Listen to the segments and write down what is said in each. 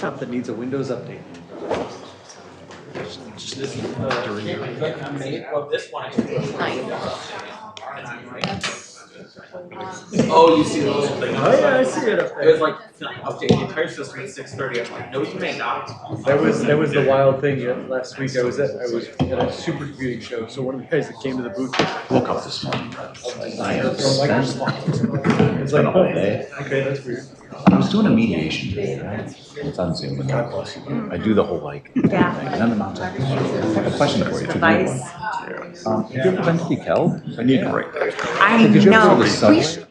laptop that needs a Windows update. Oh, you see the little thing? Oh yeah, I see it up It there. was like update the entire system at 6:30. I'm like, no, you may not. That was the wild thing. Last week I was at a supercomputing show. So one of the guys that came to the booth Woke up this morning. I have from spent Microsoft. It's like, a whole day. okay, that's weird. I was doing a mediation today, right? It's on Zoom, but God bless you. I do the whole like thing, and then the mountain. I have a question for you. It's a good one. Have you ever been to DeKalb? I need to write that. I Did you ever go to know. the subway?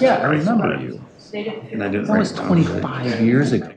Yeah, I remember you. And I didn't That was write it down. 25 years ago.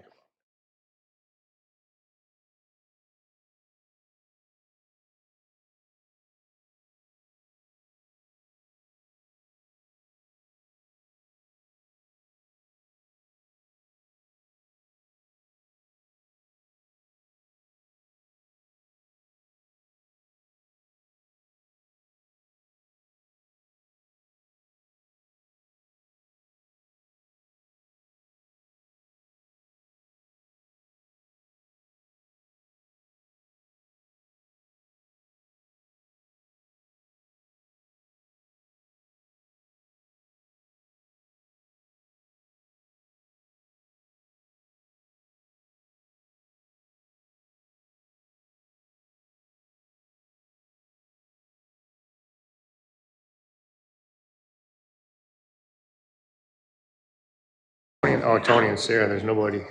Oh, Tony and Sarah, there's nobody.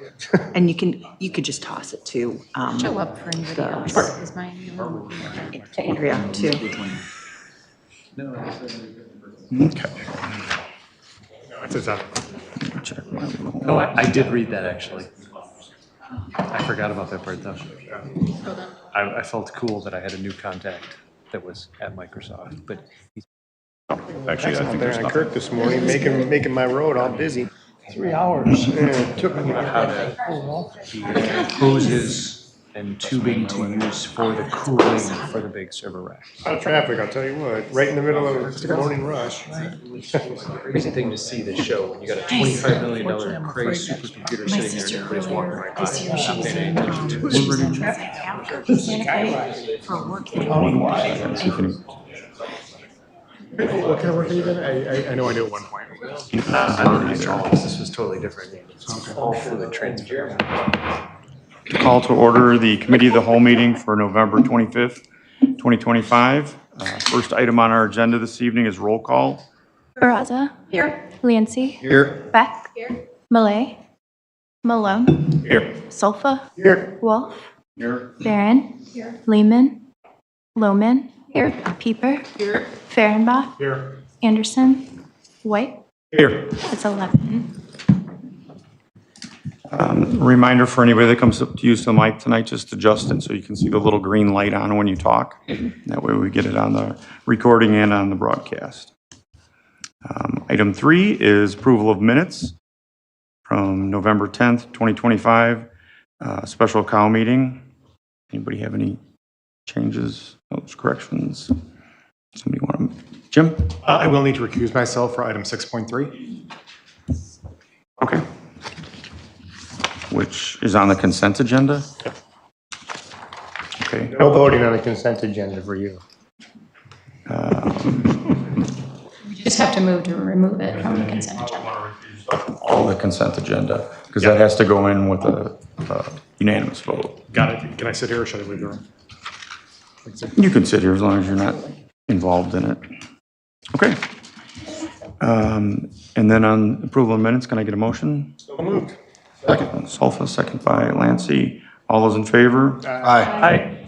And you could just toss it to, Show up for anybody else is my new. to Andrea too. Okay. It's a tough. Check my remote. Oh, I did read that actually. I forgot about that part though. I felt cool that I had a new contact that was at Microsoft, but he's Actually, I think There there's on nothing. Kirk this morning, making my road all busy. 3 hours. Yeah, it took me. hoses and tubing to use for the cooling for the big server rack. A lot of traffic, I'll tell you what, right in the middle of the morning rush. Crazy thing to see this show when you got a $25 million crazy supercomputer My sitting sister there and everybody's walking right by. this year, she Not was paying in, any attention to it. she was in Santa Fe for work. See if any- What kind of work are you doing? I know I knew at one point. I don't know hydraulics. This was totally different. All fluid transfer. Call to order the committee of the whole meeting for November 25th, 2025. First item on our agenda this evening is roll call. Baraza. Here. Lancy. Here. Beck. Here. Malay. Malone. Here. Solfa. Here. Wolf. Here. Barron. Here. Lehman. Lohman. Here. Pieper. Here. Fehrenbach. Here. Anderson. White. Here. It's 11. Reminder for anybody that comes up to use the mic tonight, just adjust it so you can see the little green light on when you talk. That way we get it on the recording and on the broadcast. Item 3 is approval of minutes from November 10th, 2025, special cow meeting. Anybody have any changes, notes, corrections? Somebody want to, Jim? I will need to recuse myself for item 6.3. Okay. Which is on the consent agenda? Okay. No voting on the consent agenda for you. You just have to move to remove it from the consent agenda. All the consent agenda, because that has to go in with a unanimous vote. Got it. Can I sit here or should I leave the room? You can sit here as long as you're not involved in it. Okay. And then on approval of minutes, can I get a motion? So moved. Second. Solfa, second by Lancy. All those in favor? Hi.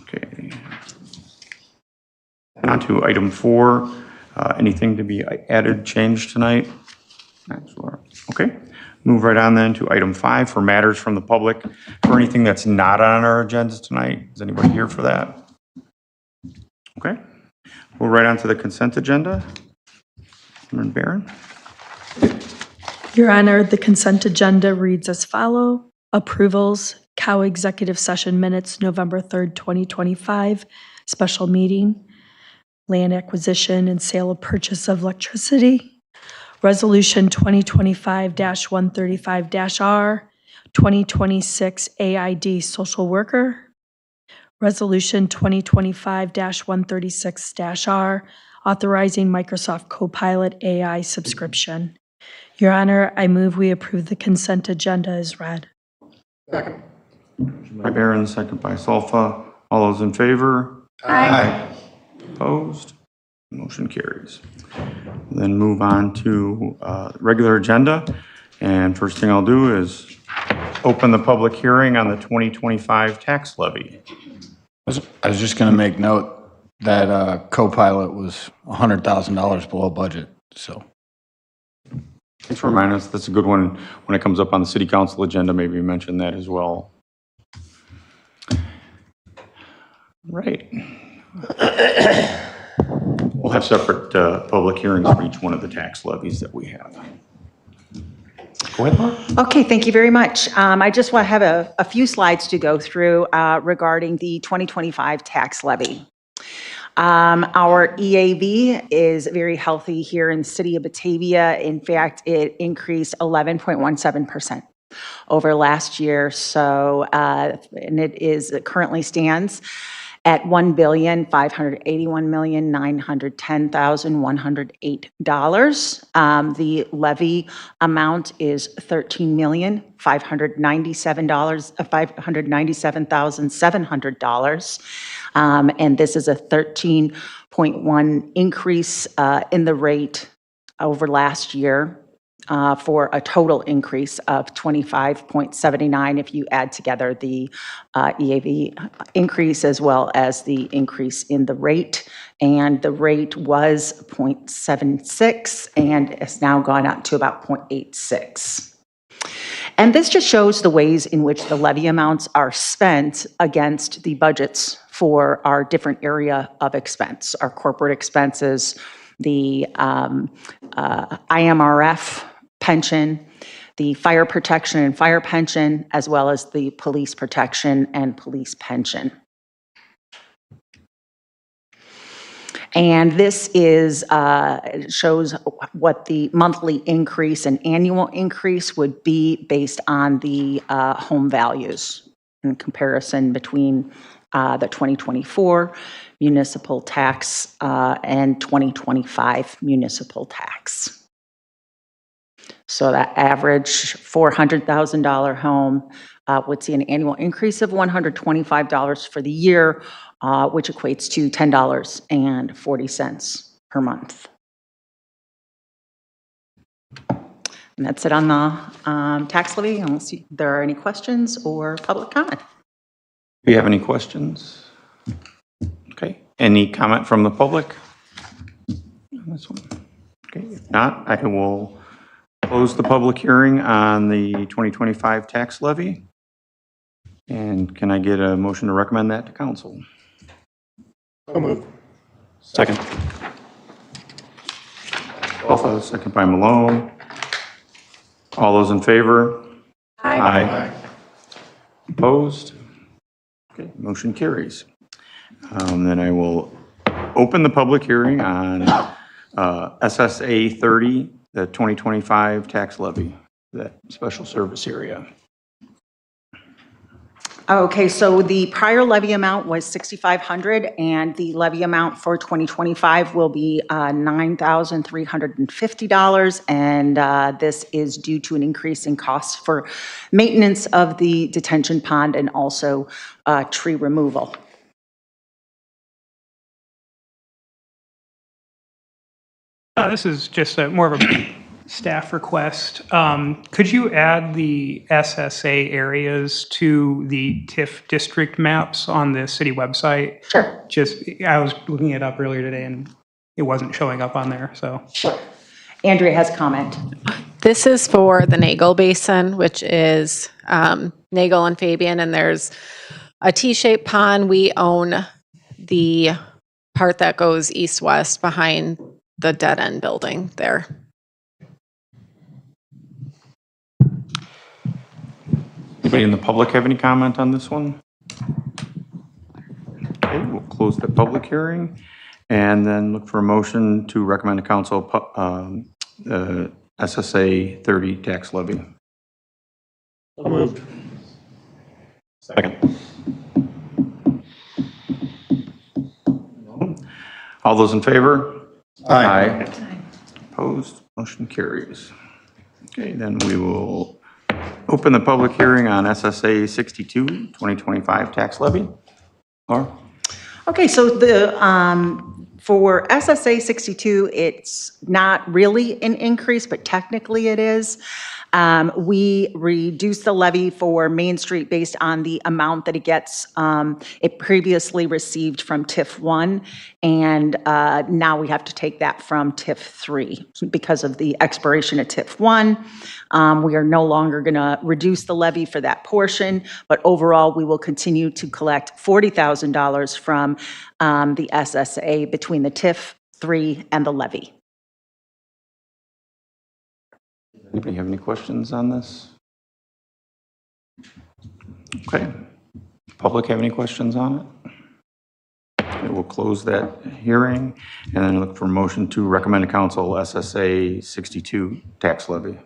Okay. On to item 4. Anything to be added, changed tonight? Okay. Move right on then to item 5 for matters from the public. For anything that's not on our agenda tonight, is anybody here for that? Okay. We'll right on to the consent agenda. Councilman Barron. Your Honor, the consent agenda reads as follow. Approvals, cow executive session minutes, November 3rd, 2025, special meeting. land acquisition and sale of purchase of electricity. Resolution 2025-135-R, 2026 AID social worker. Resolution 2025-136-R, authorizing Microsoft Copilot AI subscription. Your Honor, I move we approve the consent agenda as read. By Barron, second by Solfa. All those in favor? Aye. Opposed? Motion carries. Then move on to regular agenda. And first thing I'll do is open the public hearing on the 2025 tax levy. I was just going to make note that Copilot was $100,000 below budget, so. Thanks for reminding us. That's a good one. When it comes up on the city council agenda, maybe mention that as well. Right. We'll have separate public hearings for each one of the tax levies that we have. Go ahead, Laura. Okay, thank you very much. I just want to have a few slides to go through regarding the 2025 tax levy. Our EAV is very healthy here in the city of Batavia. In fact, it increased 11.17% over last year. So, and it currently stands at $1,581,910,108. The levy amount is $13,597,700. And this is a 13.1 increase in the rate over last year for a total increase of 25.79 if you add together the EAV increase as well as the increase in the rate. And the rate was 0.76 and it's now gone up to about 0.86. And this just shows the ways in which the levy amounts are spent against the budgets for our different area of expense, our corporate expenses, the IMRF pension, the fire protection and fire pension, as well as the police protection and police pension. And this is shows what the monthly increase and annual increase would be based on the home values in comparison between the 2024 municipal tax and 2025 municipal tax. So that average $400,000 home would see an annual increase of $125 for the year, which equates to $10.40 per month. And that's it on the tax levy, unless there are any questions or public comment. Do you have any questions? Okay. Any comment from the public on this one? Okay. If not, I will close the public hearing on the 2025 tax levy. And can I get a motion to recommend that to council? So moved. Second. Also, second by Malone. All those in favor? Aye. Opposed? Okay, motion carries. Then I will open the public hearing on SSA 30, the 2025 tax levy, that special service area. Okay, so the prior levy amount was $6,500 and the levy amount for 2025 will be $9,350. And this is due to an increase in costs for maintenance of the detention pond and also tree removal. This is just more of a staff request. Could you add the SSA areas to the TIF district maps on the city website? Sure. I was looking it up earlier today and it wasn't showing up on there, so. Sure. Andrea has a comment. This is for the Nagel Basin, which is Nagel and Fabian, and there's a T-shaped pond. We own the part that goes east-west behind the dead-end building there. Anybody in the public have any comment on this one? Okay, we'll close the public hearing. And then look for a motion to recommend to council SSA 30 tax levy. So moved. Second. All those in favor? Aye. Opposed? Motion carries. Okay, then we will open the public hearing on SSA 62, 2025 tax levy. Laura? Okay, so for SSA 62, it's not really an increase, but technically it is. We reduced the levy for Main Street based on the amount that it previously received from TIF 1, and now we have to take that from TIF 3 because of the expiration of TIF 1. We are no longer going to reduce the levy for that portion, but overall, we will continue to collect $40,000 from the SSA between the TIF 3 and the levy. Anybody have any questions on this? Okay. Public have any questions on it? Okay, we'll close that hearing and then look for a motion to recommend to council SSA 62 tax levy.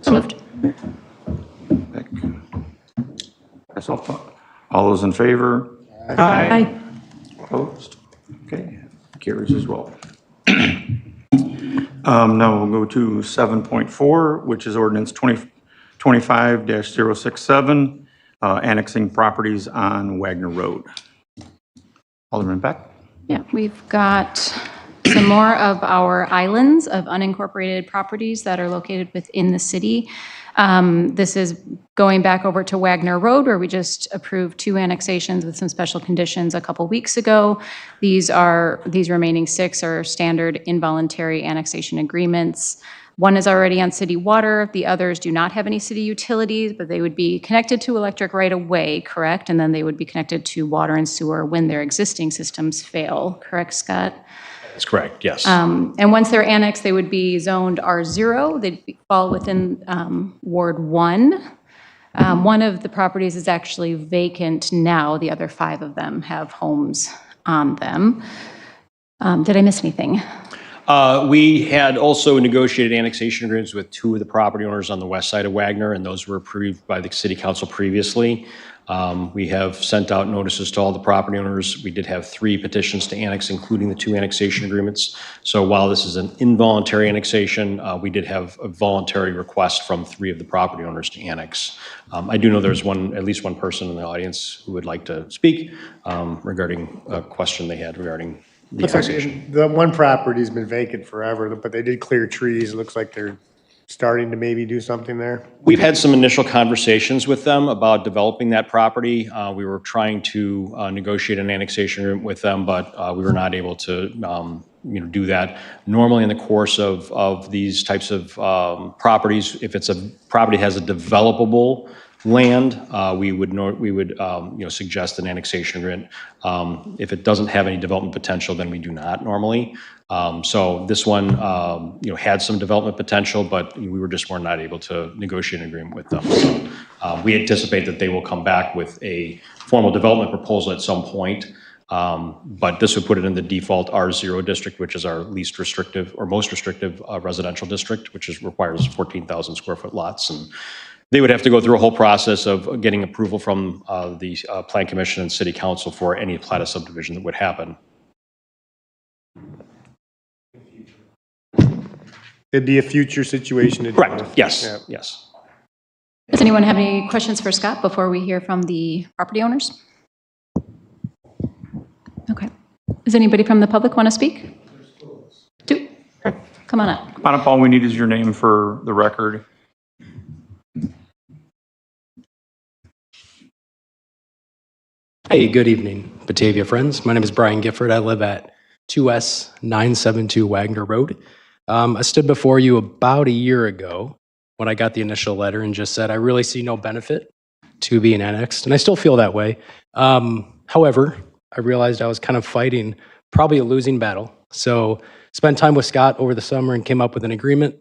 So moved. That's all. All those in favor? Aye. Opposed? Okay, carries as well. Now we'll go to 7.4, which is ordinance 2025-067, annexing properties on Wagner Road. Alderman Beck? Yeah, we've got some more of our islands of unincorporated properties that are located within the city. This is going back over to Wagner Road, where we just approved 2 annexations with some special conditions a couple weeks ago. These remaining 6 are standard involuntary annexation agreements. One is already on city water. The others do not have any city utilities, but they would be connected to electric right away, correct? And then they would be connected to water and sewer when their existing systems fail, correct, Scott? That's correct, yes. And once they're annexed, they would be zoned R0. They'd fall within Ward 1. One of the properties is actually vacant now. The other 5 of them have homes on them. Did I miss anything? We had also negotiated annexation agreements with 2 of the property owners on the west side of Wagner, and those were approved by the city council previously. We have sent out notices to all the property owners. We did have 3 petitions to annex, including the 2 annexation agreements. So while this is an involuntary annexation, we did have a voluntary request from 3 of the property owners to annex. I do know there's at least one person in the audience who would like to speak regarding a question they had regarding the annexation. The one property's been vacant forever, but they did clear trees. It looks like they're starting to maybe do something there. We've had some initial conversations with them about developing that property. We were trying to negotiate an annexation agreement with them, but we were not able to do that. Normally in the course of these types of properties, if it's a property has a developable land, we would suggest an annexation agreement. If it doesn't have any development potential, then we do not normally. So this one, had some development potential, but we were not able to negotiate an agreement with them. So we anticipate that they will come back with a formal development proposal at some point. But this would put it in the default R0 district, which is our least restrictive or most restrictive residential district, which requires 14,000 square foot lots. And they would have to go through a whole process of getting approval from the Plan Commission and City Council for any plat of subdivision that would happen. It'd be a future situation. Correct, yes, yeah. Yes. Does anyone have any questions for Scott before we hear from the property owners? Okay. Does anybody from the public want to speak? 2? Come on up. Come on up, all we need is your name for the record. Hey, good evening, Batavia friends. My name is Brian Gifford. I live at 2S 972 Wagner Road. I stood before you about a year ago when I got the initial letter and just said, I really see no benefit to being annexed, and I still feel that way. However, I realized I was kind of fighting probably a losing battle. So spent time with Scott over the summer and came up with an agreement.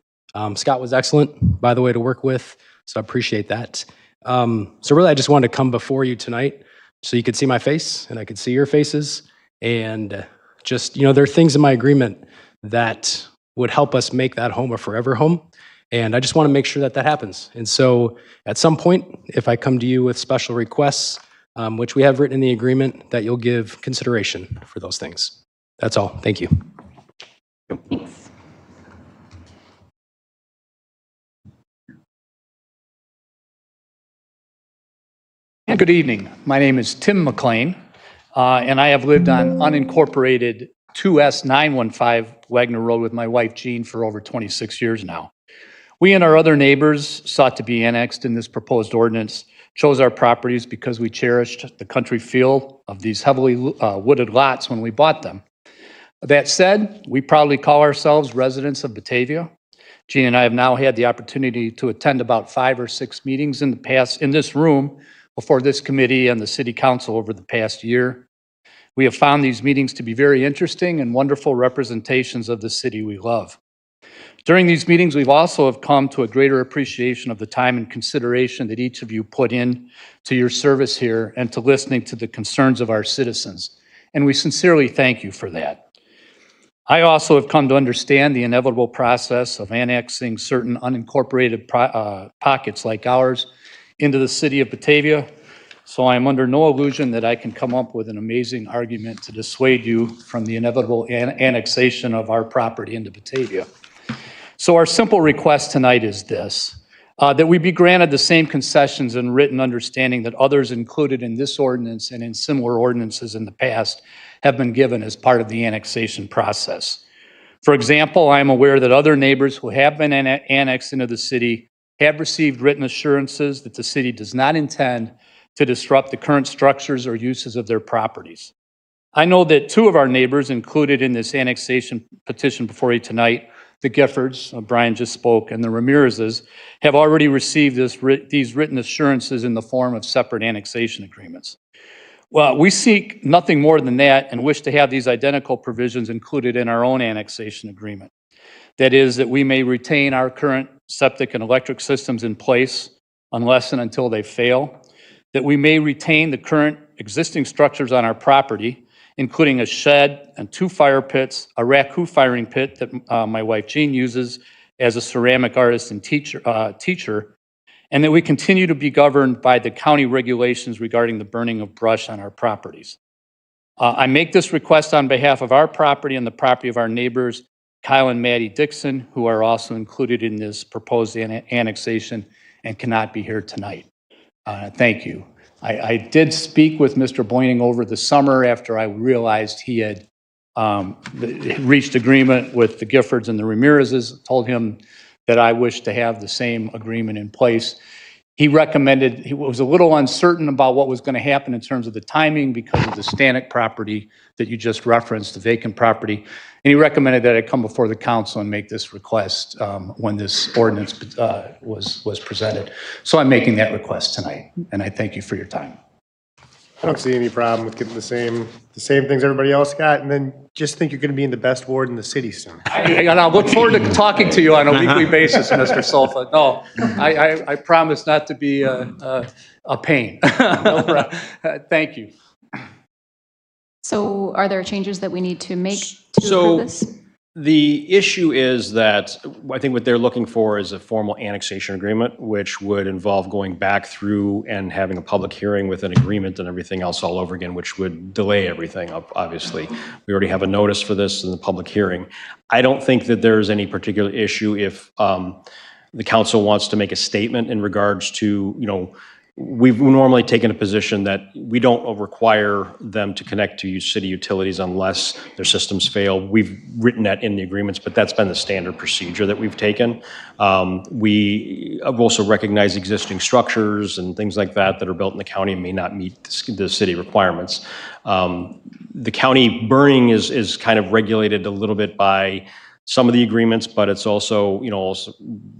Scott was excellent, by the way, to work with, so I appreciate that. So really, I just wanted to come before you tonight so you could see my face and I could see your faces and Just, there are things in my agreement that would help us make that home a forever home. And I just want to make sure that that happens. And so at some point, if I come to you with special requests, which we have written in the agreement, that you'll give consideration for those things. That's all. Thank you. Thanks. Good evening. My name is Tim McLean, and I have lived on unincorporated 2S 915 Wagner Road with my wife Jean for over 26 years now. We and our other neighbors sought to be annexed in this proposed ordinance, chose our properties because we cherished the country feel of these heavily wooded lots when we bought them. That said, we proudly call ourselves residents of Batavia. Jean and I have now had the opportunity to attend about 5 or 6 meetings in the past in this room before this committee and the city council over the past year. We have found these meetings to be very interesting and wonderful representations of the city we love. During these meetings, we've also have come to a greater appreciation of the time and consideration that each of you put in to your service here and to listening to the concerns of our citizens. And we sincerely thank you for that. I also have come to understand the inevitable process of annexing certain unincorporated pockets like ours into the city of Batavia. So I am under no illusion that I can come up with an amazing argument to dissuade you from the inevitable annexation of our property into Batavia. So our simple request tonight is this, that we be granted the same concessions and written understanding that others included in this ordinance and in similar ordinances in the past have been given as part of the annexation process. For example, I am aware that other neighbors who have been annexed into the city have received written assurances that the city does not intend to disrupt the current structures or uses of their properties. I know that 2 of our neighbors included in this annexation petition before you tonight, the Giffords, Brian just spoke, and the Ramirezes, have already received these written assurances in the form of separate annexation agreements. Well, we seek nothing more than that and wish to have these identical provisions included in our own annexation agreement. That is, that we may retain our current septic and electric systems in place unless and until they fail, that we may retain the current existing structures on our property, including a shed and 2 fire pits, a raccoon firing pit that my wife Jean uses as a ceramic artist and teacher, and that we continue to be governed by the county regulations regarding the burning of brush on our properties. I make this request on behalf of our property and the property of our neighbors, Kyle and Maddie Dixon, who are also included in this proposed annexation and cannot be here tonight. Thank you. I did speak with Mr. Boyning over the summer after I realized he had reached agreement with the Giffords and the Ramirezes, told him that I wish to have the same agreement in place. He recommended, he was a little uncertain about what was going to happen in terms of the timing because of the Stanek property that you just referenced, the vacant property. And he recommended that I come before the council and make this request when this ordinance was presented. So I'm making that request tonight, and I thank you for your time. I don't see any problem with getting the same things everybody else got, and then just think you're going to be in the best ward in the city soon. And I'll look forward to talking to you on a weekly basis, Mr. Solfa. No, I promise not to be a pain. No problem. Thank you. So are there changes that we need to make to approve this? The issue is that I think what they're looking for is a formal annexation agreement, which would involve going back through and having a public hearing with an agreement and everything else all over again, which would delay everything up, obviously. We already have a notice for this in the public hearing. I don't think that there's any particular issue if the council wants to make a statement in regards to, we've normally taken a position that we don't require them to connect to city utilities unless their systems fail. We've written that in the agreements, but that's been the standard procedure that we've taken. We have also recognized existing structures and things like that are built in the county and may not meet the city requirements. The county burning is kind of regulated a little bit by some of the agreements, but it's also,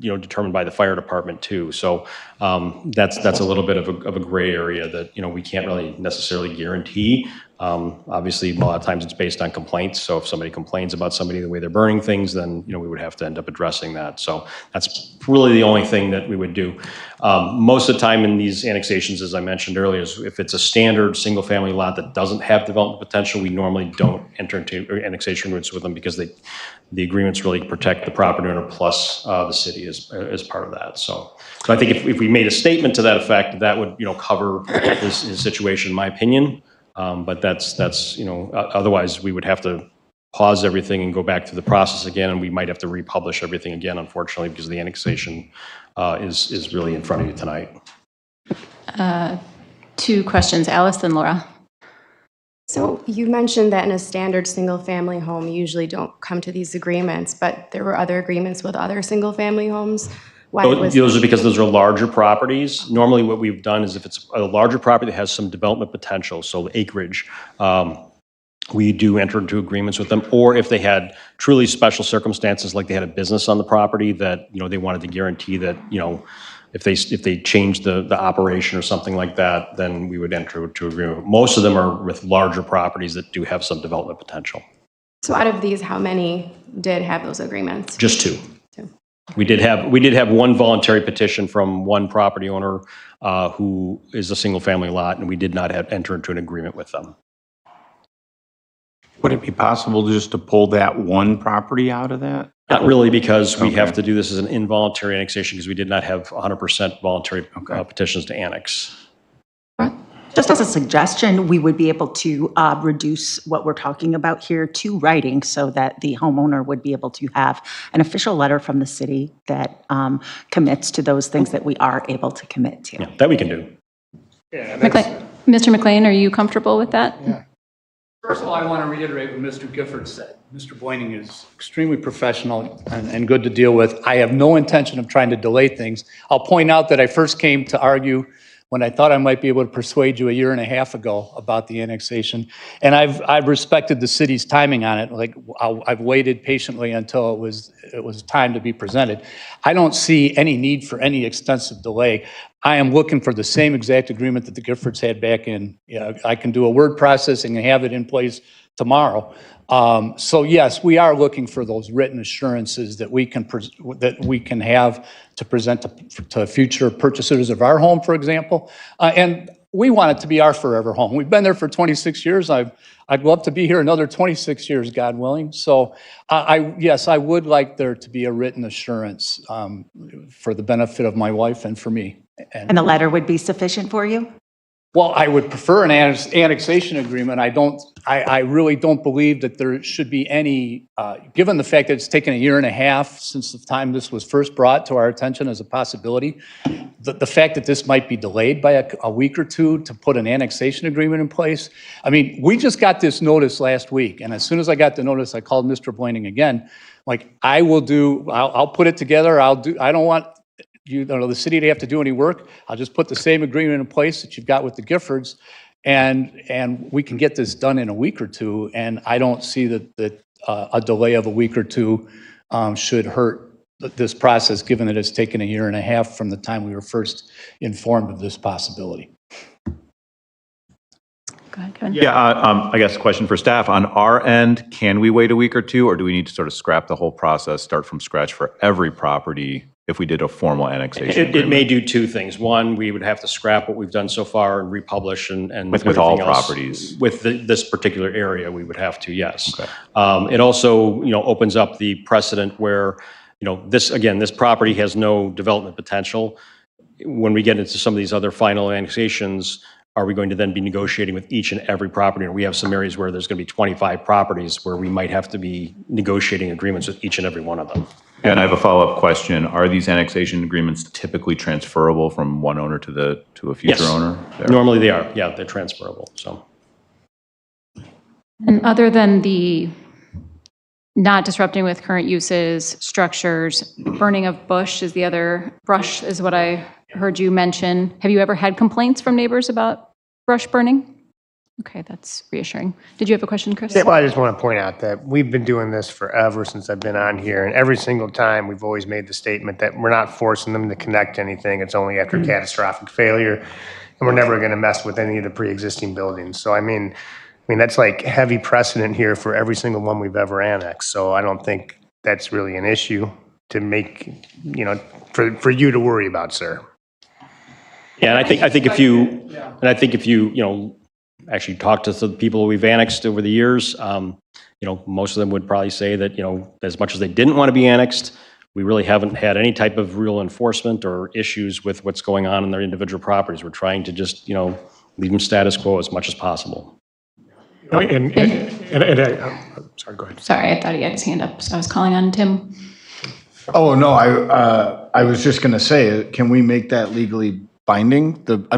determined by the fire department too. So that's a little bit of a gray area that, we can't really necessarily guarantee. Obviously, a lot of times it's based on complaints. So if somebody complains about somebody the way they're burning things, then, we would have to end up addressing that. So that's really the only thing that we would do. Most of the time in these annexations, as I mentioned earlier, is if it's a standard single-family lot that doesn't have development potential, we normally don't enter into annexation agreements with them because the agreements really protect the property owner plus the city as part of that. So I think if we made a statement to that effect, that would, cover his situation, in my opinion. But that's otherwise we would have to pause everything and go back through the process again, and we might have to republish everything again, unfortunately, because the annexation is really in front of you tonight. 2 questions, Alice, then Laura. So you mentioned that in a standard single-family home, you usually don't come to these agreements, but there were other agreements with other single-family homes. Those are because those are larger properties. Normally what we've done is if it's a larger property that has some development potential, so acreage, we do enter into agreements with them. Or if they had truly special circumstances, like they had a business on the property that, they wanted to guarantee that, if they changed the operation or something like that, then we would enter into agreement. Most of them are with larger properties that do have some development potential. So out of these, how many did have those agreements? Just 2. We did have one voluntary petition from one property owner who is a single family lot, and we did not enter into an agreement with them. Would it be possible just to pull that one property out of that? Not really, because we have to do this as an involuntary annexation because we did not have 100% voluntary petitions to annex. Just as a suggestion, we would be able to reduce what we're talking about here to writing so that the homeowner would be able to have an official letter from the city that commits to those things that we are able to commit to. Yeah, that we can do. Yeah, Mr. McLean, are you comfortable with that? Yeah. First of all, I want to reiterate what Mr. Gifford said. Mr. Boyning is extremely professional and good to deal with. I have no intention of trying to delay things. I'll point out that I first came to argue when I thought I might be able to persuade you a year and a half ago about the annexation. And I've respected the city's timing on it. Like I've waited patiently until it was time to be presented. I don't see any need for any extensive delay. I am looking for the same exact agreement that the Giffords had back in. I can do a word processing and have it in place tomorrow. So yes, we are looking for those written assurances that we can have to present to future purchasers of our home, for example. And we want it to be our forever home. We've been there for 26 years. I'd love to be here another 26 years, God willing. So yes, I would like there to be a written assurance for the benefit of my wife and for me. And the letter would be sufficient for you? Well, I would prefer an annexation agreement. I really don't believe that there should be any, given the fact that it's taken a year and a half since the time this was first brought to our attention as a possibility, the fact that this might be delayed by a week or two to put an annexation agreement in place. I mean, we just got this notice last week, and as soon as I got the notice, I called Mr. Boyning again. Like, I'll put it together. I don't want the city to have to do any work. I'll just put the same agreement in place that you've got with the Giffords, and we can get this done in a week or two. And I don't see that a delay of a week or two should hurt this process, given that it's taken a year and a half from the time we were first informed of this possibility. Go ahead, Kevin. Yeah, I guess a question for staff. On our end, can we wait a week or two, or do we need to sort of scrap the whole process, start from scratch for every property if we did a formal annexation? It may do 2 things. One, we would have to scrap what we've done so far and republish and with all properties. With this particular area, we would have to, yes. Okay. It also, opens up the precedent where, this property has no development potential. When we get into some of these other final annexations, are we going to then be negotiating with each and every property? Or we have some areas where there's going to be 25 properties where we might have to be negotiating agreements with each and every one of them. Yeah, and I have a follow-up question. Are these annexation agreements typically transferable from one owner to a future owner? Normally they are. Yeah, they're transferable. So. And other than the not disrupting with current uses, structures, burning of brush is what I heard you mention. Have you ever had complaints from neighbors about brush burning? Okay, that's reassuring. Did you have a question, Chris? Yeah, well, I just want to point out that we've been doing this forever since I've been on here, and every single time, we've always made the statement that we're not forcing them to connect anything. It's only after catastrophic failure, and we're never going to mess with any of the pre-existing buildings. So, I mean, that's like heavy precedent here for every single one we've ever annexed. So I don't think that's really an issue to make, for you to worry about, sir. Yeah, and I think if you actually talk to some people we've annexed over the years, most of them would probably say that, as much as they didn't want to be annexed, we really haven't had any type of real enforcement or issues with what's going on in their individual properties. We're trying to just, leave them status quo as much as possible. Sorry, go ahead. Sorry, I thought he had his hand up, so I was calling on Tim. Oh, no, I was just going to say, can we make that legally binding? I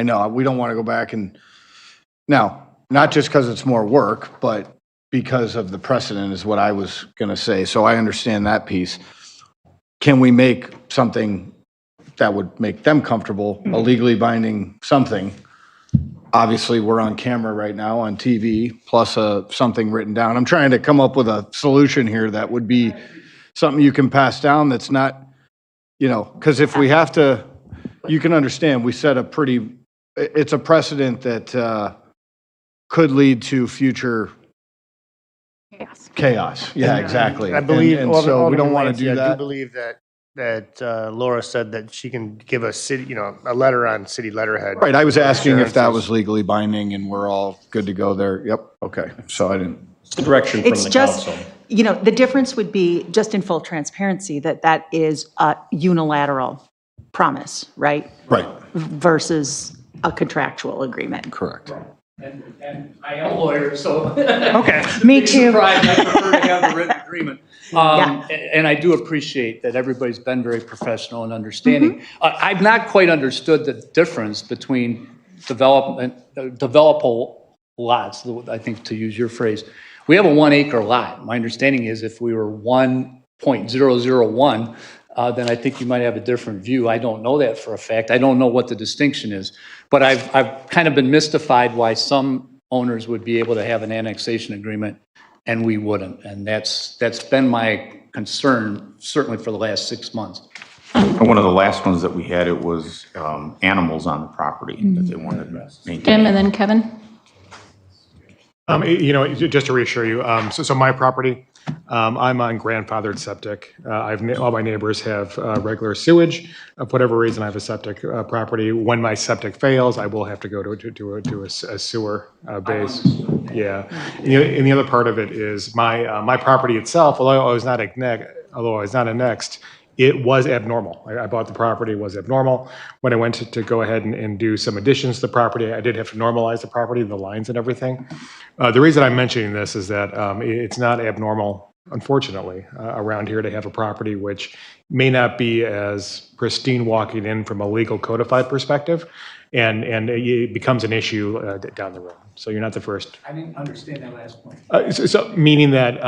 know we don't want to go back and, now, not just because it's more work, but because of the precedent is what I was going to say. So I understand that piece. Can we make something that would make them comfortable, a legally binding something? Obviously, we're on camera right now on TV, plus something written down. I'm trying to come up with a solution here that would be something you can pass down that's not, because if we have to, you can understand, we set it's a precedent that could lead to future chaos. Yeah, exactly. I believe, and so we don't want to do I that. do believe that Laura said that she can give a city, a letter on city letterhead. Right, I was asking if that was legally binding and we're all good to go there. Yep, okay. So I didn't. It's the direction from It's the just, council. the difference would be, just in full transparency, that is a unilateral promise, right? Right. Versus a contractual agreement. Correct. And I am a lawyer, so. Okay. Me too. Surprised, I prefer to have the written agreement. Yeah. And I do appreciate that everybody's been very professional and understanding. I've not quite understood the difference between developable lots, I think to use your phrase. We have a 1 acre lot. My understanding is if we were 1.001, then I think you might have a different view. I don't know that for a fact. I don't know what the distinction is. But I've kind of been mystified why some owners would be able to have an annexation agreement and we wouldn't. And that's been my concern, certainly for the last 6 months. One of the last ones that we had, it was animals on the property that they wanted to maintain. Tim and then Kevin. Just to reassure you, so my property, I'm on grandfathered septic. All my neighbors have regular sewage. For whatever reason, I have a septic property. When my septic fails, I will have to go to a sewer base. Yeah. And the other part of it is my property itself, although I was not annexed, it was abnormal. I bought the property, it was abnormal. When I went to go ahead and do some additions to the property, I did have to normalize the property, the lines and everything. The reason I'm mentioning this is that it's not abnormal, unfortunately, around here to have a property which may not be as pristine walking in from a legal codified perspective, and it becomes an issue down the road. So you're not the first. I didn't understand that last point. So meaning that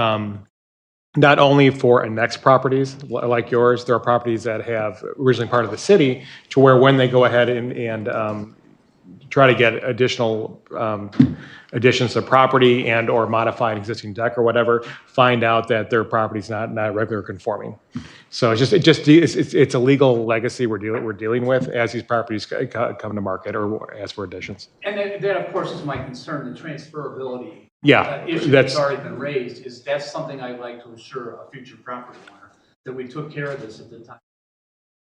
not only for annexed properties like yours, there are properties that have originally part of the city to where when they go ahead and try to get additional additions to property and or modify an existing deck or whatever, find out that their property's not regular conforming. So it's a legal legacy we're dealing with as these properties come to market or as for additions. And that, of course, is my concern, the transferability. Yeah, Issue that's already been raised is that's something I'd like to assure a future property owner, that we took care of this at the time.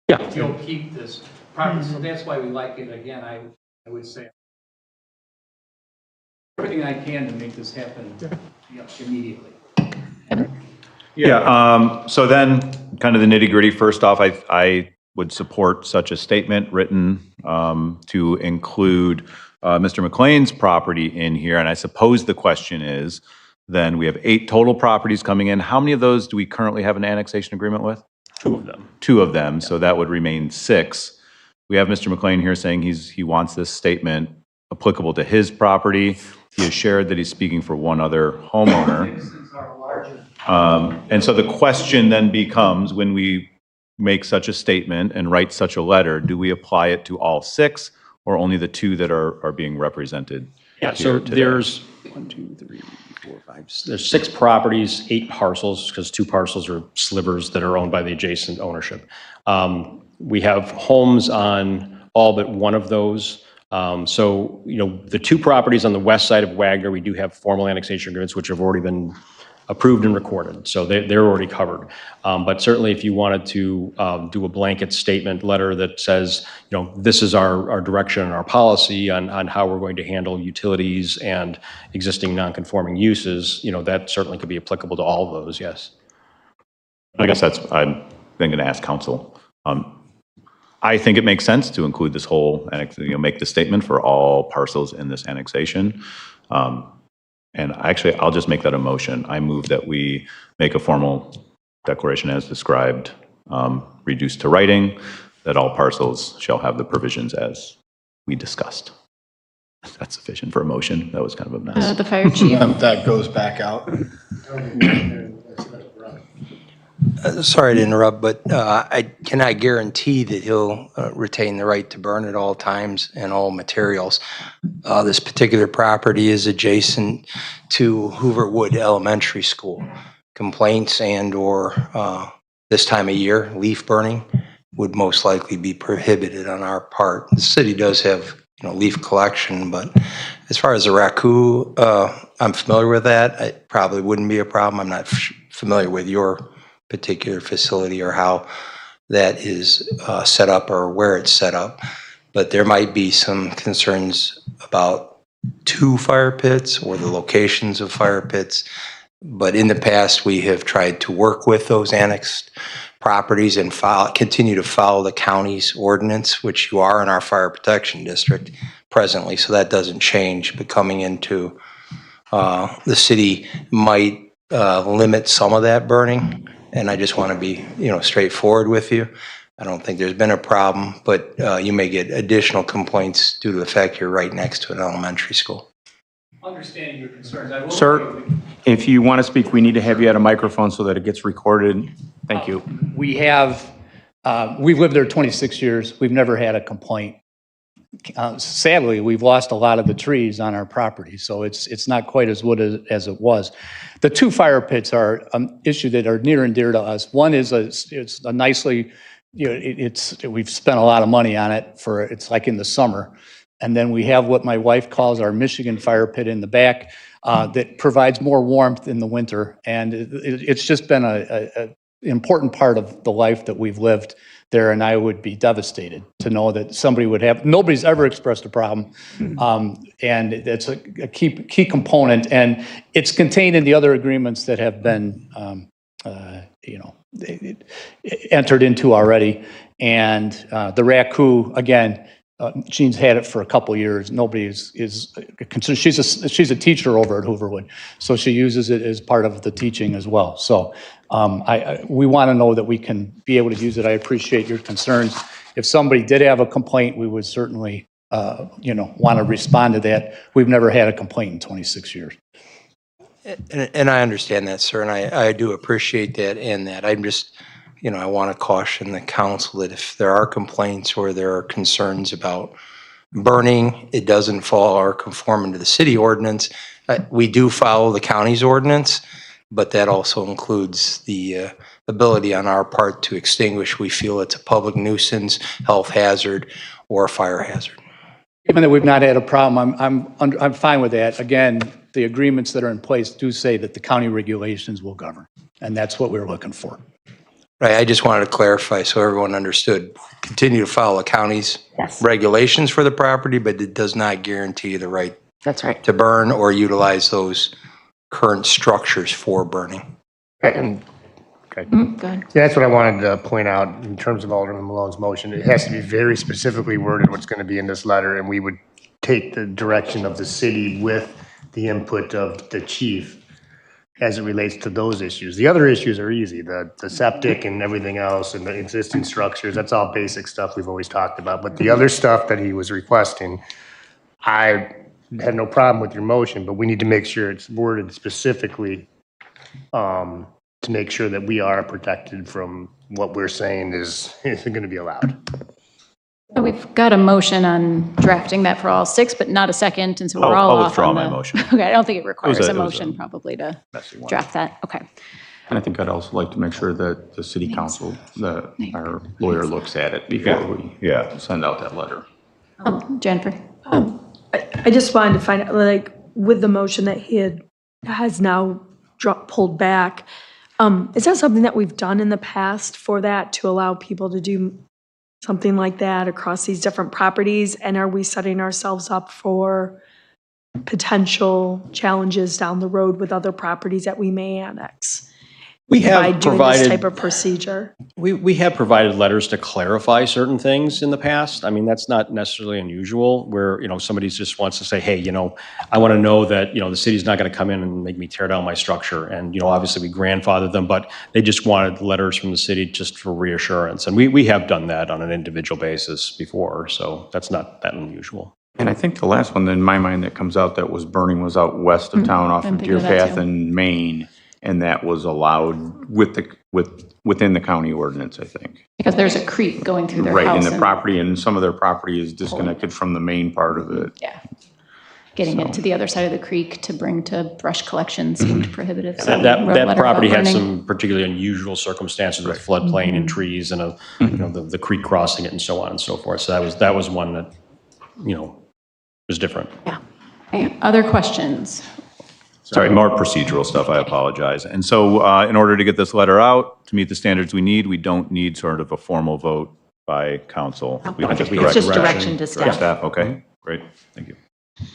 Yeah. You'll keep this property, so that's why we like it. Again, I would say everything I can to make this happen immediately. Yeah, so then kind of the nitty gritty, first off, I would support such a statement written to include Mr. McLean's property in here. And I suppose the question is, then we have 8 total properties coming in. How many of those do we currently have an annexation agreement with? 2 of them. 2 of them, so that would remain 6. We have Mr. McLean here saying he wants this statement applicable to his property. He has shared that he's speaking for one other homeowner. And so the question then becomes, when we make such a statement and write such a letter, do we apply it to all 6 or only the 2 that are being represented Yeah, so here today. there's 1, 2, 3, 4, 5, there's 6 properties, 8 parcels, because 2 parcels are slivers that are owned by the adjacent ownership. We have homes on all but one of those. So, the 2 properties on the west side of Wagner, we do have formal annexation agreements, which have already been approved and recorded, so they're already covered. But certainly if you wanted to do a blanket statement letter that says, this is our direction and our policy on how we're going to handle utilities and existing non-conforming uses, that certainly could be applicable to all of those, yes. I guess I'm then going to ask council. I think it makes sense to include this whole, make the statement for all parcels in this annexation. And actually, I'll just make that a motion. I move that we make a formal declaration as described, reduced to writing, that all parcels shall have the provisions as we discussed. That's sufficient for a motion. That was kind of a mess. The fire chief. That goes back out. Sorry to interrupt, but I cannot guarantee that he'll retain the right to burn at all times and all materials. This particular property is adjacent to Hooverwood Elementary School. Complaints and/or this time of year, leaf burning would most likely be prohibited on our part. The city does have, leaf collection, but as far as the raccoon, I'm familiar with that. It probably wouldn't be a problem. I'm not familiar with your particular facility or how that is set up or where it's set up. But there might be some concerns about 2 fire pits or the locations of fire pits. But in the past, we have tried to work with those annexed properties and continue to follow the county's ordinance, which you are in our fire protection district presently. So that doesn't change, but coming into the city might limit some of that burning. And I just want to be, straightforward with you. I don't think there's been a problem, but you may get additional complaints due to the fact you're right next to an elementary school. Understanding your concerns. Sir, if you want to speak, we need to have you at a microphone so that it gets recorded. Thank you. We've lived there 26 years. We've never had a complaint. Sadly, we've lost a lot of the trees on our property, so it's not quite as wood as it was. The 2 fire pits are an issue that are near and dear to us. One is it's a nicely, we've spent a lot of money on it it's like in the summer. And then we have what my wife calls our Michigan fire pit in the back that provides more warmth in the winter. And it's just been an important part of the life that we've lived there. And I would be devastated to know that somebody would have, nobody's ever expressed a problem. And it's a key component. And it's contained in the other agreements that have been, entered into already. And the raccoon, again, Jean's had it for a couple years. Nobody is concerned. She's a teacher over at Hooverwood, so she uses it as part of the teaching as well. So we want to know that we can be able to use it. I appreciate your concerns. If somebody did have a complaint, we would certainly want to respond to that. We've never had a complaint in 26 years. And I understand that, sir, and I do appreciate that and that. I'm just, I want to caution the council that if there are complaints or there are concerns about burning, it doesn't fall or conform into the city ordinance. We do follow the county's ordinance, but that also includes the ability on our part to extinguish. We feel it's a public nuisance, health hazard, or a fire hazard. Given that we've not had a problem, I'm fine with that. Again, the agreements that are in place do say that the county regulations will govern, and that's what we're looking for. Right, I just wanted to clarify so everyone understood. Continue to follow the county's regulations for the property, but it does not guarantee the right to burn or utilize those current structures for burning. Okay. Good. Yeah, that's what I wanted to point out in terms of Alderman Malone's motion. It has to be very specifically worded what's going to be in this letter, and we would take the direction of the city with the input of the chief as it relates to those issues. The other issues are easy, the septic and everything else and the existing structures, that's all basic stuff we've always talked about. But the other stuff that he was requesting, I have no problem with your motion, but we need to make sure it's worded specifically to make sure that we are protected from what we're saying is going to be allowed. We've got a motion on drafting that for all 6, but not a second, and so we're all I'll off withdraw on my the. motion. Okay, I don't think it requires a- a it was a motion probably to messy one. draft that. Okay. And I think I'd also like to make sure that the city council, our lawyer looks at it before we send out that letter. Jennifer? I just wanted to find out, like, with the motion that he has now pulled back, is that something that we've done in the past for that, to allow people to do something like that across these different properties? And are we setting ourselves up for potential challenges down the road with other properties that we may annex? We have by doing this provided- type of procedure? We have provided letters to clarify certain things in the past. I mean, that's not necessarily unusual, where, somebody just wants to say, hey, I want to know that, the city's not going to come in and make me tear down my structure. And, obviously we grandfathered them, but they just wanted letters from the city just for reassurance. And we have done that on an individual basis before, so that's not that unusual. And I think the last one in my mind that comes out that was burning was out west of town off I'm of thinking Deer of that Path too. in Maine. And that was allowed within the county ordinance, I think. Because there's a creek going through their Right, house. and the and property, and some of their property is disconnected from the main part of it. Yeah. Getting it to the other side of the creek to bring to brush collection seemed prohibitive. so That wrote a letter property about had burning. some particularly unusual circumstances with floodplain and trees and the creek crossing it and so on and so forth. So that was one that, was different. Okay, other questions? Sorry, more procedural stuff, I apologize. And so in order to get this letter out, to meet the standards we need, we don't need sort of a formal vote by council. We can just It's just direction to direct staff. Okay, great, thank you.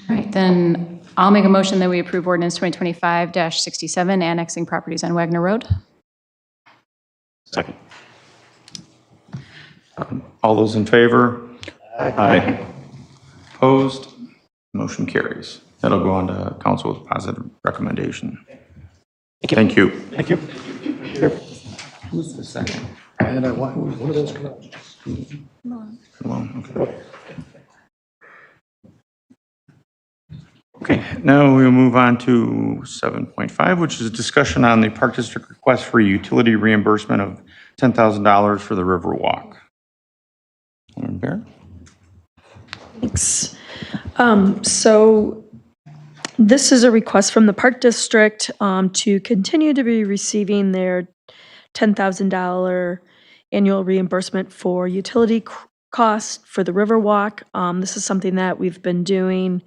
All right, then I'll make a motion that we approve ordinance 2025-67, annexing properties on Wagner Road. Second. All those in favor? Aye. Opposed? Motion carries. That'll go on to council with positive recommendation. Thank you. Thank you. Who's the second? And one of those come out. Okay. Okay, now we'll move on to 7.5, which is a discussion on the Park District request for utility reimbursement of $10,000 for the Riverwalk. Alderman Bear? Thanks. So this is a request from the Park District to continue to be receiving their $10,000 annual reimbursement for utility costs for the Riverwalk. This is something that we've been doing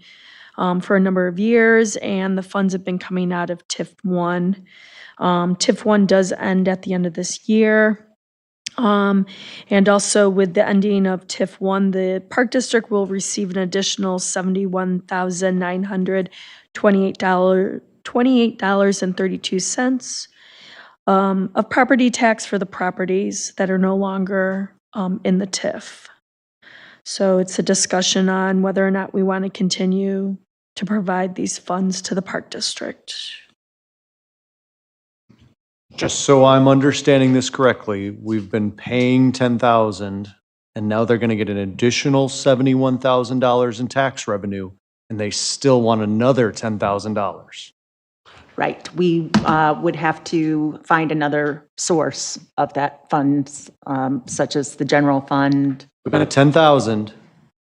for a number of years, and the funds have been coming out of TIF 1. TIF 1 does end at the end of this year. And also with the ending of TIF 1, the Park District will receive an additional $71,928.32 of property tax for the properties that are no longer in the TIF. So it's a discussion on whether or not we want to continue to provide these funds to the Park District. Just so I'm understanding this correctly, we've been paying $10,000 and now they're going to get an additional $71,000 in tax revenue and they still want another $10,000. Right, we would have to find another source of that funds, such as the general fund. We've got a $10,000,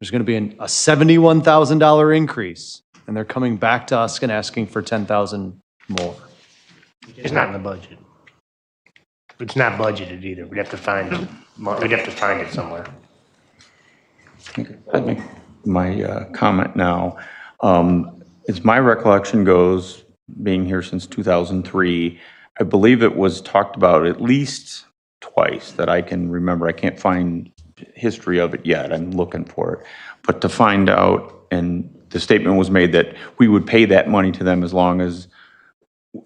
there's going to be a $71,000 increase and they're coming back to us and asking for $10,000 more. It's not in the budget. It's not budgeted either. We'd have to find it somewhere. I'd make my comment now. As my recollection goes, being here since 2003, I believe it was talked about at least twice that I can remember. I can't find history of it yet. I'm looking for it. But to find out, and the statement was made that we would pay that money to them as long as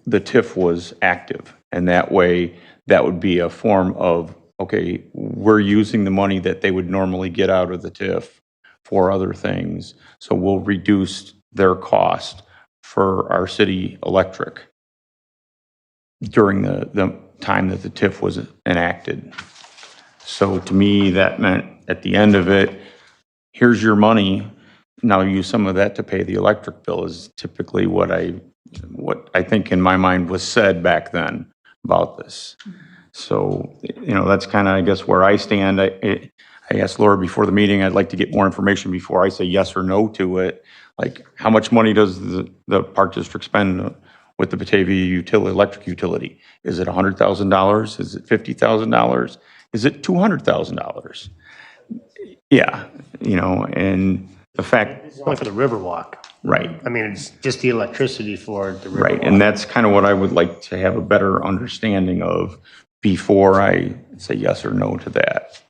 the TIF was active. And that way, that would be a form of, okay, we're using the money that they would normally get out of the TIF for other things. So we'll reduce their cost for our city electric during the time that the TIF was enacted. So to me, that meant at the end of it, here's your money. Now use some of that to pay the electric bill is typically what I think in my mind was said back then about this. So, that's kind of, I guess, where I stand. I I asked Laura before the meeting, I'd like to get more information before I say yes or no to it. Like, how much money does the Park District spend with the Batavia electric utility? Is it $100,000? Is it $50,000? Is it $200,000? Yeah, and the fact. It's only for the Riverwalk. Right. I mean, it's just the electricity for the Riverwalk. Right, and that's kind of what I would like to have a better understanding of before I say yes or no to that,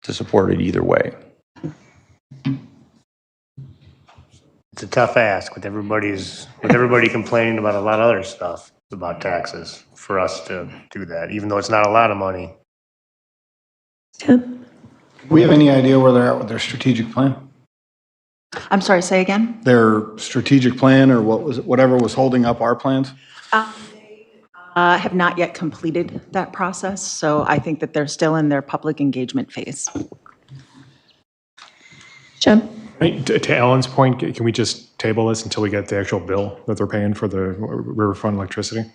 to support it either way. It's a tough ask with everybody complaining about a lot of other stuff about taxes for us to do that, even though it's not a lot of money. We have any idea where they're at with their strategic plan? I'm sorry, say again? Their strategic plan or whatever was holding up our plans? Have not yet completed that process, so I think that they're still in their public engagement phase. Jim? To Alan's point, can we just table this until we get the actual bill that they're paying for the riverfront electricity?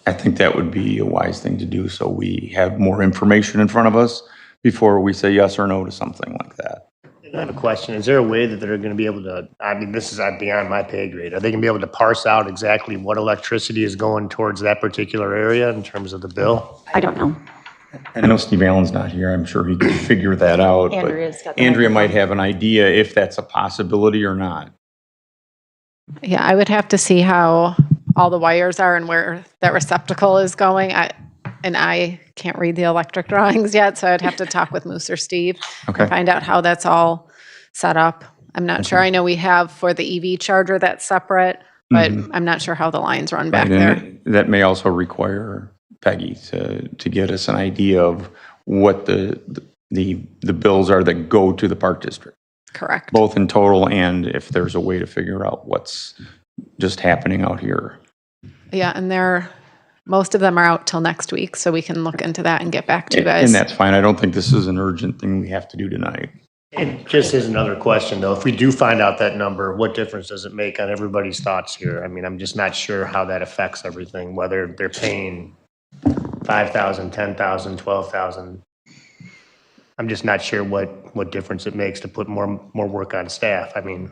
I think that would be a wise thing to do, so we have more information in front of us before we say yes or no to something like that. I have a question. Is there a way that they're going to be able to, I mean, this is beyond my pay grade. Are they going to be able to parse out exactly what electricity is going towards that particular area in terms of the bill? I don't know. I know Steve Allen's not here. I'm sure he could figure that out. Andrea's got But the Andrea microphone. might have an idea if that's a possibility or not. Yeah, I would have to see how all the wires are and where that receptacle is going. I can't read the electric drawings yet, so I'd have to talk with Moose or Steve Okay. and find out how that's all set up. I'm not sure. I know we have for the EV charger that's separate, but I'm not sure how the lines run back Right, there. and that may also require Peggy to get us an idea of what the bills are that go to the Park District, Correct. both in total and if there's a way to figure out what's just happening out here. Yeah, and most of them are out till next week, so we can look into that and get back to you guys. And that's fine. I don't think this is an urgent thing we have to do tonight. And just as another question though, if we do find out that number, what difference does it make on everybody's thoughts here? I mean, I'm just not sure how that affects everything, whether they're paying 5,000, 10,000, 12,000. I'm just not sure what difference it makes to put more work on staff. I mean,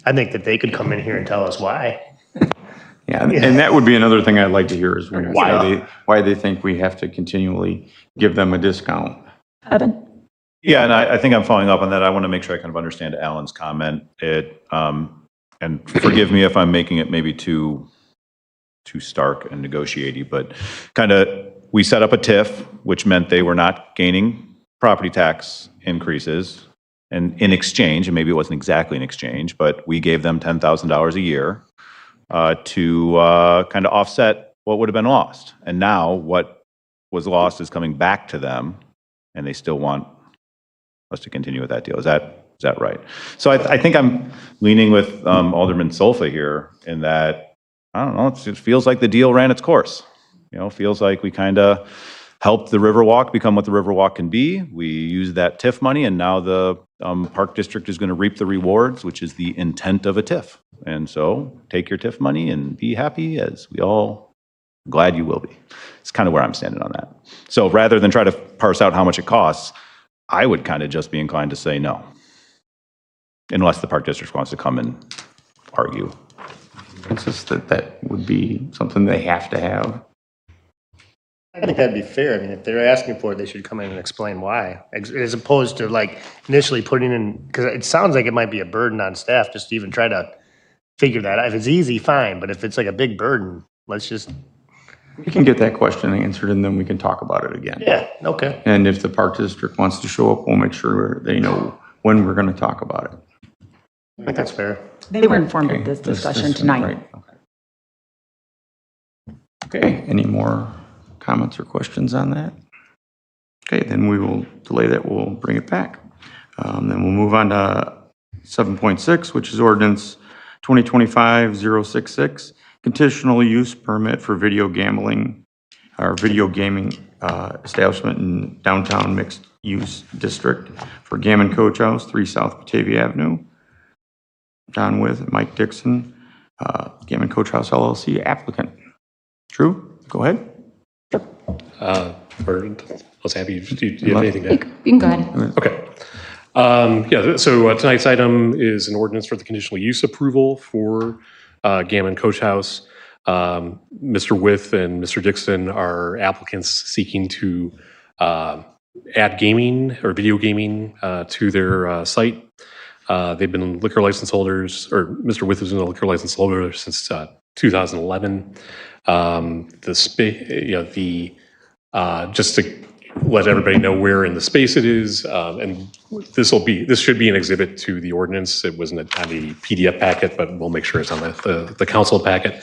I think that they could come in here and tell us why. Yeah, and that would be another thing I'd like to hear is why they think we have to continually give them a discount. Evan? Yeah, and I think I'm following up on that. I want to make sure I kind of understand Alan's comment. And forgive me if I'm making it maybe too stark and negotiating, but kind of we set up a TIF, which meant they were not gaining property tax increases. And in exchange, and maybe it wasn't exactly in exchange, but we gave them $10,000 a year to kind of offset what would have been lost. And now what was lost is coming back to them, and they still want us to continue with that deal. Is that right? So I think I'm leaning with Alderman Solfa here in that, I don't know, it feels like the deal ran its course. Feels like we kind of helped the Riverwalk become what the Riverwalk can be. We used that TIF money, and now the Park District is going to reap the rewards, which is the intent of a TIF. And so take your TIF money and be happy, as we all glad you will be. It's kind of where I'm standing on that. So rather than try to parse out how much it costs, I would kind of just be inclined to say no, unless the Park District wants to come and argue. It's just that would be something they have to have. I think that'd be fair. I mean, if they're asking for it, they should come in and explain why, as opposed to like initially putting in, because it sounds like it might be a burden on staff just to even try to figure that out. If it's easy, fine, but if it's like a big burden, let's just. We can get that question answered and then we can talk about it again. Yeah, okay. And if the Park District wants to show up, we'll make sure they know when we're going to talk about it. I think that's fair. They were informed of this discussion tonight. Right. Okay, any more comments or questions on that? Okay, then we will delay that. We'll bring it back. Then we'll move on to 7.6, which is ordinance 2025-066, conditional use permit for video gambling or video gaming establishment in downtown mixed use district for Gammon Coach House, 3 South Batavia Avenue. John with Mike Dixon, Gammon Coach House LLC applicant. Drew, go ahead. Or I was happy. Do you have anything to add? You can go ahead. Okay. Yeah, so tonight's item is an ordinance for the conditional use approval for Gammon Coach House. Mr. With and Mr. Dixon are applicants seeking to add gaming or video gaming to their site. They've been liquor license holders, or Mr. With has been a liquor license holder since 2011. Just to let everybody know where in the space it is, and this should be an exhibit to the ordinance. It wasn't on the PDF packet, but we'll make sure it's on the council packet.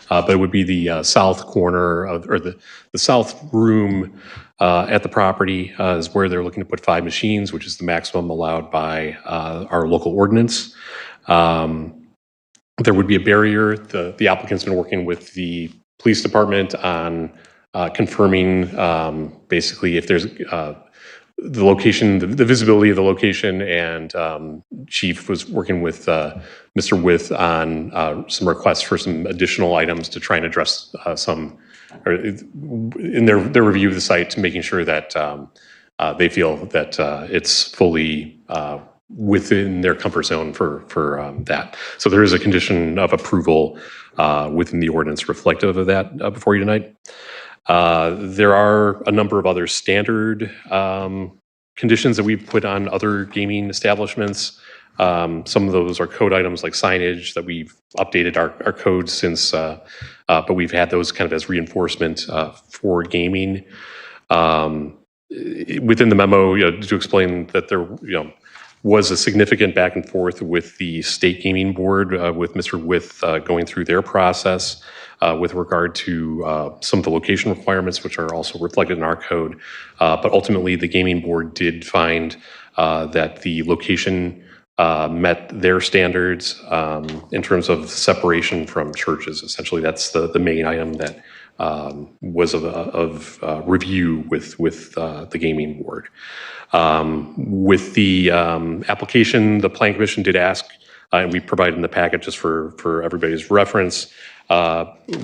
But it would be the south corner of, or the south room at the property is where they're looking to put 5 machines, which is the maximum allowed by our local ordinance. There would be a barrier. The applicant's been working with the police department on confirming basically if there's the location, the visibility of the location, and Chief was working with Mr. With on some requests for some additional items to try and address or in their review of the site, to making sure that they feel that it's fully within their comfort zone for that. So there is a condition of approval within the ordinance reflective of that before you tonight. There are a number of other standard conditions that we've put on other gaming establishments. Some of those are code items like signage that we've updated our code since, but we've had those kind of as reinforcement for gaming. Within the memo, to explain that there, was a significant back and forth with the state gaming board, with Mr. With going through their process with regard to some of the location requirements, which are also reflected in our code. But ultimately, the gaming board did find that the location met their standards in terms of separation from churches. Essentially, that's the main item that was of review with the gaming board. With the application, the Plan Commission did ask, and we provided in the packet just for everybody's reference,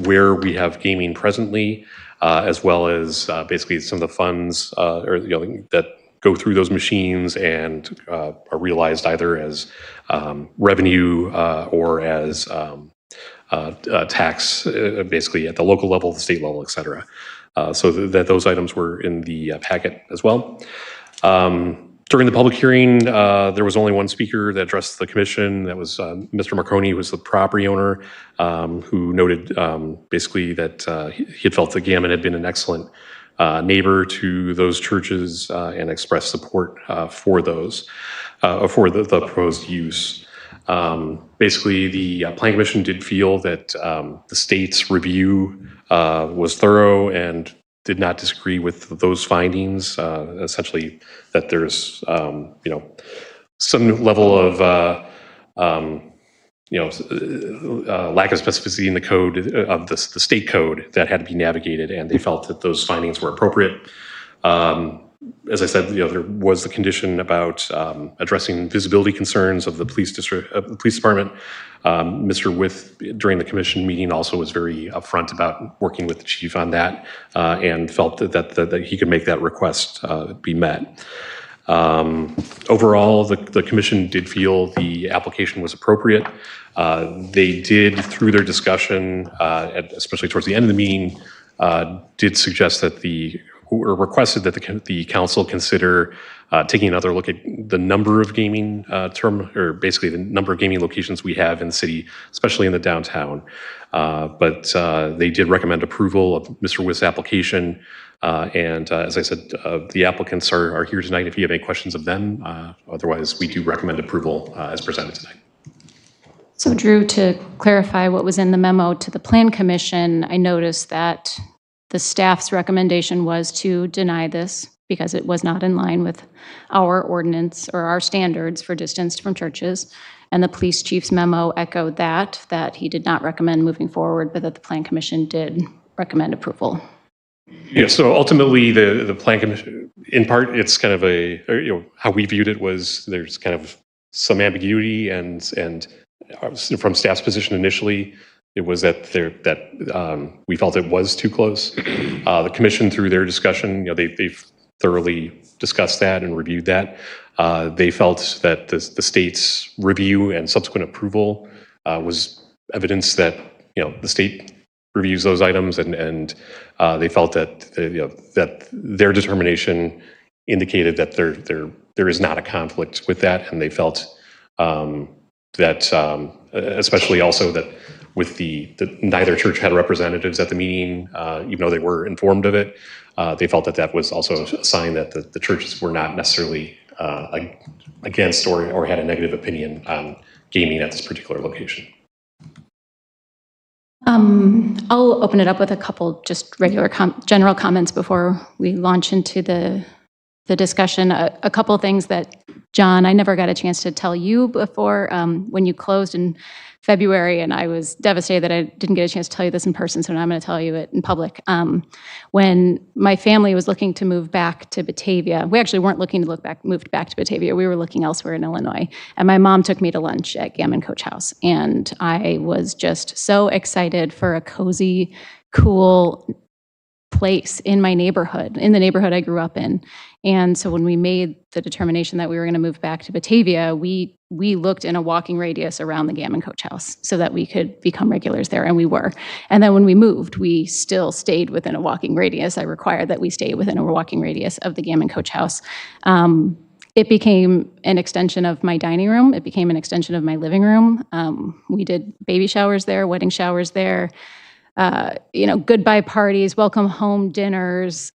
where we have gaming presently, as well as basically some of the funds that go through those machines and are realized either as revenue or as tax, basically at the local level, the state level, et cetera. So that those items were in the packet as well. During the public hearing, there was only one speaker that addressed the commission. That was Mr. Marconi, who was the property owner, who noted basically that he had felt that Gammon had been an excellent neighbor to those churches and expressed support for those, for the proposed use. Basically, the Plan Commission did feel that the state's review was thorough and did not disagree with those findings. Essentially, that there's some level of lack of specificity in the code of the state code that had to be navigated, and they felt that those findings were appropriate. As I said, there was the condition about addressing visibility concerns of the police department. Mr. With, during the commission meeting, also was very upfront about working with the chief on that, and felt that he could make that request be met. Overall, the commission did feel the application was appropriate. They did, through their discussion, especially towards the end of the meeting, did suggest that or requested that the council consider taking another look at the number of gaming or basically the number of gaming locations we have in the city, especially in the downtown. But they did recommend approval of Mr. With's application. And as I said, the applicants are here tonight if you have any questions of them. Otherwise, we do recommend approval as presented tonight. So Drew, to clarify what was in the memo to the Plan Commission, I noticed that the staff's recommendation was to deny this because it was not in line with our ordinance or our standards for distance from churches. And the police chief's memo echoed that he did not recommend moving forward, but that the Plan Commission did recommend approval. Yeah, so ultimately the Plan Commission, in part, it's kind of how we viewed it was there's kind of some ambiguity and from staff's position initially, It was that we felt it was too close. The commission, through their discussion, they've thoroughly discussed that and reviewed that. They felt that the state's review and subsequent approval was evidence that the state reviews those items, and they felt that that their determination indicated that there is not a conflict with that, and they felt that especially also that with that neither church had representatives at the meeting, even though they were informed of it, they felt that that was also a sign that the churches were not necessarily against or had a negative opinion on gaming at this particular location. I'll open it up with a couple just regular general comments before we launch into the discussion. A couple of things that, John, I never got a chance to tell you before when you closed in February, and I was devastated that I didn't get a chance to tell you this in person, so now I'm going to tell you it in public. When my family was looking to move back to Batavia, we actually weren't looking to move back to Batavia. We were looking elsewhere in Illinois, and my mom took me to lunch at Gammon Coach House, and I was just so excited for a cozy, cool place in my neighborhood, in the neighborhood I grew up in. And so when we made the determination that we were going to move back to Batavia, we looked in a walking radius around the Gammon Coach House so that we could become regulars there, and we were. And then when we moved, we still stayed within a walking radius. I required that we stay within a walking radius of the Gammon Coach House. It became an extension of my dining room. It became an extension of my living room. We did baby showers there, wedding showers there, goodbye parties, welcome home dinners,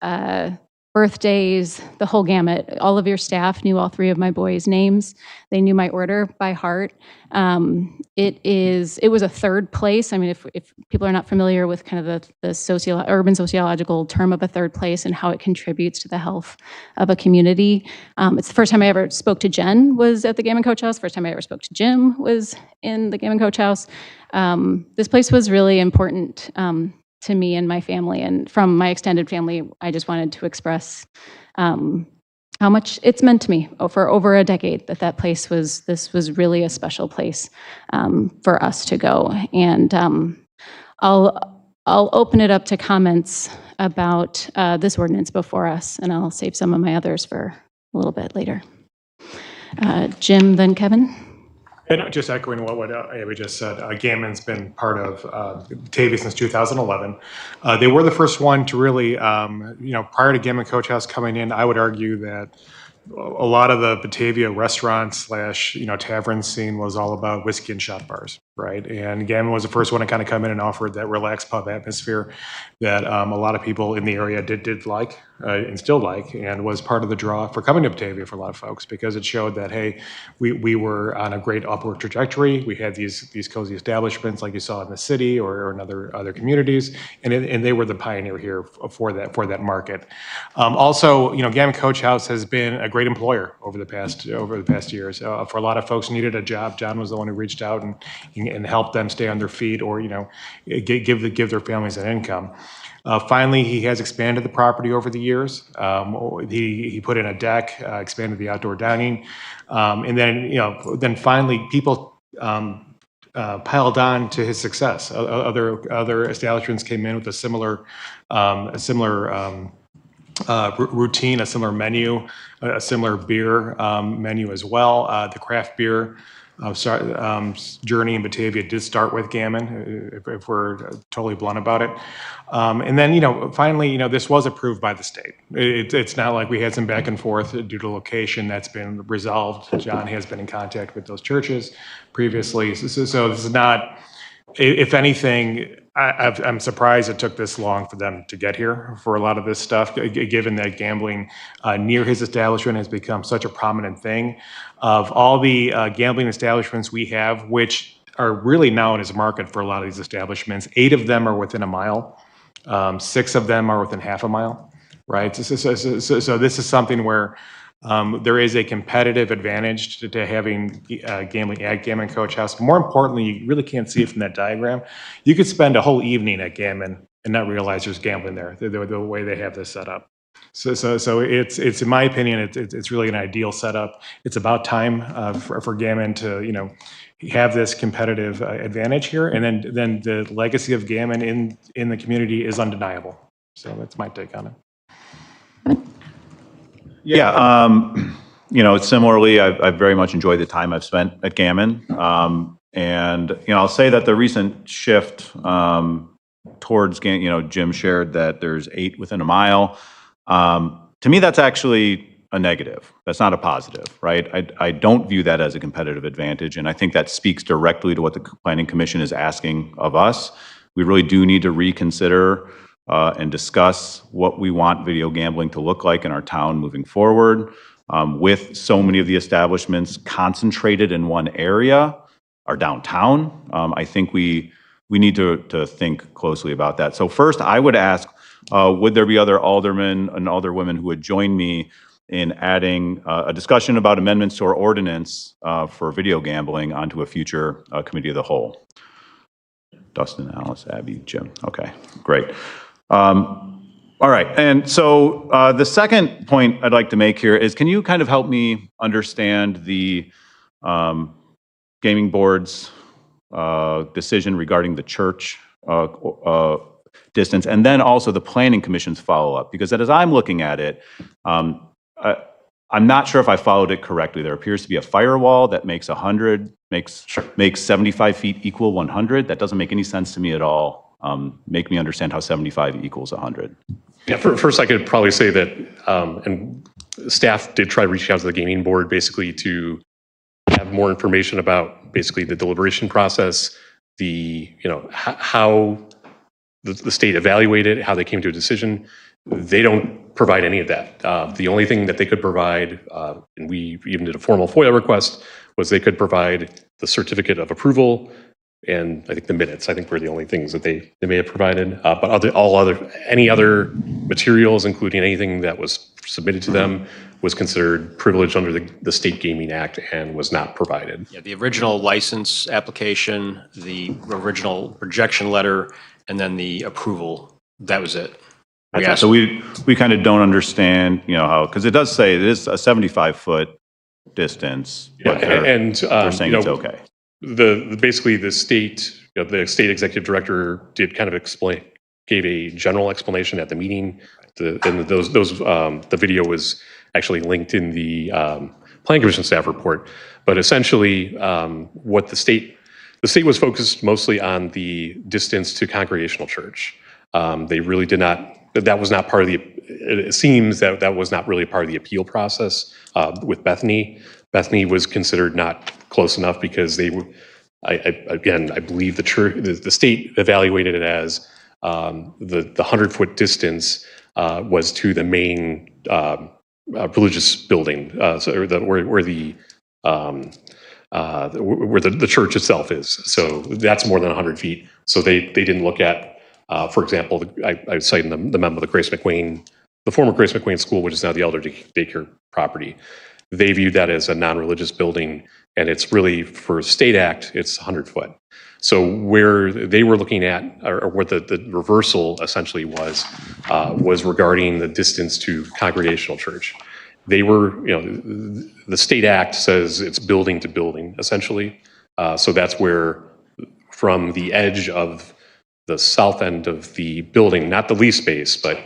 birthdays, the whole gamut. All of your staff knew all three of my boys' names. They knew my order by heart. It was a third place. I mean, if people are not familiar with kind of the urban sociological term of a third place and how it contributes to the health of a community, it's the first time I ever spoke to Jen was at the Gammon Coach House. First time I ever spoke to Jim was in the Gammon Coach House. This place was really important to me and my family, and from my extended family, I just wanted to express how much it's meant to me for over a decade that place was really a special place for us to go. And I'll open it up to comments about this ordinance before us, and I'll save some of my others for a little bit later. Jim, then Kevin. And just echoing what Abby just said, Gammon's been part of Batavia since 2011. They were the first one to really, prior to Gammon Coach House coming in, I would argue that a lot of the Batavia restaurant / tavern scene was all about whiskey and shot bars, right? And Gammon was the first one to kind of come in and offer that relaxed pub atmosphere that a lot of people in the area did like and still like, and was part of the draw for coming to Batavia for a lot of folks, because it showed that, hey, we were on a great upward trajectory. We had these cozy establishments like you saw in the city or in other communities, and they were the pioneer here for that market. Also, Gammon Coach House has been a great employer over the past years. For a lot of folks who needed a job, John was the one who reached out and helped them stay on their feet, or give their families an income. Finally, he has expanded the property over the years. He put in a deck, expanded the outdoor dining, and then finally people piled on to his success. Other establishments came in with a similar routine, a similar menu, a similar beer menu as well. The craft beer journey in Batavia did start with Gammon, if we're totally blunt about it. And then, finally, this was approved by the state. It's not like we had some back and forth due to location. That's been resolved. John has been in contact with those churches previously. So this is not, if anything, I'm surprised it took this long for them to get here for a lot of this stuff, given that gambling near his establishment has become such a prominent thing. Of all the gambling establishments we have, which are really now in his market for a lot of these establishments, 8 of them are within a mile. 6 of them are within half a mile, right? So this is something where there is a competitive advantage to having gambling at Gammon Coach House. More importantly, you really can't see it from that diagram. You could spend a whole evening at Gammon and not realize there's gambling there, the way they have this set up. So it's in my opinion, it's really an ideal setup. It's about time for Gammon to have this competitive advantage here. And then the legacy of Gammon in the community is undeniable. So that's my take on it. Yeah, similarly, I've very much enjoyed the time I've spent at Gammon. And, I'll say that the recent shift towards, Jim shared that there's 8 within a mile. To me, that's actually a negative. That's not a positive, right? I don't view that as a competitive advantage, and I think that speaks directly to what the Planning Commission is asking of us. We really do need to reconsider and discuss what we want video gambling to look like in our town moving forward. With so many of the establishments concentrated in one area, our downtown, I think we need to think closely about that. So first, I would ask, would there be other aldermen and alderwomen who would join me in adding a discussion about amendments to our ordinance for video gambling onto a future committee of the whole? Dustin, Alice, Abby, Jim. Okay, great. All right, and so the second point I'd like to make here is, can you kind of help me understand the gaming board's decision regarding the church distance, and then also the Planning Commission's follow-up? Because as I'm looking at it, I'm not sure if I followed it correctly. There appears to be a firewall that makes 100, makes 75 feet equal 100. That doesn't make any sense to me at all. Make me understand how 75 equals 100. Yeah, first I could probably say that, and staff did try reaching out to the gaming board basically to have more information about basically the deliberation process, how the state evaluated, how they came to a decision. They don't provide any of that. The only thing that they could provide, and we even did a formal FOIA request, was they could provide the certificate of approval and I think the minutes, I think, were the only things that they may have provided. But any other materials, including anything that was submitted to them, was considered privileged under the State Gaming Act and was not provided. Yeah, the original license application, the original rejection letter, and then the approval, that was it. So we kind of don't understand, how, because it does say it is a 75-foot distance, but they're saying it's okay. Basically the state, the state executive director did kind of gave a general explanation at the meeting. The video was actually linked in the Planning Commission staff report. But essentially, what the state was focused mostly on the distance to Congregational Church. They really did not. That was not part of the. It seems that was not really part of the appeal process with Bethany. Bethany was considered not close enough because they were. I believe the state evaluated it as the 100-foot distance was to the main religious building, where the church itself is. So that's more than 100 feet. So they didn't look at. For example, I cite in the memo the former Grace McWayne School, which is now the Elder Daycare property. They viewed that as a non-religious building, and it's really, for state act, it's 100 foot. So where they were looking at, or what the reversal essentially was regarding the distance to Congregational Church. They were, the state act says it's building to building, essentially. So that's where, from the edge of the south end of the building, not the lease space, but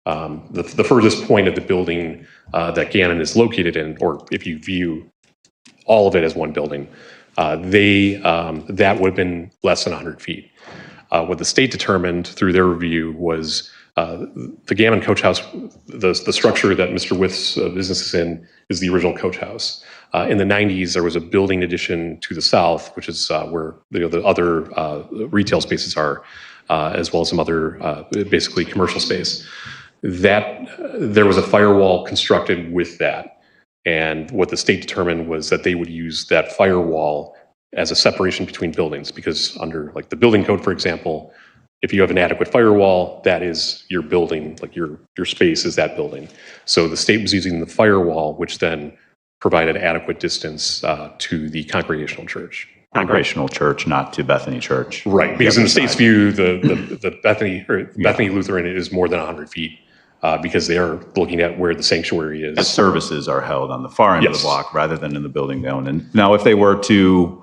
the furthest point of the building that Gannon is located in, or if you view all of it as one building, that would have been less than 100 feet. What the state determined through their review was the Gammon Coach House, the structure that Mr. With's business is in, is the original coach house. In the 90s, there was a building addition to the south, which is where the other retail spaces are, as well as some other basically commercial space. That there was a firewall constructed with that. And what the state determined was that they would use that firewall as a separation between buildings, because under like the building code, for example, if you have an adequate firewall, that is your building, like your space is that building. So the state was using the firewall, which then provided adequate distance to the Congregational Church. Congregational Church, not to Bethany Church. Right, because in the state's view, the Bethany Lutheran is more than 100 feet. Because they are looking at where the sanctuary is. The services are held on the far end of the block rather than in the building down. And now if they were to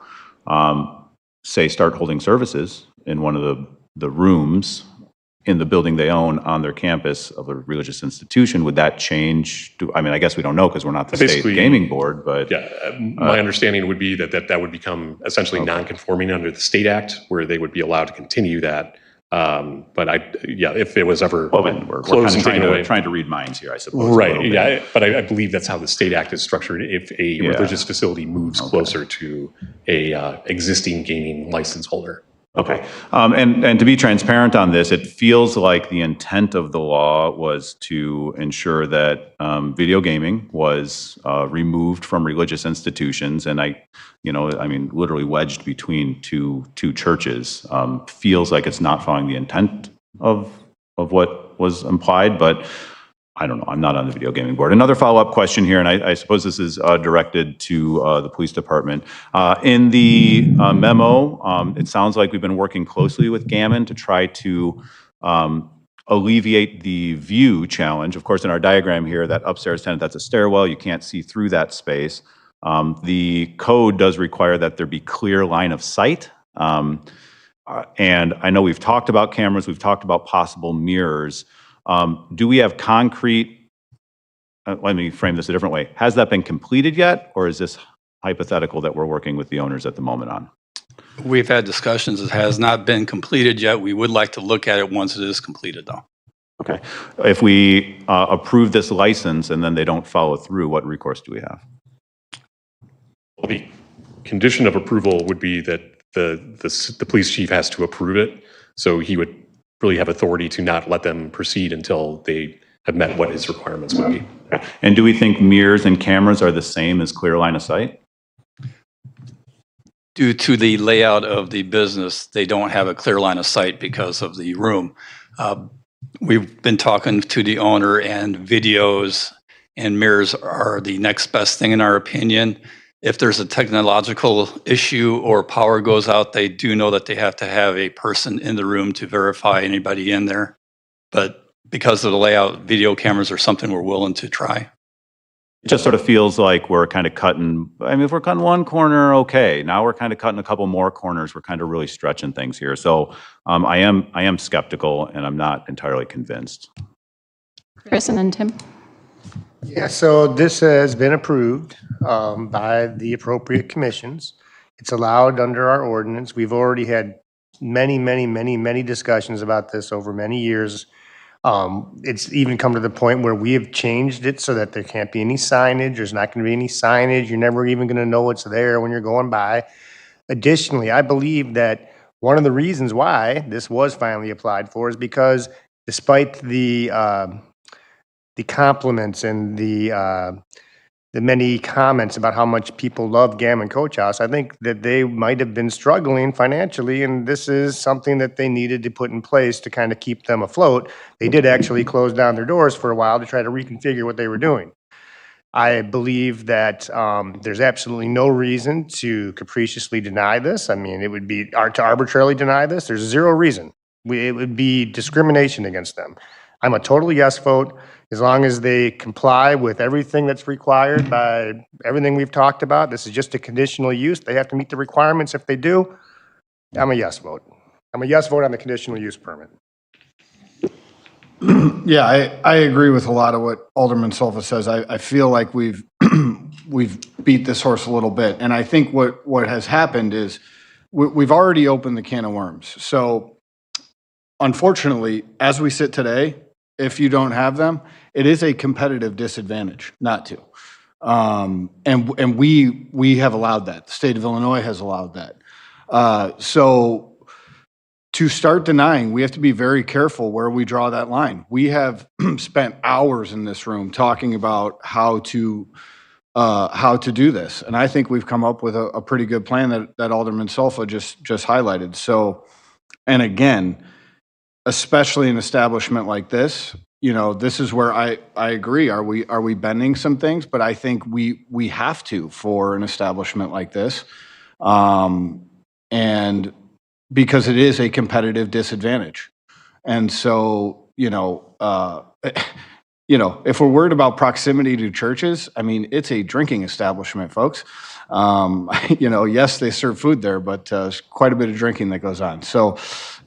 say, start holding services in one of the rooms in the building they own on their campus of a religious institution, would that change? I mean, I guess we don't know because we're not the state Basically, gaming board, but. Yeah, my understanding would be that would become essentially non-conforming under the state act, where they would be allowed to continue that. But if it was ever Well, then we're closed and taken away. trying to read minds here, I suppose. a Right, little bit. yeah, but I believe that's how the state act is structured. If a religious facility moves closer to a existing gaming license holder. Okay. And to be transparent on this, it feels like the intent of the law was to ensure that video gaming was removed from religious institutions. And literally wedged between two churches. Feels like it's not following the intent of what was implied, but I don't know. I'm not on the video gaming board. Another follow-up question here, and I suppose this is directed to the police department. In the memo, it sounds like we've been working closely with Gammon to try to alleviate the view challenge. Of course, in our diagram here, that upstairs tenant, that's a stairwell. You can't see through that space. The code does require that there be clear line of sight. And I know we've talked about cameras. We've talked about possible mirrors. Do we have concrete, let me frame this a different way. Has that been completed yet, or is this hypothetical that we're working with the owners at the moment on? We've had discussions. It has not been completed yet. We would like to look at it once it is completed, though. Okay. If we approve this license and then they don't follow through, what recourse do we have? Well, the condition of approval would be that the police chief has to approve it. So he would really have authority to not let them proceed until they have met what his requirements would be. And do we think mirrors and cameras are the same as clear line of sight? Due to the layout of the business, they don't have a clear line of sight because of the room. We've been talking to the owner, and videos and mirrors are the next best thing in our opinion. If there's a technological issue or power goes out, they do know that they have to have a person in the room to verify anybody in there. But because of the layout, video cameras are something we're willing to try. It just sort of feels like we're kind of cutting, if we're cutting one corner, okay. Now we're kind of cutting a couple more corners. We're kind of really stretching things here. So I am skeptical, and I'm not entirely convinced. Chris and then Tim. Yeah, so this has been approved by the appropriate commissions. It's allowed under our ordinance. We've already had many discussions about this over many years. It's even come to the point where we have changed it so that there can't be any signage. There's not going to be any signage. You're never even going to know what's there when you're going by. Additionally, I believe that one of the reasons why this was finally applied for is because despite the compliments and the many comments about how much people love Gammon Coach House, I think that they might have been struggling financially, and this is something that they needed to put in place to kind of keep them afloat. They did actually close down their doors for a while to try to reconfigure what they were doing. I believe that there's absolutely no reason to capriciously deny this. I mean, it would be to arbitrarily deny this. There's zero reason. It would be discrimination against them. I'm a total yes vote. As long as they comply with everything that's required by everything we've talked about. This is just a conditional use. They have to meet the requirements. If they do, I'm a yes vote. I'm a yes vote on the conditional use permit. Yeah, I agree with a lot of what Alderman Solfa says. I feel like we've beat this horse a little bit. And I think what has happened is we've already opened the can of worms. So unfortunately, as we sit today, if you don't have them, it is a competitive disadvantage not to. And we have allowed that. The state of Illinois has allowed that. So to start denying, we have to be very careful where we draw that line. We have spent hours in this room talking about how to do this. And I think we've come up with a pretty good plan that Alderman Solfa just highlighted. So, and again, especially an establishment like this, this is where I agree. Are we bending some things? But I think we have to for an establishment like this. And because it is a competitive disadvantage. And so, you know, if we're worried about proximity to churches, I mean, it's a drinking establishment, folks. You know, yes, they serve food there, but there's quite a bit of drinking that goes on. So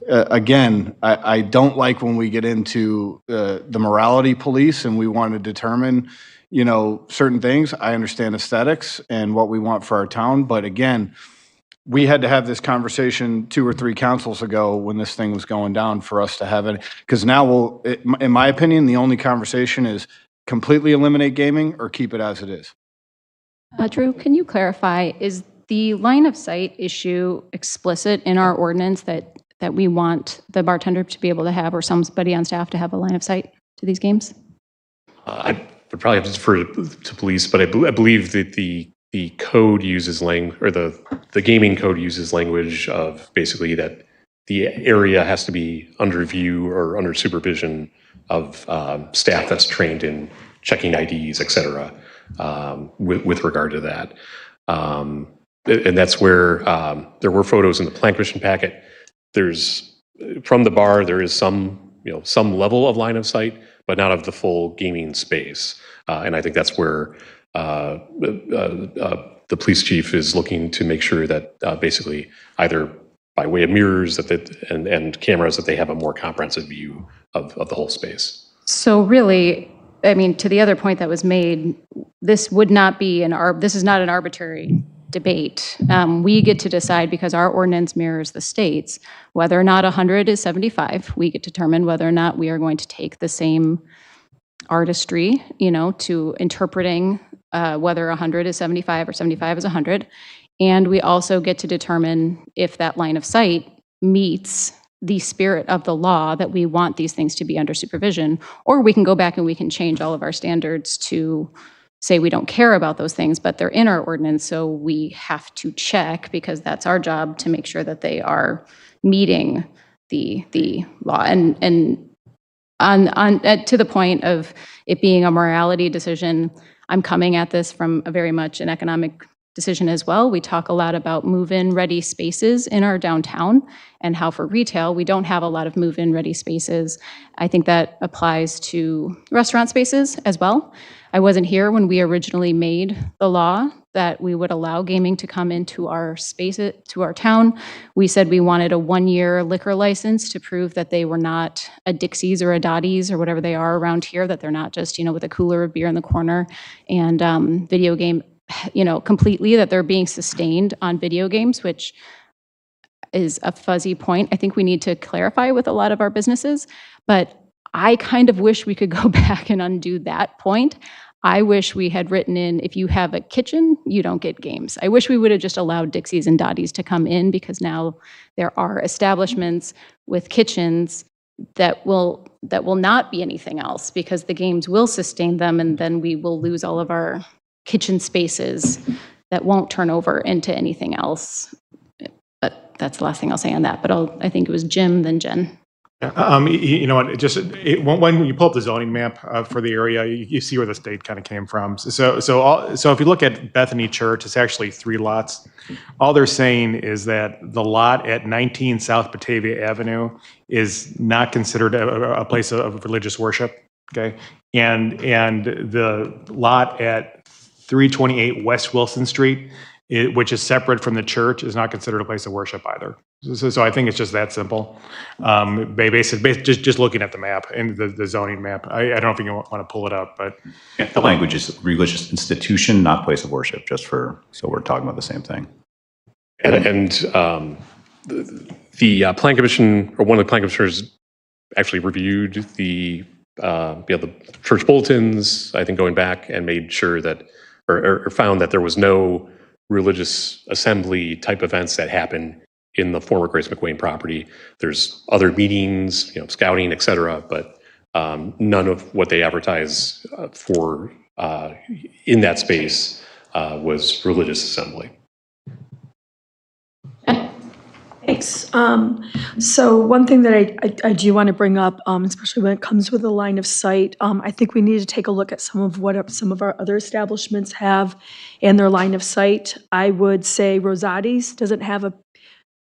again, I don't like when we get into the morality police and we want to determine, you know, certain things. I understand aesthetics and what we want for our town, but again, we had to have this conversation 2 or 3 councils ago when this thing was going down for us to have it. Because now in my opinion, the only conversation is completely eliminate gaming or keep it as it is. Drew, can you clarify, is the line of sight issue explicit in our ordinance that we want the bartender to be able to have, or somebody on staff to have a line of sight to these games? I would probably have to defer to police, but I believe that the code uses or the gaming code uses language of basically that the area has to be under view or under supervision of staff that's trained in checking IDs, et cetera, with regard to that. And that's where there were photos in the Plan Commission packet. From the bar, there is some level of line of sight, but not of the full gaming space. And I think that's where the police chief is looking to make sure that basically either by way of mirrors and cameras that they have a more comprehensive view of the whole space. So really, I mean, to the other point that was made, this would not be this is not an arbitrary debate. We get to decide, because our ordinance mirrors the state's, whether or not 100 is 75. We get to determine whether or not we are going to take the same artistry, to interpreting whether 100 is 75 or 75 is 100. And we also get to determine if that line of sight meets the spirit of the law, that we want these things to be under supervision, or we can go back and we can change all of our standards to say we don't care about those things, but they're in our ordinance, so we have to check, because that's our job to make sure that they are meeting the law. And to the point of it being a morality decision, I'm coming at this from a very much an economic decision as well. We talk a lot about move-in ready spaces in our downtown, and how for retail, we don't have a lot of move-in ready spaces. I think that applies to restaurant spaces as well. I wasn't here when we originally made the law that we would allow gaming to come into our space, to our town. We said we wanted a 1-year liquor license to prove that they were not a Dixie's or a Dottie's or whatever they are around here, that they're not just, with a cooler of beer in the corner and video game, completely, that they're being sustained on video games, which is a fuzzy point. I think we need to clarify with a lot of our businesses, but I kind of wish we could go back and undo that point. I wish we had written in, if you have a kitchen, you don't get games. I wish we would have just allowed Dixie's and Dottie's to come in, because now there are establishments with kitchens that will not be anything else, because the games will sustain them, and then we will lose all of our kitchen spaces that won't turn over into anything else. But that's the last thing I'll say on that. But I think it was Jim, then Jen. You know what, when you pull up the zoning map for the area, you see where the state kind of came from. So if you look at Bethany Church, it's actually 3 lots. All they're saying is that the lot at 19 South Batavia Avenue is not considered a place of religious worship, okay? And the lot at 328 West Wilson Street, which is separate from the church, is not considered a place of worship either. So I think it's just that simple. Basically, just looking at the map and the zoning map. I don't think you want to pull it up, but the language is religious institution, not place of worship. So we're talking about the same thing. And the Plan Commission, or one of the Plan Commissioners, actually reviewed the church bulletins, I think, going back, and made sure that, or found that there was no religious assembly type events that happen in the former Grace McWayne property. There's other meetings, scouting, et cetera, but none of what they advertise for in that space was religious assembly. Thanks. So one thing that I do want to bring up, especially when it comes with a line of sight, I think we need to take a look at some of our other establishments have and their line of sight. I would say Rosati's doesn't have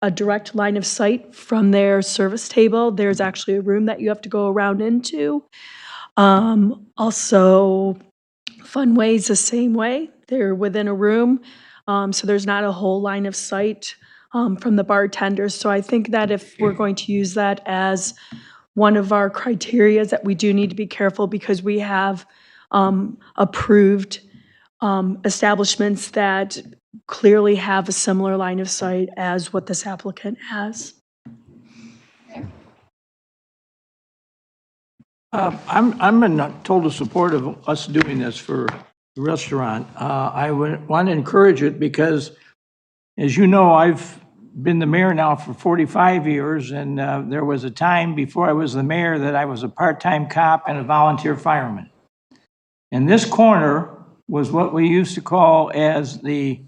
a direct line of sight from their service table. There's actually a room that you have to go around into. Also, funways the same way. They're within a room, so there's not a whole line of sight from the bartenders. So I think that if we're going to use that as one of our criteria, that we do need to be careful because we have approved establishments that clearly have a similar line of sight as what this applicant has. I'm in total support of us doing this for the restaurant. I would want to encourage it because, as you know, I've been the mayor now for 45 years, and there was a time before I was the mayor that I was a part-time cop and a volunteer fireman. And this corner was what we used to call as the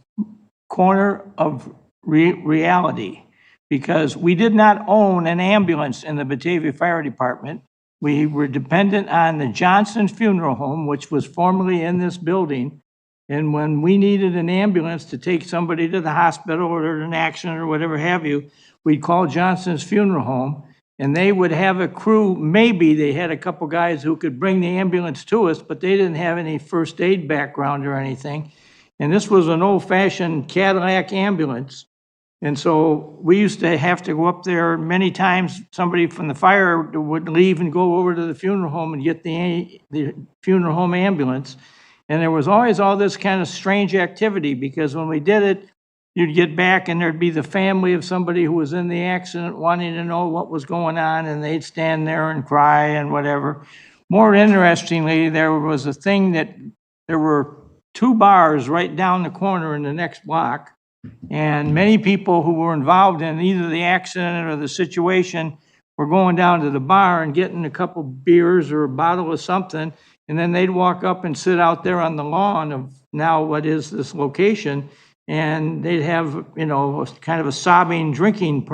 corner of reality, because we did not own an ambulance in the Batavia Fire Department. We were dependent on the Johnson Funeral Home, which was formerly in this building. And when we needed an ambulance to take somebody to the hospital or an accident or whatever have you, we'd call Johnson's Funeral Home, and they would have a crew. Maybe they had a couple guys who could bring the ambulance to us, but they didn't have any first aid background or anything. And this was an old-fashioned Cadillac ambulance. And so we used to have to go up there many times. Somebody from the fire would leave and go over to the funeral home and get the funeral home ambulance. And there was always all this kind of strange activity, because when we did it, you'd get back and there'd be the family of somebody who was in the accident wanting to know what was going on, and they'd stand there and cry and whatever. More interestingly, there was a thing that there were 2 bars right down the corner in the next block. And many people who were involved in either the accident or the situation were going down to the bar and getting a couple beers or a bottle of something, and then they'd walk up and sit out there on the lawn of now what is this location, and they'd have, you know, kind of a sobbing drinking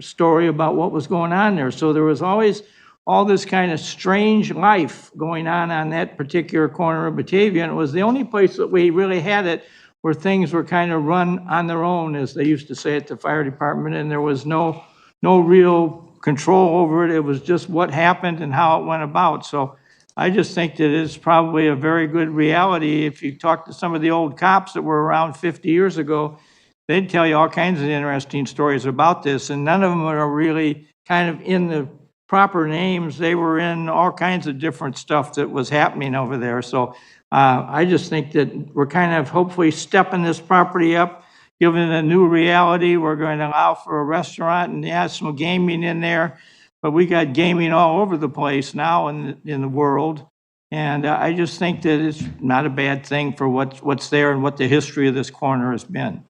story about what was going on there. So there was always all this kind of strange life going on that particular corner of Batavia, and it was the only place that we really had it where things were kind of run on their own, as they used to say at the fire department, and there was no real control over it. It was just what happened and how it went about. So I just think that it's probably a very good reality. If you talk to some of the old cops that were around 50 years ago, they'd tell you all kinds of interesting stories about this, and none of them are really kind of in the proper names. They were in all kinds of different stuff that was happening over there. So I just think that we're kind of hopefully stepping this property up, giving it a new reality. We're going to allow for a restaurant and yeah, some gaming in there, but we got gaming all over the place now in the world. And I just think that it's not a bad thing for what's there and what the history of this corner has been.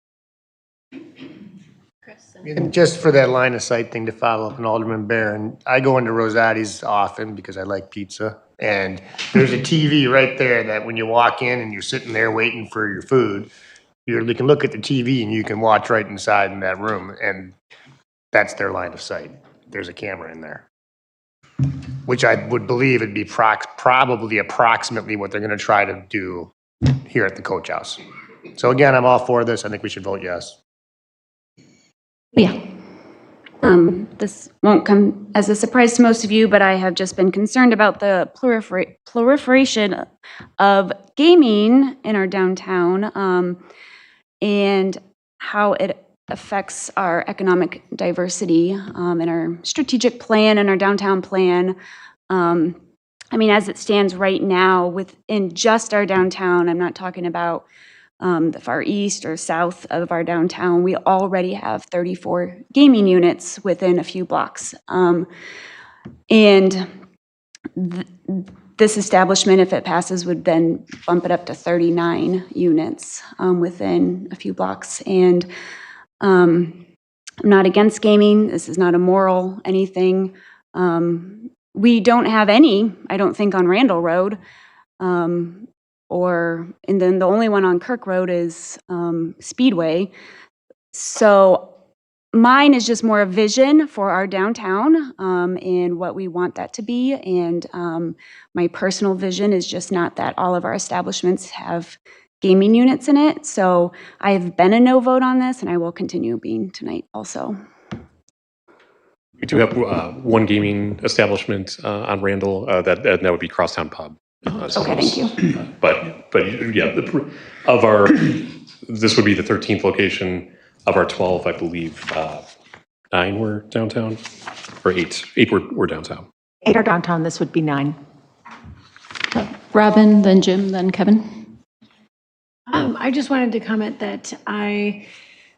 And just for that line of sight thing to follow up on Alderman Barron, I go into Rosati's often because I like pizza. And there's a TV right there that when you walk in and you're sitting there waiting for your food, you can look at the TV and you can watch right inside in that room. And that's their line of sight. There's a camera in there, which I would believe would be probably approximately what they're going to try to do here at the Coach House. So again, I'm all for this. I think we should vote yes. Yeah. This won't come as a surprise to most of you, but I have just been concerned about the proliferation of gaming in our downtown, and how it affects our economic diversity, and our strategic plan and our downtown plan. I mean, as it stands right now within just our downtown, I'm not talking about the far east or south of our downtown, we already have 34 gaming units within a few blocks. And this establishment, if it passes, would then bump it up to 39 units within a few blocks. And I'm not against gaming. This is not immoral, anything. We don't have any, I don't think, on Randall Road. And then the only one on Kirk Road is Speedway. So mine is just more a vision for our downtown, and what we want that to be. And my personal vision is just not that all of our establishments have gaming units in it. So I have been a no vote on this, and I will continue being tonight also. We do have one gaming establishment on Randall, that would be Crosstown Pub. Okay, thank you. But yeah, this would be the 13th location of our 12, I believe. 9 were downtown, or 8. 8 were downtown. 8 are downtown, this would be 9. Robin, then Jim, then Kevin. I just wanted to comment that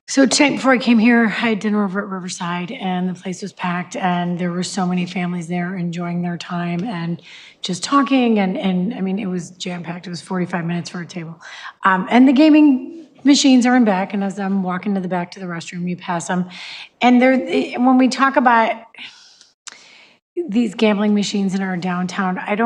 so tonight before I came here, I had dinner over at Riverside and the place was packed and there were so many families there enjoying their time and just talking and I mean, it was jam-packed. It was 45 minutes for a table. And the gaming machines are in back, and as I'm walking to the back to the restroom, you pass them. And when we talk about these gambling machines in our downtown, I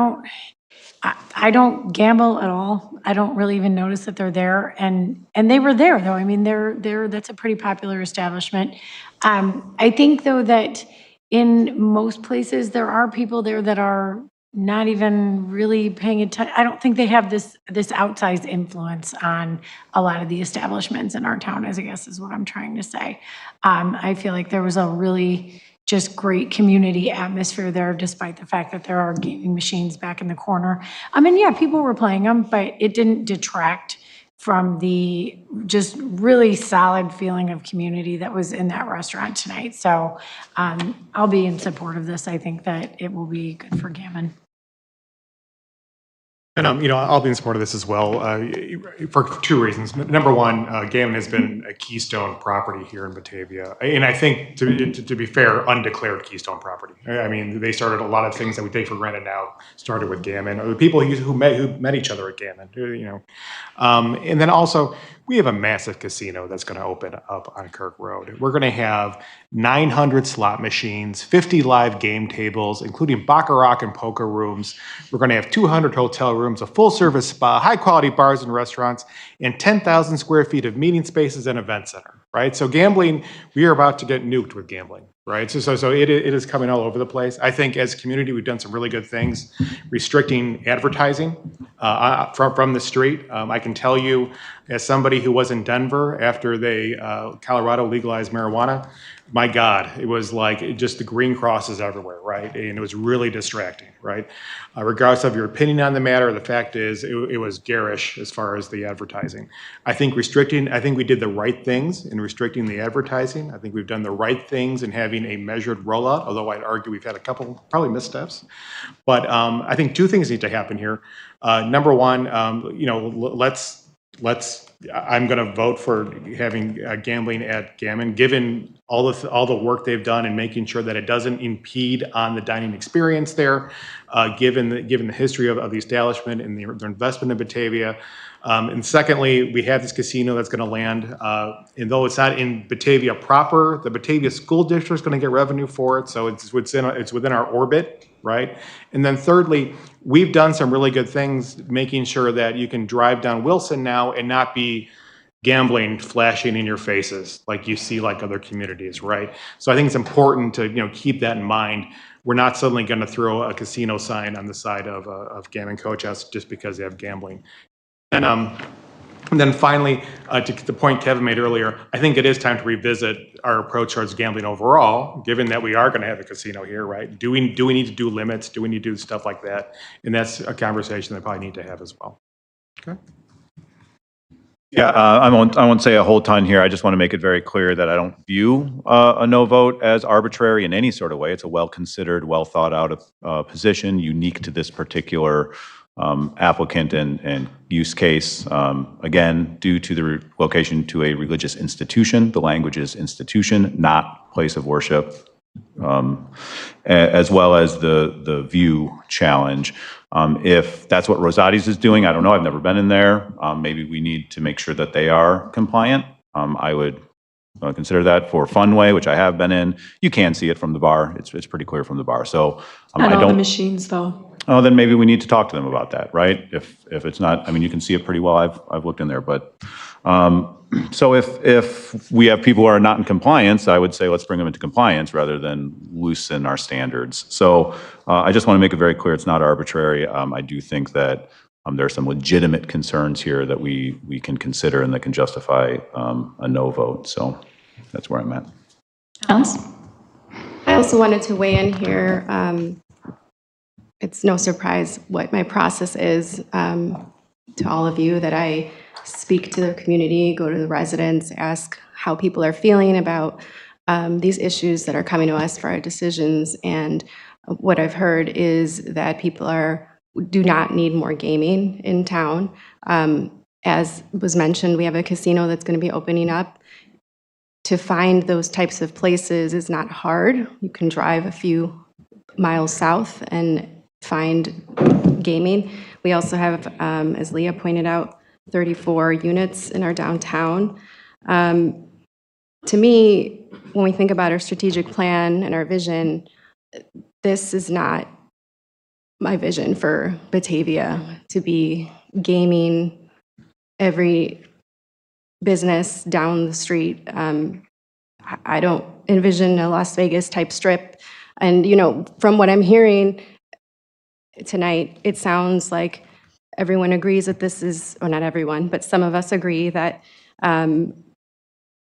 don't gamble at all. I don't really even notice that they're there. And they were there though. I mean, that's a pretty popular establishment. I think though that in most places there are people there that are not even really paying attention. I don't think they have this outsized influence on a lot of the establishments in our town, as I guess is what I'm trying to say. I feel like there was a really just great community atmosphere there, despite the fact that there are gaming machines back in the corner. I mean, yeah, people were playing them, but it didn't detract from the just really solid feeling of community that was in that restaurant tonight. So I'll be in support of this. I think that it will be good for Gammon. And, I'll be in support of this as well for 2 reasons. Number one, Gammon has been a keystone property here in Batavia. And I think, to be fair, undeclared keystone property. I mean, they started a lot of things that we take for granted now, started with Gammon, or the people who met each other at Gammon, And then also, we have a massive casino that's going to open up on Kirk Road. We're going to have 900 slot machines, 50 live game tables, including baccarat and poker rooms. We're going to have 200 hotel rooms, a full-service spa, high-quality bars and restaurants, and 10,000 square feet of meeting spaces and event center, right? So gambling, we are about to get nuked with gambling, right? So it is coming all over the place. I think as a community, we've done some really good things, restricting advertising from the street. I can tell you, as somebody who was in Denver after Colorado legalized marijuana, my God, it was like just the green crosses everywhere, right? And it was really distracting, right? Regardless of your opinion on the matter, the fact is it was garish as far as the advertising. I think we did the right things in restricting the advertising. I think we've done the right things in having a measured rollout, although I'd argue we've had a couple probably missteps. But I think 2 things need to happen here. Number one, I'm going to vote for having gambling at Gammon, given all the work they've done in making sure that it doesn't impede on the dining experience there, given the history of the establishment and their investment in Batavia. And secondly, we have this casino that's going to land, and though it's not in Batavia proper, the Batavia School District is going to get revenue for it, so it's within our orbit, right? And then thirdly, we've done some really good things, making sure that you can drive down Wilson now and not be gambling flashing in your faces like you see like other communities, right? So I think it's important to keep that in mind. We're not suddenly going to throw a casino sign on the side of Gammon Coach House just because they have gambling. And then finally, to the point Kevin made earlier, I think it is time to revisit our approach towards gambling overall, given that we are going to have a casino here, right? Do we need to do limits? Do we need to do stuff like that? And that's a conversation that I probably need to have as well. Okay. Yeah, I won't say a whole ton here. I just want to make it very clear that I don't view a no vote as arbitrary in any sort of way. It's a well-considered, well-thought-out position, unique to this particular applicant and use case. Again, due to the location to a religious institution, the language is institution, not place of worship, as well as the view challenge. If that's what Rosati's is doing, I don't know, I've never been in there. Maybe we need to make sure that they are compliant. I would consider that for Funway, which I have been in. You can see it from the bar. It's pretty clear from the bar. So Not all the machines though. Oh, then maybe we need to talk to them about that, right? If it's not, I mean, you can see it pretty well. I've looked in there, but so if we have people who are not in compliance, I would say let's bring them into compliance rather than loosen our standards. So I just want to make it very clear it's not arbitrary. I do think that there are some legitimate concerns here that we can consider and that can justify a no vote. So that's where I'm at. Alice? I also wanted to weigh in here. It's no surprise what my process is to all of you, that I speak to the community, go to the residents, ask how people are feeling about these issues that are coming to us for our decisions. And what I've heard is that people do not need more gaming in town. As was mentioned, we have a casino that's going to be opening up. To find those types of places is not hard. You can drive a few miles south and find gaming. We also have, as Leah pointed out, 34 units in our downtown. To me, when we think about our strategic plan and our vision, this is not my vision for Batavia, to be gaming every business down the street. I don't envision a Las Vegas type strip. And, from what I'm hearing tonight, it sounds like everyone agrees that this is, or not everyone, but some of us agree that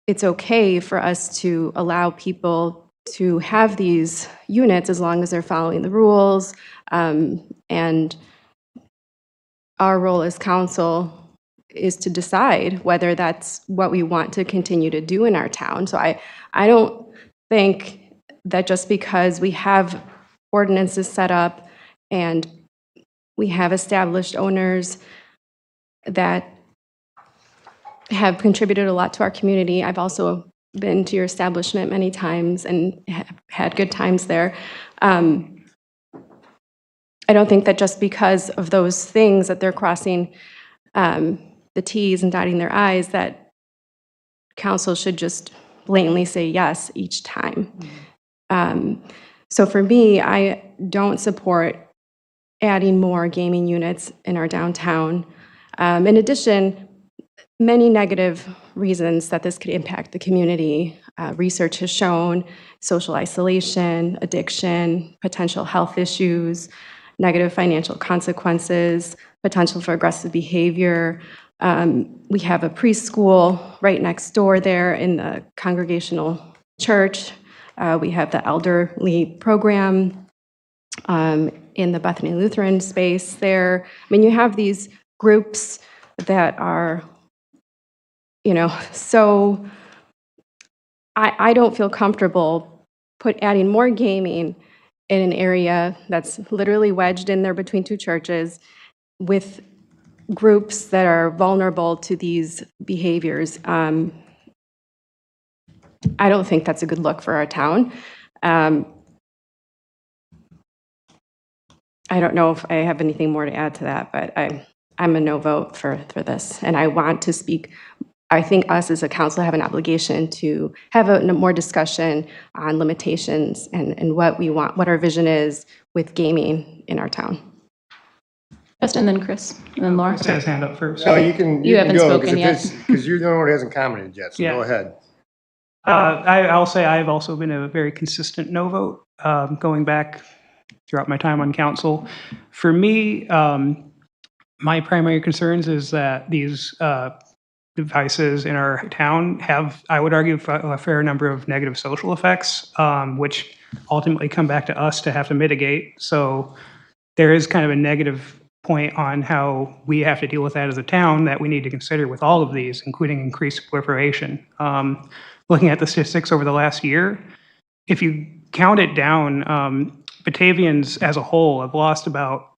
it's okay for us to allow people to have these units as long as they're following the rules. And our role as council is to decide whether that's what we want to continue to do in our town. So I don't think that just because we have ordinances set up and we have established owners that have contributed a lot to our community. I've also been to your establishment many times and had good times there. I don't think that just because of those things that they're crossing the T's and dotting their I's, that council should just blatantly say yes each time. So for me, I don't support adding more gaming units in our downtown. In addition, many negative reasons that this could impact the community. Research has shown social isolation, addiction, potential health issues, negative financial consequences, potential for aggressive behavior. We have a preschool right next door there in the Congregational Church. We have the elderly program in the Bethany Lutheran space there. I mean, you have these groups that are, so I don't feel comfortable adding more gaming in an area that's literally wedged in there between two churches with groups that are vulnerable to these behaviors. I don't think that's a good look for our town. I don't know if I have anything more to add to that, but I'm a no vote for this. And I want to speak, I think us as a council have an obligation to have a more discussion on limitations and what we want, what our vision is with gaming in our town. Justin, then Chris, and then Laura. Chris has his hand up first. No, you can haven't go, spoken yet. Because you're the one who hasn't commented yet, so Yeah. go ahead. I'll say I've also been a very consistent no vote going back throughout my time on council. For me, my primary concerns is that these devices in our town have, I would argue, a fair number of negative social effects, which ultimately come back to us to have to mitigate. So there is kind of a negative point on how we have to deal with that as a town that we need to consider with all of these, including increased proliferation. Looking at the statistics over the last year, if you count it down, Batavians as a whole have lost about,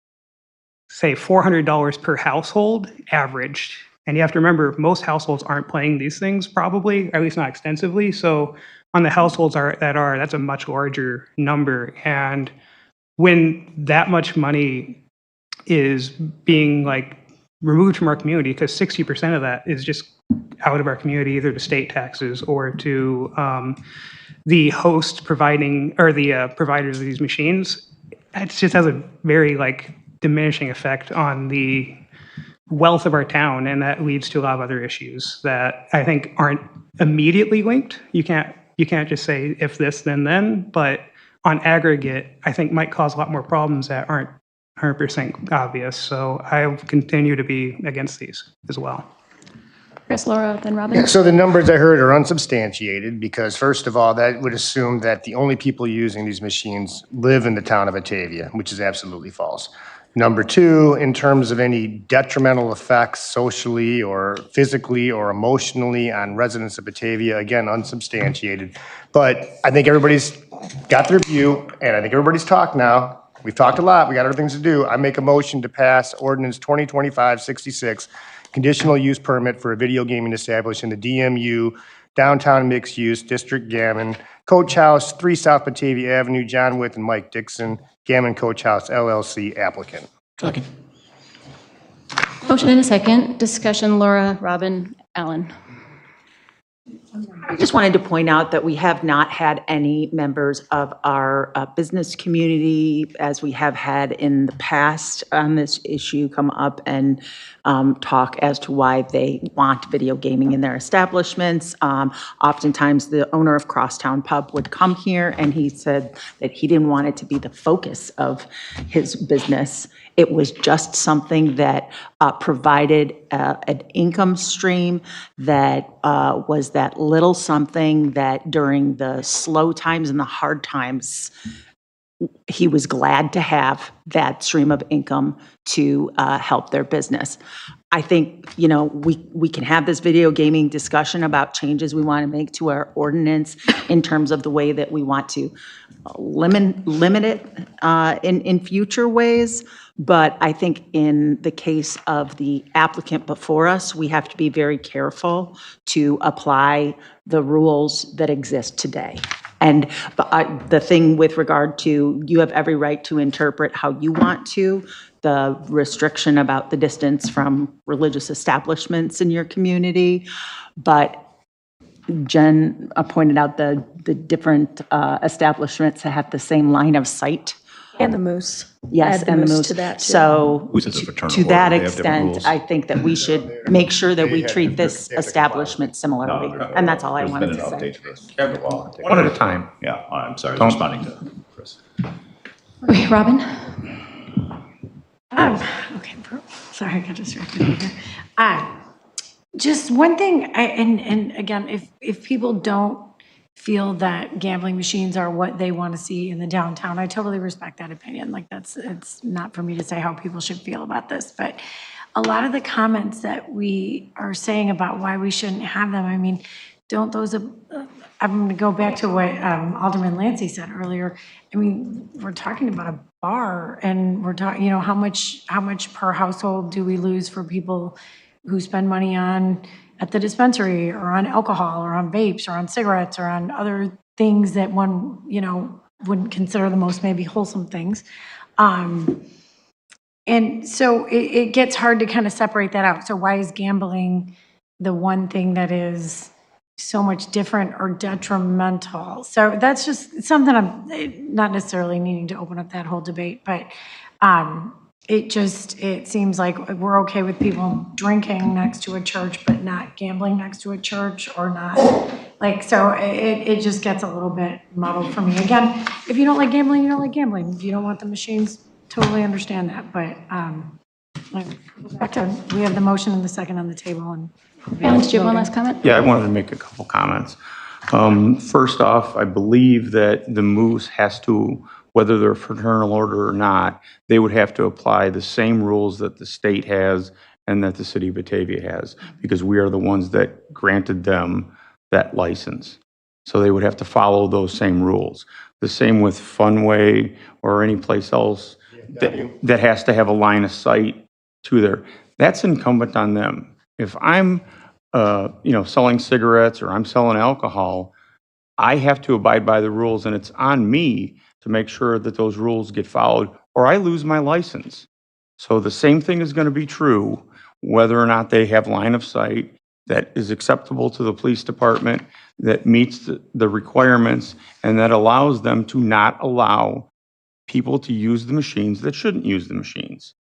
say, $400 per household averaged. And you have to remember, most households aren't playing these things probably, or at least not extensively. So on the households that's a much larger number. And when that much money is being removed from our community, because 60% of that is just out of our community, either to state taxes or to the host providing, or the providers of these machines, it just has a very diminishing effect on the wealth of our town, and that leads to a lot of other issues that I think aren't immediately linked. You can't just say if this then, but on aggregate, I think might cause a lot more problems that aren't 100% obvious. So I continue to be against these as well. Chris, Laura, then Robin. Yeah, so the numbers I heard are unsubstantiated because first of all, that would assume that the only people using these machines live in the town of Batavia, which is absolutely false. Number two, in terms of any detrimental effects socially or physically or emotionally on residents of Batavia, again, unsubstantiated. But I think everybody's got their view, and I think everybody's talked now. We've talked a lot, we got other things to do. I make a motion to pass ordinance 2025-66, conditional use permit for a video gaming establishment in the DMU, downtown mixed use, District Gammon, Coach House, 3 South Batavia Avenue, John Witt and Mike Dixon, Gammon Coach House LLC applicant. Second. Motion and a second. Discussion, Laura, Robin, Alan. I just wanted to point out that we have not had any members of our business community, as we have had in the past on this issue, come up and talk as to why they want video gaming in their establishments. Oftentimes, the owner of Crosstown Pub would come here, and he said that he didn't want it to be the focus of his business. It was just something that provided an income stream that was that little something that during the slow times and the hard times, he was glad to have that stream of income to help their business. I think, you know, we can have this video gaming discussion about changes we want to make to our ordinance in terms of the way that we want to limit it in future ways. But I think in the case of the applicant before us, we have to be very careful to apply the rules that exist today. And the thing with regard to, you have every right to interpret how you want to, the restriction about the distance from religious establishments in your community. But Jen pointed out the different establishments that have the same line of sight. And the moose. Yes, Add the and the moose moose. to that, too. So Moose is a fraternal to that order. They have different rules. extent, I think that we should make sure that we treat this establishment similarly. And that's all I There's wanted been an to say. update to this. One at a time. Yeah, I'm sorry, I Don't- was responding to Chris. Okay, Robin. Okay, sorry, I got distracted here. Just one thing, and again, if people don't feel that gambling machines are what they want to see in the downtown, I totally respect that opinion. Like it's not for me to say how people should feel about this, but a lot of the comments that we are saying about why we shouldn't have them, I mean, don't those, I'm going to go back to what Alderman Lancy said earlier. I mean, we're talking about a bar, and we're talking, you know, how much per household do we lose for people who spend money on at the dispensary or on alcohol or on vapes or on cigarettes or on other things that one, you know, wouldn't consider the most maybe wholesome things. And so it gets hard to kind of separate that out. So why is gambling the one thing that is so much different or detrimental? So that's just something I'm not necessarily needing to open up that whole debate, but it seems like we're okay with people drinking next to a church, but not gambling next to a church, or not, like, so it just gets a little bit muddled for me. Again, if you don't like gambling, you don't like gambling. If you don't want the machines, totally understand that, but back to, we have the motion and the second on the table. And Alan, did you have one last comment? Yeah, I wanted to make a couple comments. First off, I believe that the Moose has to, whether they're a fraternal order or not, they would have to apply the same rules that the state has and that the city of Batavia has, because we are the ones that granted them that license. So they would have to follow those same rules. The same with Funway or any place else that has to have a line of sight to there. That's incumbent on them. If I'm selling cigarettes or I'm selling alcohol, I have to abide by the rules, and it's on me to make sure that those rules get followed, or I lose my license. So the same thing is going to be true whether or not they have line of sight that is acceptable to the police department, that meets the requirements, and that allows them to not allow people to use the machines that shouldn't use the machines.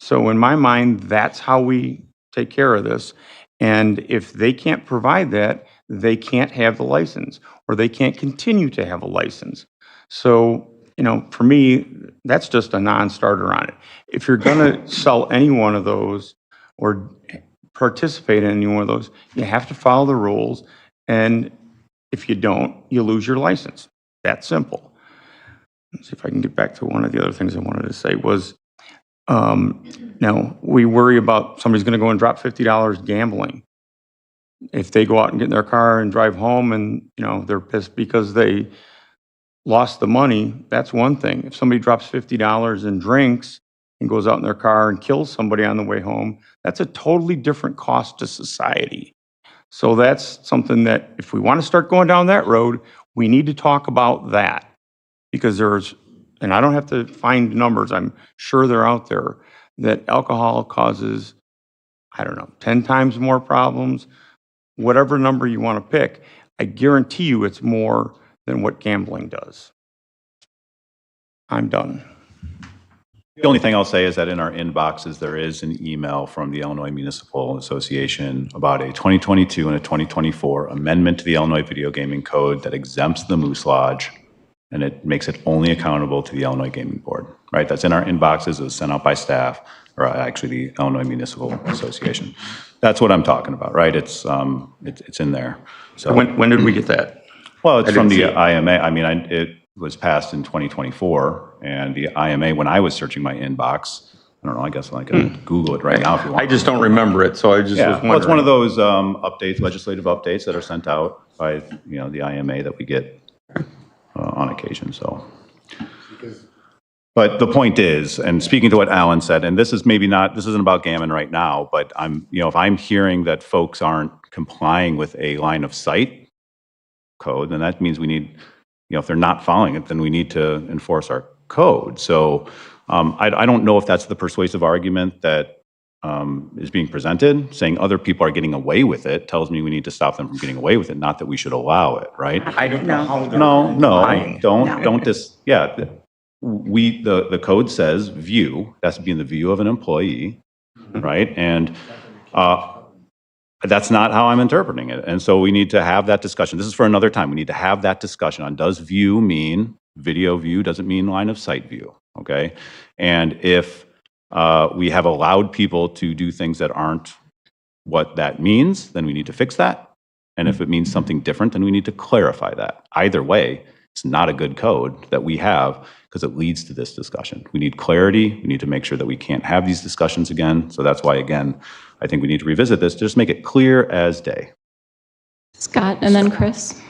So in my mind, that's how we take care of this. And if they can't provide that, they can't have the license, or they can't continue to have a license. So, for me, that's just a non-starter on it. If you're going to sell any one of those or participate in any one of those, you have to follow the rules, and if you don't, you lose your license. That simple. Let's see if I can get back to one of the other things I wanted to say was, now, we worry about somebody's gonna go and drop $50 gambling. If they go out and get in their car and drive home and, they're pissed because they lost the money, that's one thing. If somebody drops $50 in drinks and goes out in their car and kills somebody on the way home, that's a totally different cost to society. So that's something that if we want to start going down that road, we need to talk about that. Because and I don't have to find numbers, I'm sure they're out there, that alcohol causes, 10 times more problems, whatever number you want to pick. I guarantee you it's more than what gambling does. I'm done. The only thing I'll say is that in our inboxes, there is an email from the Illinois Municipal Association about a 2022 and a 2024 amendment to the Illinois Video Gaming Code that exempts the Moose Lodge, and it makes it only accountable to the Illinois Gaming Board, right? That's in our inboxes. It was sent out by staff, or actually the Illinois Municipal Association. That's what I'm talking about, right? It's in there. So when did we get that? Well, it's from the IMA. I mean, it was passed in 2024, and the IMA, when I was searching my inbox, I don't know, I guess I can Google it right now if you want. I just don't remember it, so I just was wondering. Well, it's one of those updates, legislative updates that are sent out by, the IMA that we get on occasion, so. But the point is, and speaking to what Alan said, and this isn't about gammon right now, but if I'm hearing that folks aren't complying with a line of sight code, then that means we need, if they're not following it, then we need to enforce our code. So I don't know if that's the persuasive argument that is being presented. Saying other people are getting away with it tells me we need to stop them from getting away with it, not that we should allow it, right? I don't know how they're the code says view, that's being the view of an employee, right? And that's not how I'm interpreting it. And so we need to have that discussion. This is for another time. We need to have that discussion on, does view mean video view? Does it mean line of sight view? Okay. And if we have allowed people to do things that aren't what that means, then we need to fix that. And if it means something different, then we need to clarify that. Either way, it's not a good code that we have because it leads to this discussion. We need clarity. We need to make sure that we can't have these discussions again. So that's why, again, I think we need to revisit this, just make it clear as day. Scott, and then Chris.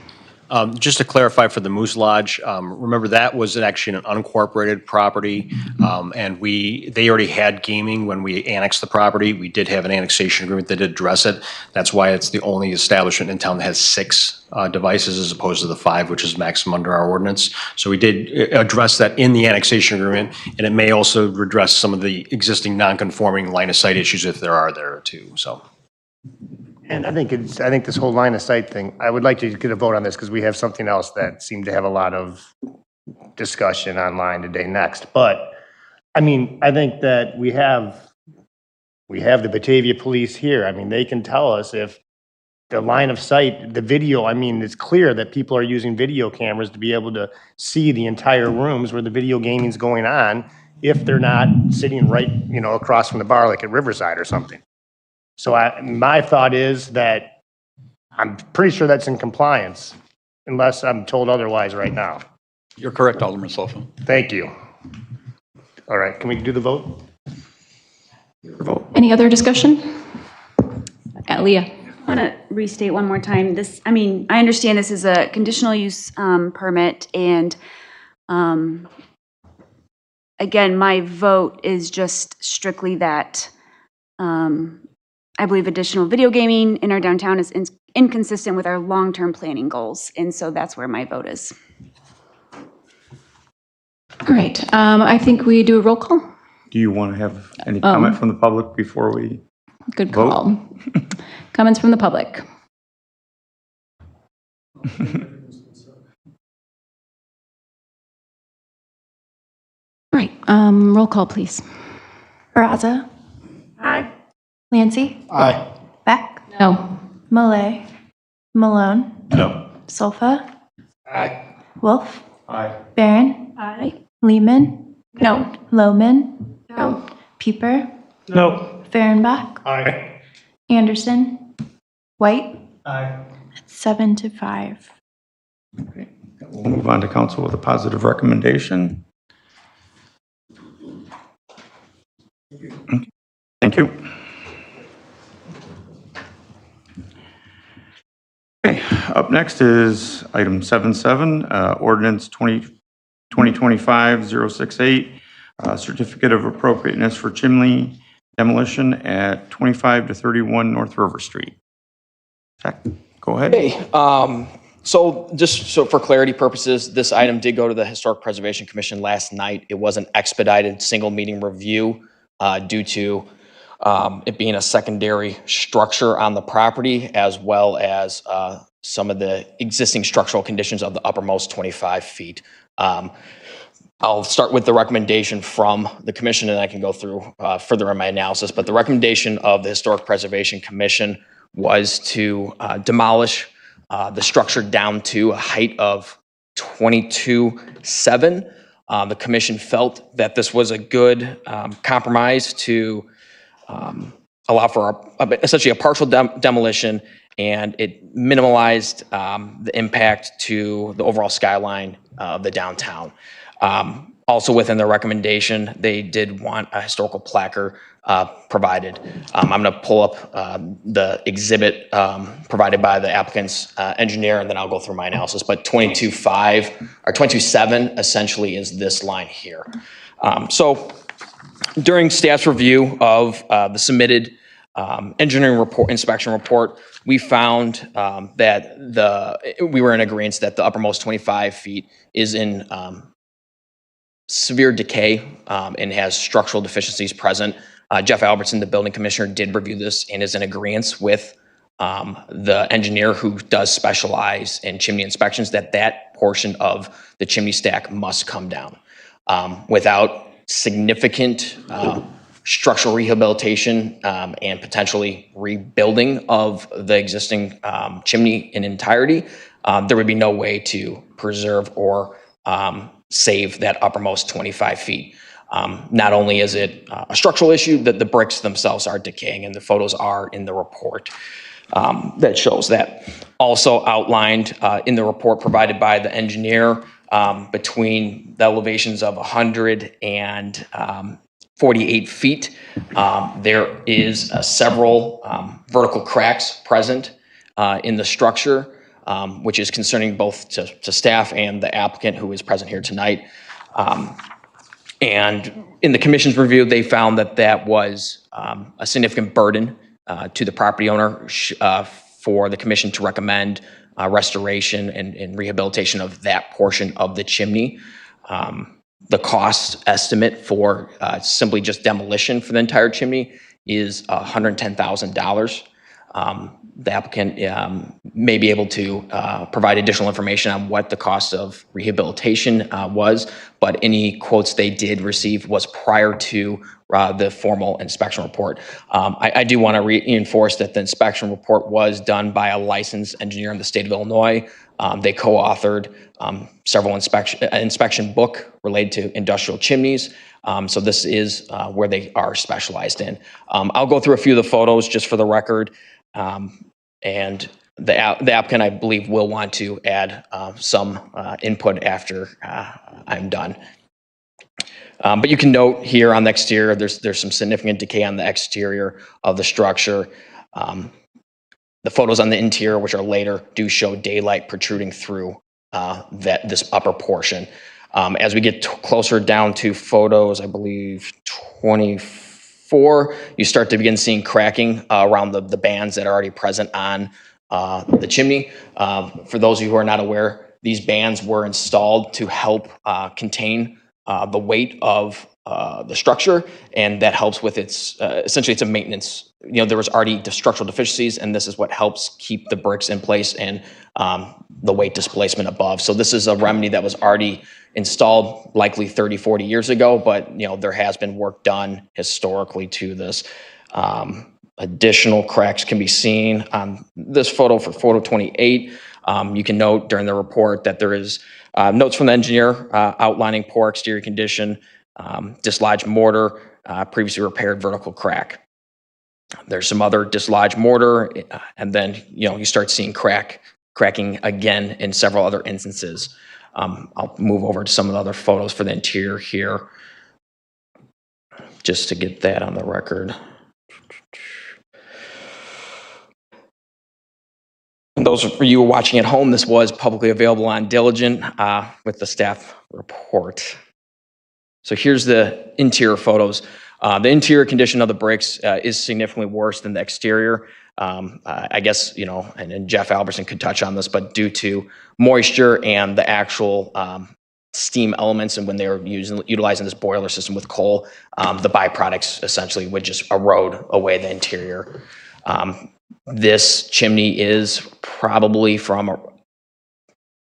Just to clarify for the Moose Lodge, remember that was actually an unincorporated property, and they already had gaming when we annexed the property. We did have an annexation agreement that did address it. That's why it's the only establishment in town that has 6 devices as opposed to the 5, which is maximum under our ordinance. So we did address that in the annexation agreement, and it may also address some of the existing non-conforming line of sight issues if there are there too. So. And I think this whole line of sight thing, I would like to get a vote on this because we have something else that seemed to have a lot of discussion online today next. But I mean, I think that we have the Batavia police here. I mean, they can tell us if the line of sight, the video, I mean, it's clear that people are using video cameras to be able to see the entire rooms where the video gaming is going on if they're not sitting right, across from the bar like at Riverside or something. So my thought is that I'm pretty sure that's in compliance, unless I'm told otherwise right now. You're correct, Alderman Sofa. Thank you. All right, can we do the vote? Any other discussion? Leah. I want to restate one more time. I understand this is a conditional use permit, and again, my vote is just strictly that I believe additional video gaming in our downtown is inconsistent with our long-term planning goals, and so that's where my vote is. All right, I think we do a roll call. Do you want to have any comment from the public before we Good vote? call. Comments from the public. All right, roll call, please. Barraza. Aye. Lancy. Aye. Beck. No. Malay. Malone. No. Solfa. Aye. Wolf. Aye. Barron. Aye. Lehman. No. Lohman. No. Pieper. No. Fehrenbach. Aye. Anderson. White. Aye. 7-5. We'll move on to council with a positive recommendation. Thank you. Okay, up next is item 7.7, ordinance 2025-068, certificate of appropriateness for chimney demolition at 25 to 31 North River Street. Zach, go ahead. Hey, so just so for clarity purposes, this item did go to the Historic Preservation Commission last night. It was an expedited single meeting review due to it being a secondary structure on the property, as well as some of the existing structural conditions of the uppermost 25 feet. I'll start with the recommendation from the commission, and I can go through further in my analysis. But the recommendation of the Historic Preservation Commission was to demolish the structure down to a height of 22.7. The commission felt that this was a good compromise to allow for essentially a partial demolition, and it minimalized the impact to the overall skyline of the downtown. Also within the recommendation, they did want a historical placard provided. I'm going to pull up the exhibit provided by the applicant's engineer, and then I'll go through my analysis. But 22.5 or 22.7 essentially is this line here. So during staff's review of the submitted engineering report, inspection report, we found that we were in agreement that the uppermost 25 feet is in severe decay and has structural deficiencies present. Jeff Albertson, the building commissioner, did review this and is in agreement with the engineer who does specialize in chimney inspections that portion of the chimney stack must come down. Without significant structural rehabilitation and potentially rebuilding of the existing chimney in entirety, there would be no way to preserve or save that uppermost 25 feet. Not only is it a structural issue, that the bricks themselves are decaying, and the photos are in the report that shows that. Also outlined in the report provided by the engineer, between the elevations of 148 feet, there is several vertical cracks present in the structure, which is concerning both to staff and the applicant who is present here tonight. And in the commission's review, they found that was a significant burden to the property owner for the commission to recommend restoration and rehabilitation of that portion of the chimney. The cost estimate for simply just demolition for the entire chimney is $110,000. The applicant may be able to provide additional information on what the cost of rehabilitation was, but any quotes they did receive was prior to the formal inspection report. I do want to reinforce that the inspection report was done by a licensed engineer in the state of Illinois. They co-authored several inspection book related to industrial chimneys. So this is where they are specialized in. I'll go through a few of the photos just for the record. And the applicant, I believe, will want to add some input after I'm done. But you can note here on the exterior, there's some significant decay on the exterior of the structure. The photos on the interior, which are later, do show daylight protruding through this upper portion. As we get closer down to photos, I believe 24, you start to begin seeing cracking around the bands that are already present on the chimney. For those of you who are not aware, these bands were installed to help contain the weight of the structure, and that helps with its, essentially it's a maintenance. There was already structural deficiencies, and this is what helps keep the bricks in place and the weight displacement above. So this is a remedy that was already installed likely 30, 40 years ago, but there has been work done historically to this. Additional cracks can be seen on this photo for photo 28. You can note during the report that there is notes from the engineer outlining poor exterior condition, dislodged mortar, previously repaired vertical crack. There's some other dislodged mortar, and then, you start seeing cracking again in several other instances. I'll move over to some of the other photos for the interior here, just to get that on the record. And those of you watching at home, this was publicly available on Diligent with the staff report. So here's the interior photos. The interior condition of the bricks is significantly worse than the exterior. I guess, and Jeff Albertson could touch on this, but due to moisture and the actual steam elements, and when they were utilizing this boiler system with coal, the byproducts essentially would just erode away the interior. This chimney is probably from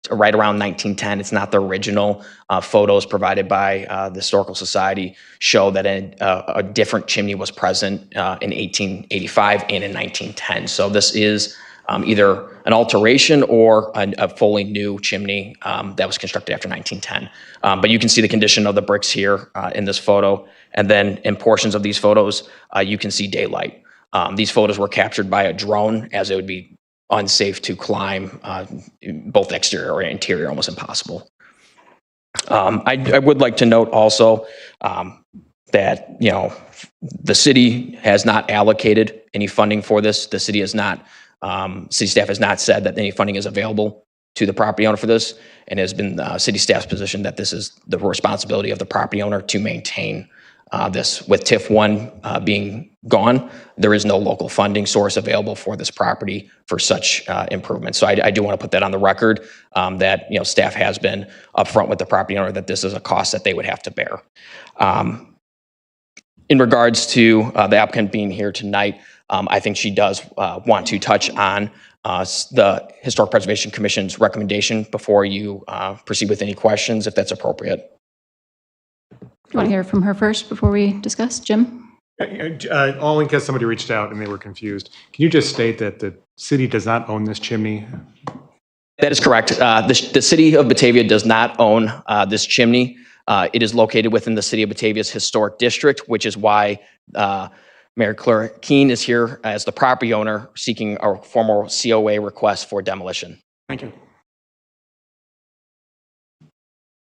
right around 1910. It's not the original. Photos provided by the Historical Society show that a different chimney was present in 1885 and in 1910. So this is either an alteration or a fully new chimney that was constructed after 1910. But you can see the condition of the bricks here in this photo. And then in portions of these photos, you can see daylight. These photos were captured by a drone, as it would be unsafe to climb both exterior or interior, almost impossible. I would like to note also that, the city has not allocated any funding for this. The city has not, city staff has not said that any funding is available to the property owner for this, and it has been city staff's position that this is the responsibility of the property owner to maintain this. With TIF 1 being gone, there is no local funding source available for this property for such improvements. So I do want to put that on the record, that staff has been upfront with the property owner that this is a cost that they would have to bear. In regards to the applicant being here tonight, I think she does want to touch on the Historic Preservation Commission's recommendation before you proceed with any questions, if that's appropriate. You want to hear from her first before we discuss? Jim? Only because somebody reached out and they were confused. Can you just state that the city does not own this chimney? That is correct. The city of Batavia does not own this chimney. It is located within the city of Batavia's historic district, which is why Mayor Claire Keene is here as the property owner seeking a formal COA request for demolition. Thank you.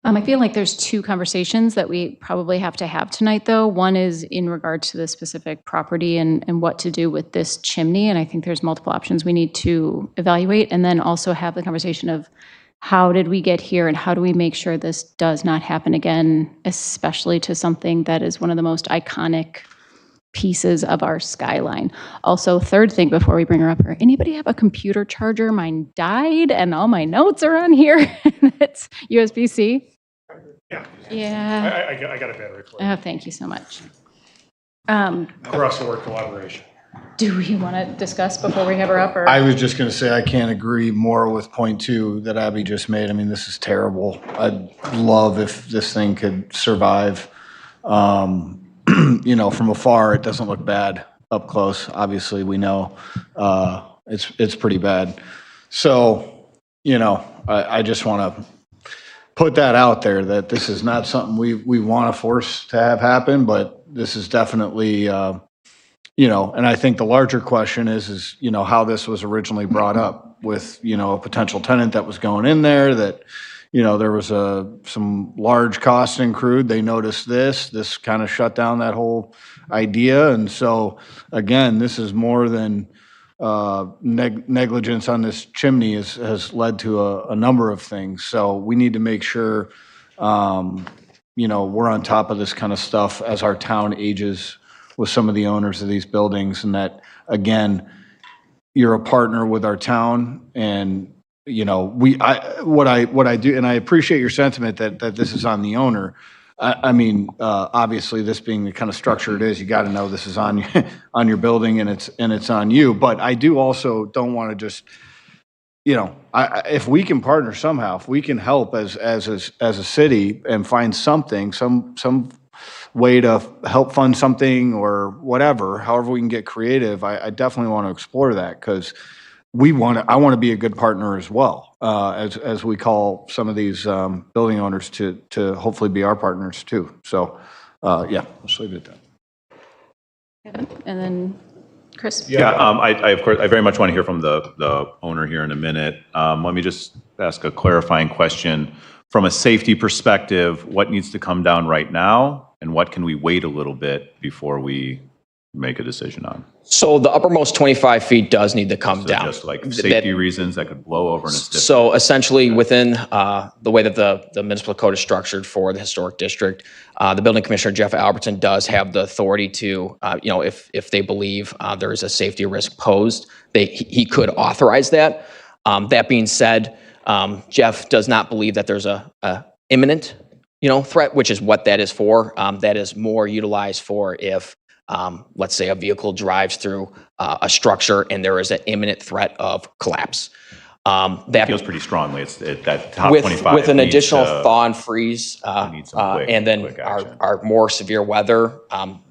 I feel like there's two conversations that we probably have to have tonight, though. One is in regard to the specific property and what to do with this chimney, and I think there's multiple options we need to evaluate, and then also have the conversation of how did we get here and how do we make sure this does not happen again, especially to something that is one of the most iconic pieces of our skyline. Also, third thing before we bring her up here, anybody have a computer charger? Mine died and all my notes are on here. It's USB-C. Yeah. I got a battery for Oh, thank you so much. Across the board collaboration. Do we want to discuss before we have her up? Or? I was just going to say, I can't agree more with point 2 that Abby just made. I mean, this is terrible. I'd love if this thing could survive. From afar, it doesn't look bad. Up close, obviously, we know it's pretty bad. So, I just want to put that out there, that this is not something we want to force to have happen, but this is definitely, and I think the larger question is how this was originally brought up with, a potential tenant that was going in there, that, there was some large costs accrued. They noticed this kind of shut down that whole idea. And so, again, this is more than negligence on this chimney has led to a number of things. So we need to make sure, we're on top of this kind of stuff as our town ages with some of the owners of these buildings, and that, again, you're a partner with our town, and what I do, and I appreciate your sentiment that this is on the owner. I mean, obviously, this being the kind of structure it is, you got to know this is on your building, and it's on you. But I do also don't want to just, if we can partner somehow, if we can help as a city and find something, some way to help fund something or whatever, however we can get creative, I definitely want to explore that, because I want to be a good partner as well, as we call some of these building owners to hopefully be our partners too. So, let's leave it at that. And then Chris? Yeah, I of course, I very much want to hear from the owner here in a minute. Let me just ask a clarifying question. From a safety perspective, what needs to come down right now, and what can we wait a little bit before we make a decision on? So the uppermost 25 feet does need to come So down. just like safety reasons that could blow over and it's different. So essentially, within the way that the municipal code is structured for the historic district, the building commissioner, Jeff Albertson, does have the authority to, if they believe there is a safety risk posed, he could authorize that. That being said, Jeff does not believe that there's a imminent, threat, which is what that is for. That is more utilized for if, let's say, a vehicle drives through a structure and there is an imminent threat of collapse. That feels pretty strongly. It's that top with, 25 with an needs, additional thaw and freeze, and then quick action. our more severe weather.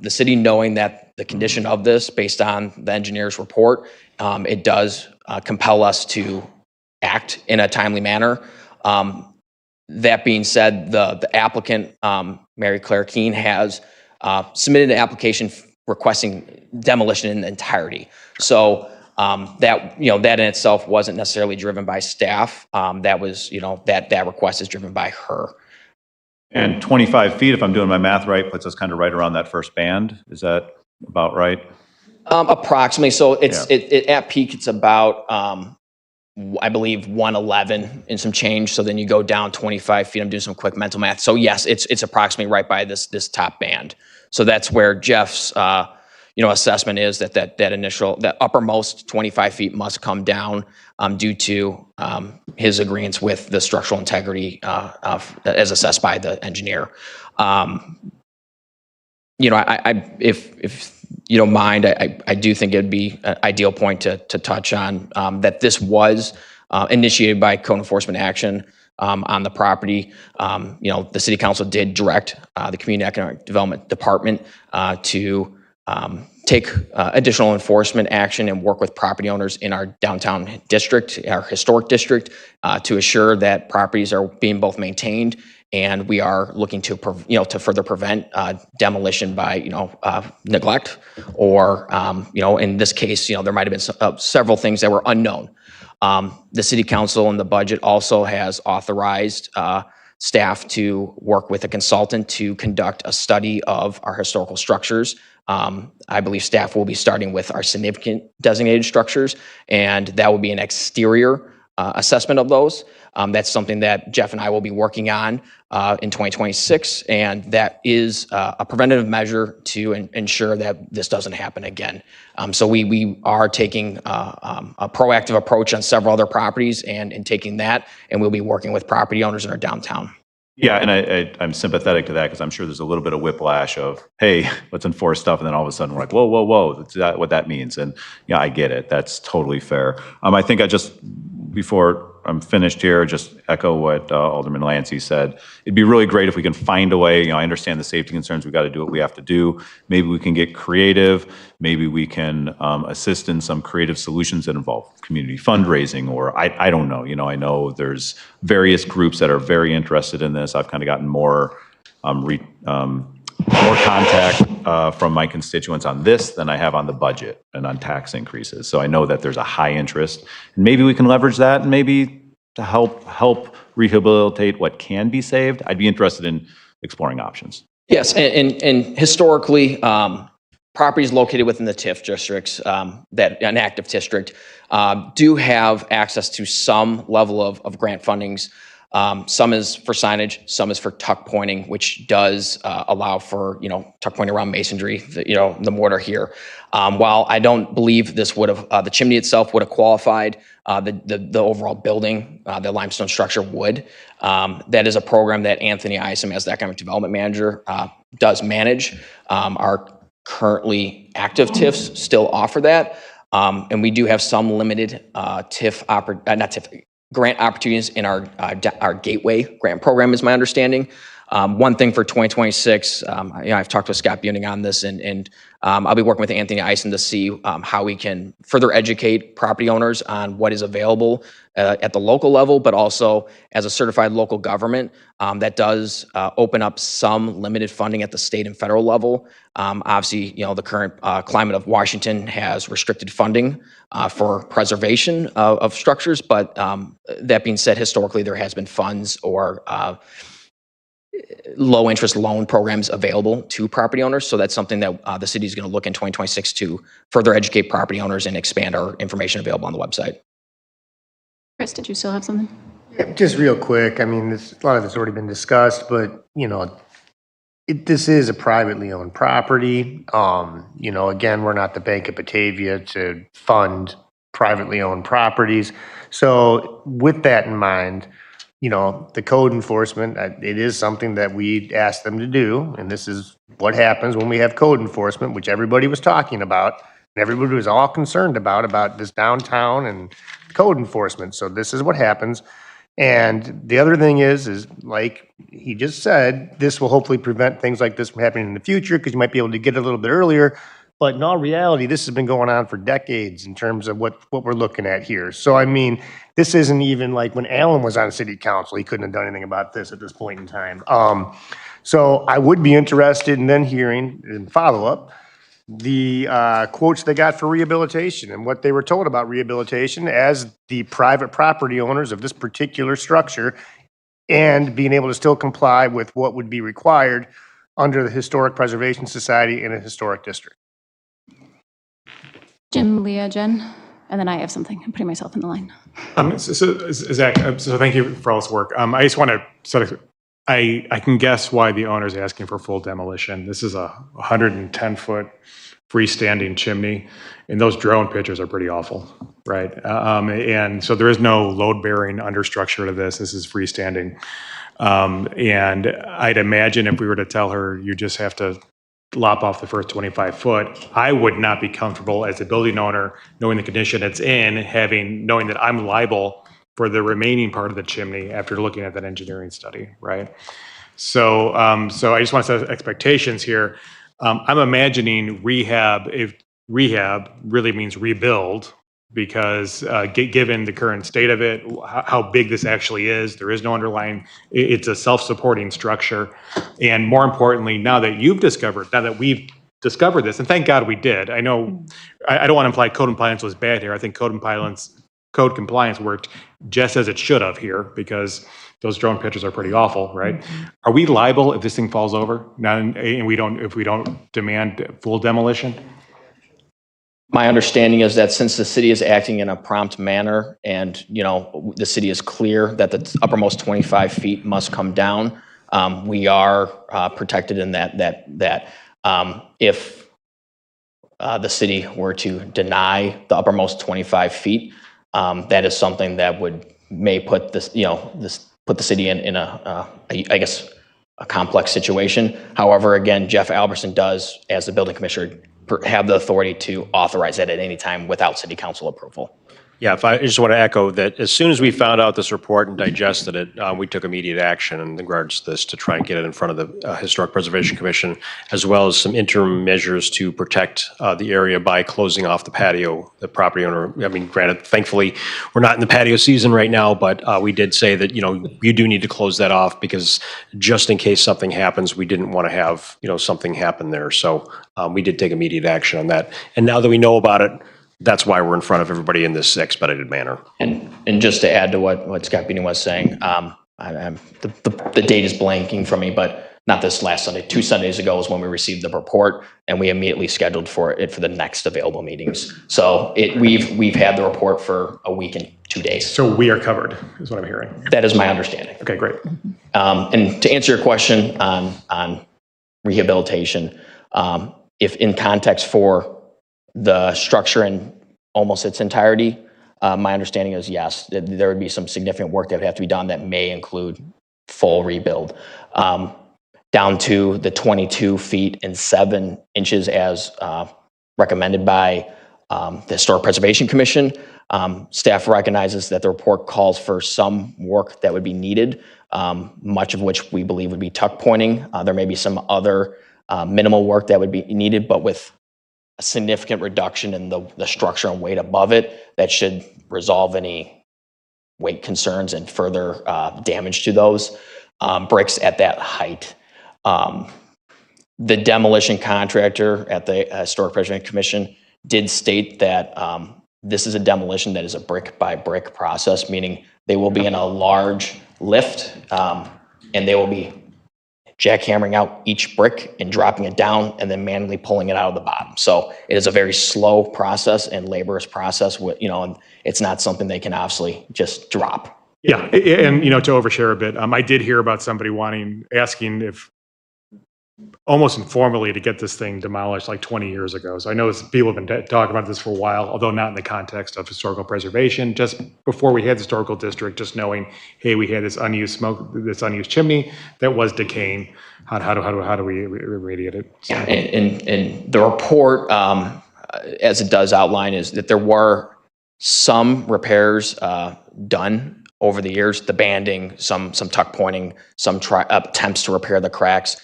The city, knowing that the condition of this, based on the engineer's report, it does compel us to act in a timely manner. That being said, the applicant, Mary Claire Keene, has submitted an application requesting demolition in the entirety. So that in itself wasn't necessarily driven by staff. That was, that request is driven by her. And 25 feet, if I'm doing my math right, puts us kind of right around that first band. Is that about right? Approximately. So it's at peak, it's about I believe 111 and some change. So then you go down 25 feet. I'm doing some quick mental math. So yes, it's approximately right by this top band. So that's where Jeff's assessment is that uppermost 25 feet must come down due to his agreements with the structural integrity as assessed by the engineer. If you don't mind, I do think it'd be an ideal point to touch on that this was initiated by code enforcement action on the property. The city council did direct the Community Economic Development Department to take additional enforcement action and work with property owners in our downtown district, our historic district, to assure that properties are being both maintained, and we are looking to further prevent demolition by neglect, or in this case, there might have been several things that were unknown. The city council in the budget also has authorized staff to work with a consultant to conduct a study of our historical structures. I believe staff will be starting with our significant designated structures, and that will be an exterior assessment of those. That's something that Jeff and I will be working on in 2026, and that is a preventative measure to ensure that this doesn't happen again. So we are taking a proactive approach on several other properties and taking that, and we'll be working with property owners in our downtown. Yeah, and I'm sympathetic to that because I'm sure there's a little bit of whiplash of, hey, let's enforce stuff, and then all of a sudden we're like, whoa, that's what that means. And yeah, I get it. That's totally fair. I think before I'm finished here, just echo what Alderman Lancy said. It'd be really great if we can find a way. I understand the safety concerns. We've got to do what we have to do. Maybe we can get creative. Maybe we can assist in some creative solutions that involve community fundraising, or I don't know. I know there's various groups that are very interested in this. I've kind of gotten more contact from my constituents on this than I have on the budget and on tax increases. So I know that there's a high interest, and maybe we can leverage that, and maybe to help rehabilitate what can be saved. I'd be interested in exploring options. Yes, and historically, properties located within the TIF districts, that an active district, do have access to some level of grant fundings. Some is for signage, some is for tuck pointing, which does allow for tuck pointing around masonry, the mortar here. While I don't believe this would have, the chimney itself would have qualified, the overall building, the limestone structure would. That is a program that Anthony Isom, as the economic development manager, does manage. Our currently active TIFs still offer that, and we do have some limited grant opportunities in our Gateway grant program, is my understanding. One thing for 2026, I've talked with Scott Buning on this, and I'll be working with Anthony Eisen to see how we can further educate property owners on what is available at the local level, but also as a certified local government. That does open up some limited funding at the state and federal level. Obviously, the current climate of Washington has restricted funding for preservation of structures, but that being said, historically there has been funds or low interest loan programs available to property owners. So that's something that the city is going to look in 2026 to further educate property owners and expand our information available on the website. Chris, did you still have something? Yeah, just real quick, I mean, a lot of it's already been discussed, but, this is a privately owned property. Again, we're not the Bank of Batavia to fund privately owned properties. So with that in mind, the code enforcement, it is something that we asked them to do. And this is what happens when we have code enforcement, which everybody was talking about. And everybody was all concerned about this downtown and code enforcement. So this is what happens. And the other thing is like he just said, this will hopefully prevent things like this from happening in the future because you might be able to get it a little bit earlier. But in all reality, this has been going on for decades in terms of what we're looking at here. So, I mean, this isn't even like when Alan was on city council, he couldn't have done anything about this at this point in time. So I would be interested in then hearing in follow-up the quotes they got for rehabilitation and what they were told about rehabilitation as the private property owners of this particular structure and being able to still comply with what would be required under the Historic Preservation Society in a historic district. Jim, Leah, Jen, and then I have something. I'm putting myself in the line. Zach, so thank you for all this work. I just want to sort of, I can guess why the owner's asking for full demolition. This is a 110-foot freestanding chimney, and those drone pictures are pretty awful, right? And so there is no load-bearing understructure to this. This is freestanding. And I'd imagine if we were to tell her, you just have to lop off the first 25 foot, I would not be comfortable as a building owner knowing the condition it's in, knowing that I'm liable for the remaining part of the chimney after looking at that engineering study, right? So, so I just want to set expectations here. I'm imagining rehab, if rehab really means rebuild, because given the current state of it, how big this actually is, there is no underlying, it's a self-supporting structure. And more importantly, now that we've discovered this, and thank God we did. I know, I don't want to imply code compliance was bad here. I think code compliance worked just as it should have here, because those drone pictures are pretty awful, right? Are we liable if this thing falls over? If we don't demand full demolition? My understanding is that since the city is acting in a prompt manner and, the city is clear that the uppermost 25 feet must come down, we are protected in that if the city were to deny the uppermost 25 feet, that is something that may put this, put the city in I guess, a complex situation. However, again, Jeff Albertson does, as the building commissioner, have the authority to authorize that at any time without city council approval. Yeah, I just want to echo that as soon as we found out this report and digested it, we took immediate action in regards to this to try and get it in front of the Historic Preservation Commission, as well as some interim measures to protect the area by closing off the patio. The property owner, I mean, granted, thankfully, we're not in the patio season right now, but we did say that, you do need to close that off because just in case something happens, we didn't want to have, something happen there. So we did take immediate action on that. And now that we know about it, that's why we're in front of everybody in this expedited manner. And just to add to what Scott Beating was saying, the date is blanking for me, but not this last Sunday. 2 Sundays ago is when we received the report, and we immediately scheduled for the next available meetings. So we've had the report for a week and 2 days. So we are covered, is what I'm hearing. That is my understanding. Okay, great. And to answer your question on rehabilitation, if in context for the structure in almost its entirety, my understanding is yes, that there would be some significant work that would have to be done that may include full rebuild. Down to the 22 feet and 7 inches as recommended by the Historic Preservation Commission. Staff recognizes that the report calls for some work that would be needed, much of which we believe would be tuck pointing. There may be some other minimal work that would be needed, but with a significant reduction in the structure and weight above it, that should resolve any weight concerns and further damage to those bricks at that height. The demolition contractor at the Historic Preservation Commission did state that this is a demolition that is a brick by brick process, meaning they will be in a large lift and they will be jackhammering out each brick and dropping it down and then manually pulling it out of the bottom. So it is a very slow process and laborious process, and it's not something they can obviously just drop. Yeah, and to overshare a bit, I did hear about somebody asking if almost informally to get this thing demolished like 20 years ago. So I know people have been talking about this for a while, although not in the context of historical preservation. Just before we had the historical district, just knowing, hey, we had this unused chimney that was decaying. How do we remediate it? So. Yeah, and the report, as it does outline, is that there were some repairs done over the years, the banding, some tuck pointing, some attempts to repair the cracks.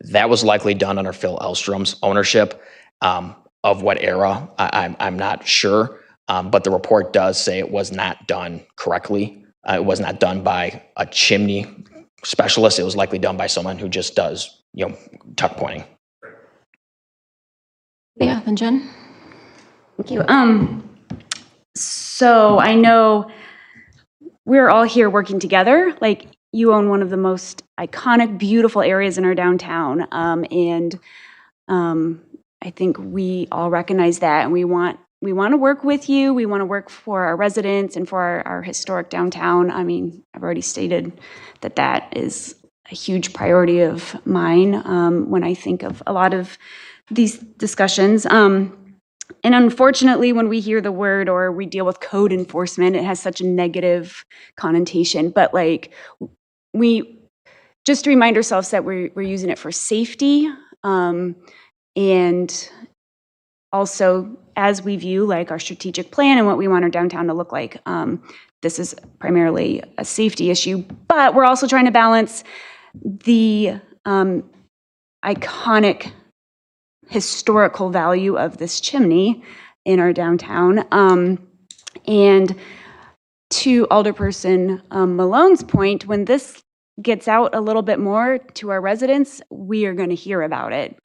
That was likely done under Phil Elstrom's ownership. Of what era, I'm not sure, but the report does say it was not done correctly. It was not done by a chimney specialist. It was likely done by someone who just does, tuck pointing. Yeah, then Jen? Thank you. So I know we're all here working together. Like, you own one of the most iconic, beautiful areas in our downtown. And I think we all recognize that, and we want to work with you. We want to work for our residents and for our historic downtown. I mean, I've already stated that is a huge priority of mine when I think of a lot of these discussions. And unfortunately, when we hear the word or we deal with code enforcement, it has such a negative connotation. But we just remind ourselves that we're using it for safety, and also as we view our strategic plan and what we want our downtown to look like. This is primarily a safety issue, but we're also trying to balance the iconic historical value of this chimney in our downtown. And to Alderperson Malone's point, when this gets out a little bit more to our residents, we are going to hear about it.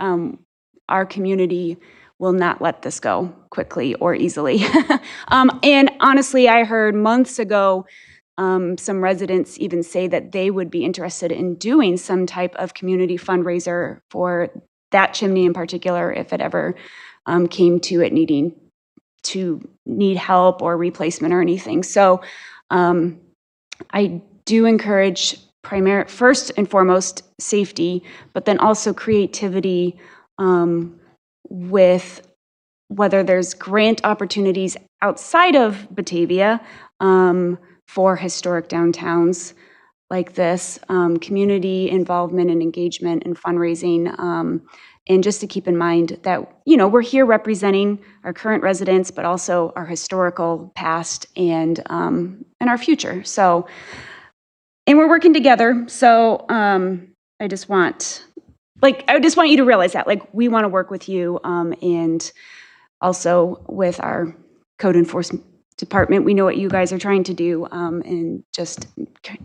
Our community will not let this go quickly or easily. And honestly, I heard months ago some residents even say that they would be interested in doing some type of community fundraiser for that chimney in particular, if it ever came to it needing to need help or replacement or anything. So I do encourage first and foremost safety, but then also creativity with whether there's grant opportunities outside of Batavia for historic downtowns like this, community involvement and engagement and fundraising. And just to keep in mind that, we're here representing our current residents, but also our historical past and our future. So, and we're working together. So I just want you to realize that, we want to work with you and also with our code enforcement department. We know what you guys are trying to do and just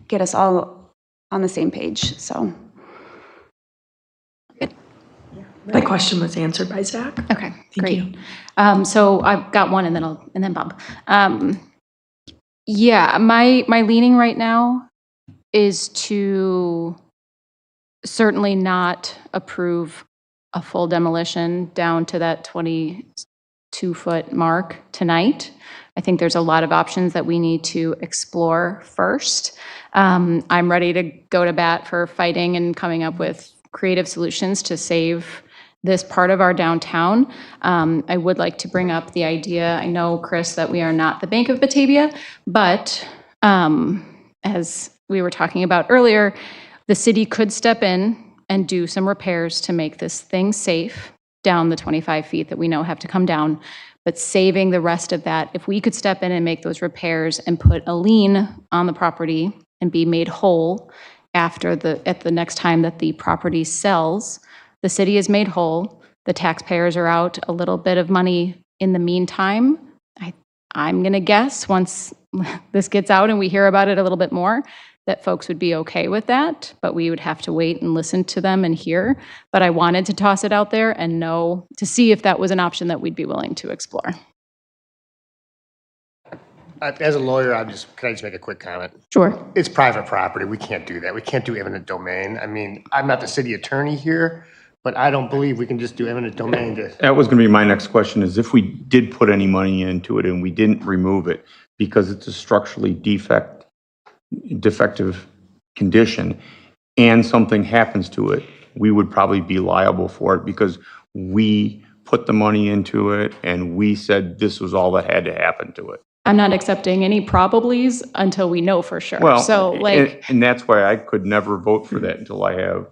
get us all on the same page. So. My question was answered by Zach. Okay, Thank great. you. So I've got one, and then Bob. Yeah, my leaning right now is to certainly not approve a full demolition down to that 22-foot mark tonight. I think there's a lot of options that we need to explore first. I'm ready to go to bat for fighting and coming up with creative solutions to save this part of our downtown. I would like to bring up the idea, I know, Chris, that we are not the Bank of Batavia, but as we were talking about earlier, the city could step in and do some repairs to make this thing safe down the 25 feet that we know have to come down, but saving the rest of that, if we could step in and make those repairs and put a lien on the property and be made whole at the next time that the property sells, the city is made whole, the taxpayers are out a little bit of money in the meantime. I'm going to guess once this gets out and we hear about it a little bit more, that folks would be okay with that, but we would have to wait and listen to them and hear. But I wanted to toss it out there and know, to see if that was an option that we'd be willing to explore. As a lawyer, can I just make a quick comment? Sure. It's private property. We can't do that. We can't do eminent domain. I mean, I'm not the city attorney here, but I don't believe we can just do eminent domain to. That was going to be my next question, is if we did put any money into it and we didn't remove it because it's a structurally defective condition and something happens to it, we would probably be liable for it because we put the money into it and we said this was all that had to happen to it. I'm not accepting any probablys until we know for sure. Well, so and that's why I could never vote for that until I have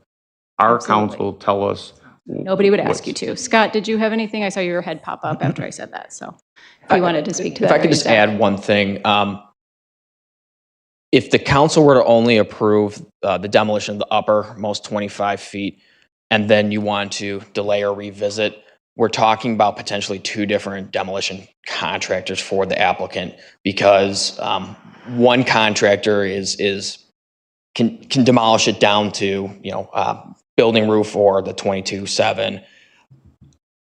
our counsel tell us. Nobody would ask you to. Scott, did you have anything? I saw your head pop up after I said that. So if you wanted to speak to that. If I could just add one thing. If the council were to only approve the demolition of the uppermost 25 feet, and then you want to delay or revisit, we're talking about potentially two different demolition contractors for the applicant, because one contractor can demolish it down to, building roof or the 22/7.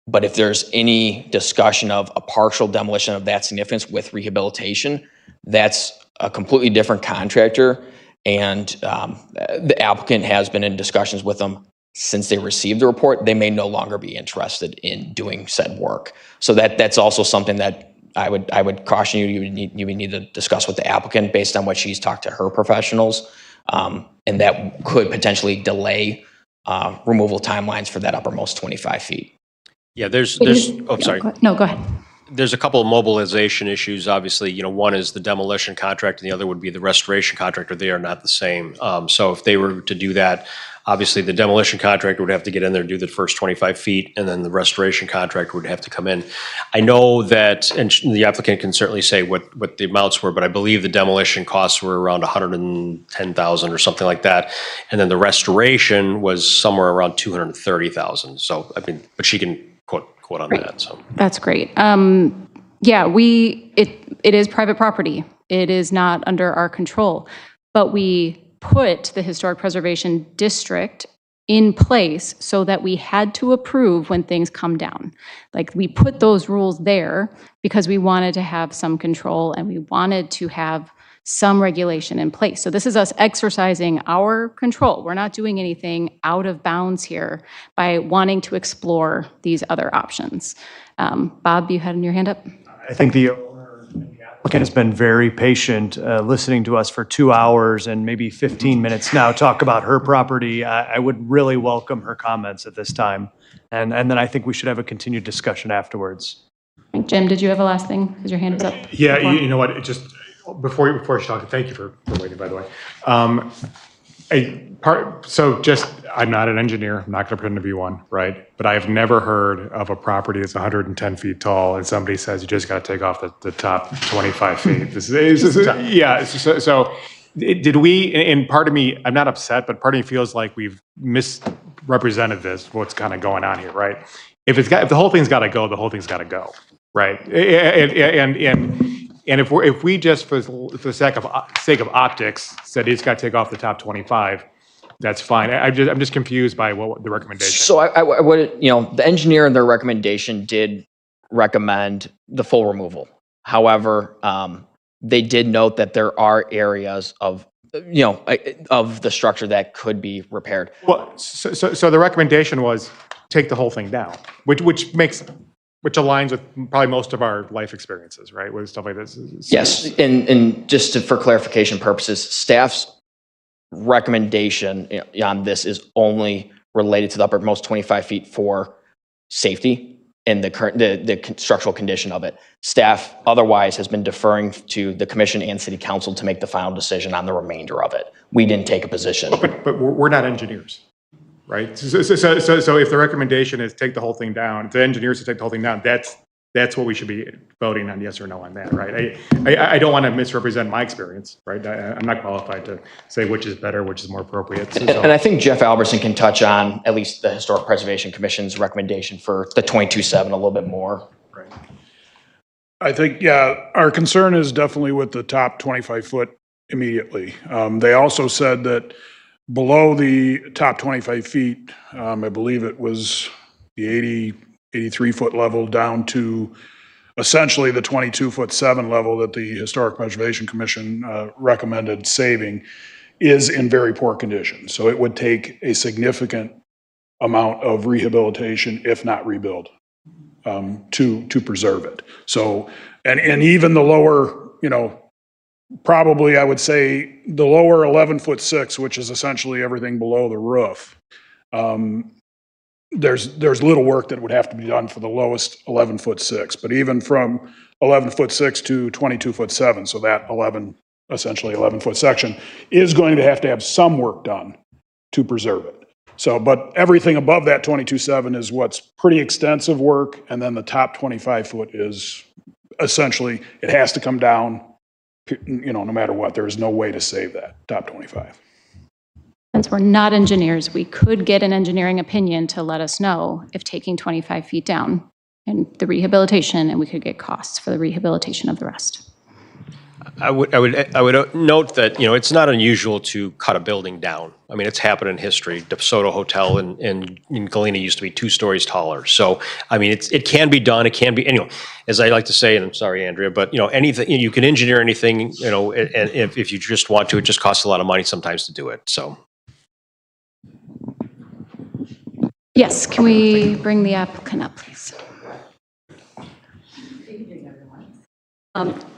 But if there's any discussion of a partial demolition of that significance with rehabilitation, that's a completely different contractor. And the applicant has been in discussions with them since they received the report. They may no longer be interested in doing said work. So that's also something that I would caution you. You would need to discuss with the applicant based on what she's talked to her professionals, and that could potentially delay removal timelines for that uppermost 25 feet. Yeah, there's, oh, sorry. No, go ahead. There's a couple of mobilization issues. Obviously, one is the demolition contract and the other would be the restoration contractor. They are not the same. So if they were to do that, obviously the demolition contractor would have to get in there and do the first 25 feet, and then the restoration contractor would have to come in. I know that, and the applicant can certainly say what the amounts were, but I believe the demolition costs were around $110,000 or something like that. And then the restoration was somewhere around $230,000. So, I mean, but she can quote on that. So that's great. Yeah, it is private property. It is not under our control, but we put the Historic Preservation District in place so that we had to approve when things come down. Like, we put those rules there because we wanted to have some control and we wanted to have some regulation in place. So this is us exercising our control. We're not doing anything out of bounds here by wanting to explore these other options. Bob, you had your hand up? I think the applicant has been very patient, listening to us for 2 hours and maybe 15 minutes now talk about her property. I would really welcome her comments at this time. And then I think we should have a continued discussion afterwards. Jim, did you have a last thing? Because your hand is up. Yeah, you know what, before you talk, thank you for waiting, by the way. I'm not an engineer, I'm not gonna pretend to be one, right? But I've never heard of a property that's 110 feet tall and somebody says you just gotta take off the top 25 feet. Did we, and part of me, I'm not upset, but part of me feels like we've misrepresented what's kind of going on here, right? If the whole thing's gotta go, the whole thing's gotta go, right? And if we just, for the sake of optics, said he's got to take off the top 25, that's fine. I'm just confused by what the recommendation. So I would, the engineer in their recommendation did recommend the full removal. However, they did note that there are areas of the structure that could be repaired. Well, so the recommendation was take the whole thing down, which aligns with probably most of our life experiences, right? With stuff like this. Yes, and just for clarification purposes, staff's recommendation on this is only related to the uppermost 25 feet for safety and the structural condition of it. Staff otherwise has been deferring to the commission and city council to make the final decision on the remainder of it. We didn't take a position. But we're not engineers. right? So if the recommendation is take the whole thing down, if the engineers to take the whole thing down, that's what we should be voting on, yes or no on that, right? I don't want to misrepresent my experience, right? I'm not qualified to say which is better, which is more appropriate. And I think Jeff Albertson can touch on at least the Historic Preservation Commission's recommendation for the 22.7 a little bit more. I think, yeah, our concern is definitely with the top 25 foot immediately. They also said that below the top 25 feet, I believe it was the 83 foot level down to essentially the 22.7 level that the Historic Preservation Commission recommended saving, is in very poor condition. So it would take a significant amount of rehabilitation, if not rebuild, to preserve it. So, and even the lower, probably I would say the lower 11.6, which is essentially everything below the roof, there's little work that would have to be done for the lowest 11.6, but even from 11.6 to 22.7, so that essentially 11-foot section is going to have some work done to preserve it. So, but everything above that 22.7 is what's pretty extensive work, and then the top 25 foot is essentially, it has to come down, no matter what. There is no way to save that top 25. Since we're not engineers, we could get an engineering opinion to let us know if taking 25 feet down and the rehabilitation, and we could get costs for the rehabilitation of the rest. I would note that, it's not unusual to cut a building down. I mean, it's happened in history. DeSoto Hotel in Galena used to be 2 stories taller. So, I mean, it can be done. It can be, as I like to say, and I'm sorry, Andrea, but, anything, you can engineer anything, and if you just want to, it just costs a lot of money sometimes to do it, so. Yes, can we bring the applicant up, please?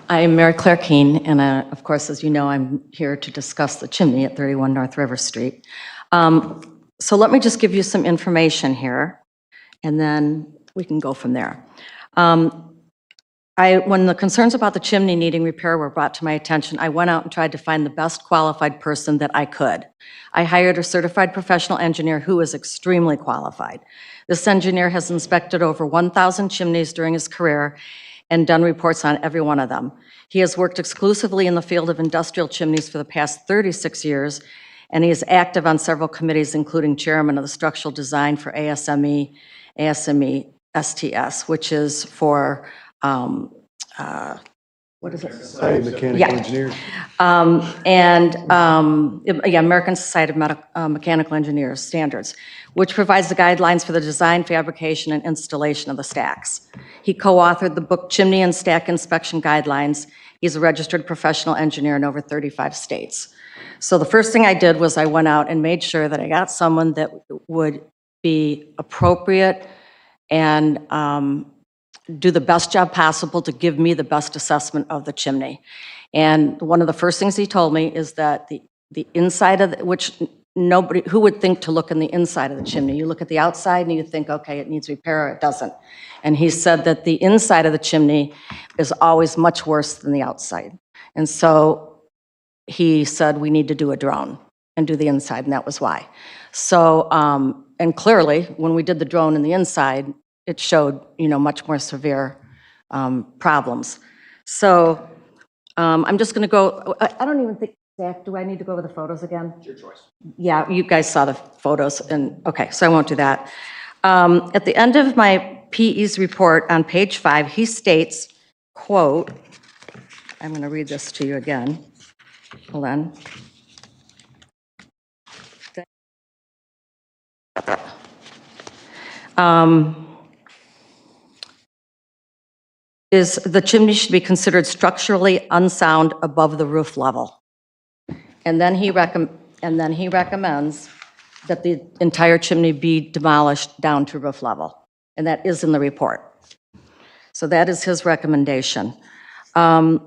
I'm Mary Claire Keene, and of course, as you know, I'm here to discuss the chimney at 31 North River Street. So let me just give you some information here, and then we can go from there. When the concerns about the chimney needing repair were brought to my attention, I went out and tried to find the best qualified person that I could. I hired a certified professional engineer who is extremely qualified. This engineer has inspected over 1,000 chimneys during his career and done reports on every one of them. He has worked exclusively in the field of industrial chimneys for the past 36 years, and he is active on several committees, including chairman of the structural design for ASME STS, which is for, what is it? Mechanical engineers. American Society of Mechanical Engineers Standards, which provides the guidelines for the design, fabrication, and installation of the stacks. He co-authored the book Chimney and Stack Inspection Guidelines. He's a registered professional engineer in over 35 states. So the first thing I did was I went out and made sure that I got someone that would be appropriate and do the best job possible to give me the best assessment of the chimney. And one of the first things he told me is that the inside of which nobody, who would think to look in the inside of the chimney? You look at the outside and you think, okay, it needs repair, or it doesn't. And he said that the inside of the chimney is always much worse than the outside. And so he said, we need to do a drone and do the inside, and that was why. So, and clearly, when we did the drone in the inside, it showed, much more severe problems. So I'm just going to go, I don't even think, Zach, do I need to go over the photos again? It's your choice. Yeah, you guys saw the photos, and okay, so I won't do that. At the end of my PE's report on page 5, he states, quote, I'm going to read this to you again. Hold on. Is the chimney should be considered structurally unsound above the roof level. And then he recommends that the entire chimney be demolished down to roof level. And that is in the report. So that is his recommendation. I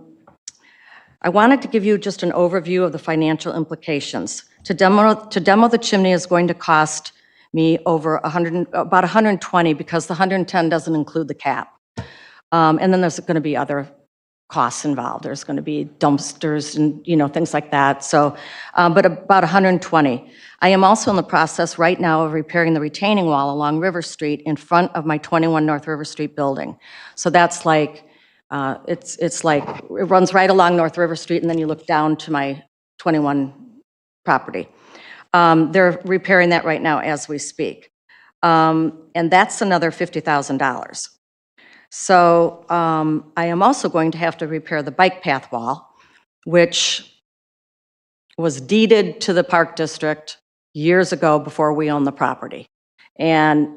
wanted to give you just an overview of the financial implications. To demo the chimney is going to cost me over about 120, because the 110 doesn't include the cap. And then there's going to be other costs involved. There's going to be dumpsters and, things like that. So, but about 120. I am also in the process right now of repairing the retaining wall along River Street in front of my 21 North River Street building. So that's like, it's like, it runs right along North River Street, and then you look down to my 21 property. They're repairing that right now as we speak. And that's another $50,000. So I am also going to have to repair the bike path wall, which was deeded to the Park District years ago before we owned the property. And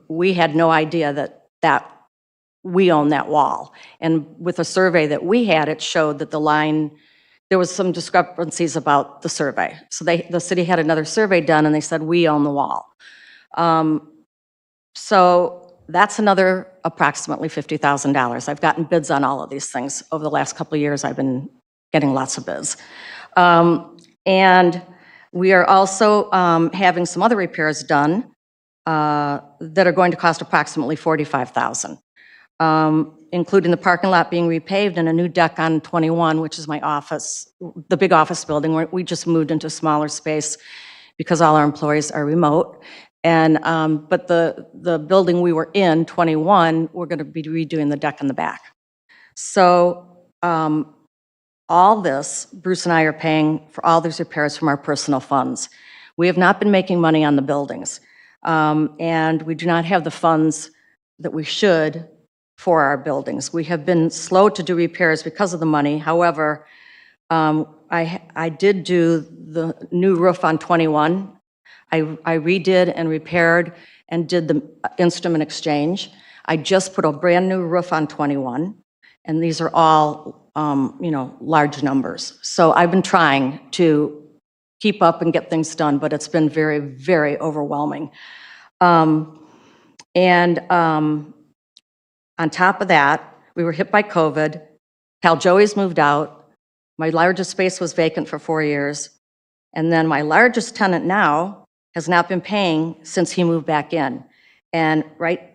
we had no idea that we own that wall. And with a survey that we had, it showed that the line, there was some discrepancies about the survey. So the city had another survey done, and they said, we own the wall. So that's another approximately $50,000. I've gotten bids on all of these things. Over the last couple of years, I've been getting lots of bids. And we are also having some other repairs done that are going to cost approximately $45,000. Including the parking lot being repaved and a new deck on 21, which is my office, the big office building, where we just moved into a smaller space because all our employees are remote. And, but the building we were in, 21, we're going to be redoing the deck in the back. So all this, Bruce and I are paying for all these repairs from our personal funds. We have not been making money on the buildings. And we do not have the funds that we should for our buildings. We have been slow to do repairs because of the money. However, I did do the new roof on 21. I redid and repaired and did the instrument exchange. I just put a brand new roof on 21, and these are all, large numbers. So I've been trying to keep up and get things done, but it's been very, very overwhelming. On top of that, we were hit by COVID. Pal Joey's moved out. My largest space was vacant for 4 years. And then my largest tenant now has not been paying since he moved back in. And I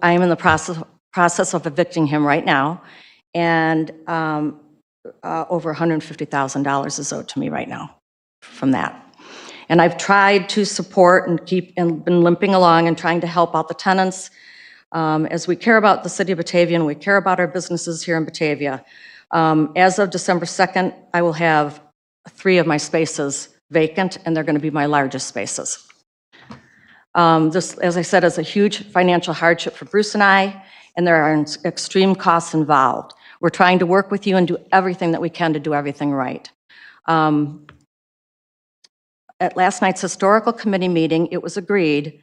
am in the process of evicting him right now. And over $150,000 is owed to me right now from that. And I've tried to support and been limping along and trying to help out the tenants. As we care about the city of Batavia and we care about our businesses here in Batavia. As of December 2nd, I will have 3 of my spaces vacant, and they're going to be my largest spaces. This, as I said, is a huge financial hardship for Bruce and I, and there are extreme costs involved. We're trying to work with you and do everything that we can to do everything right. At last night's historical committee meeting, it was agreed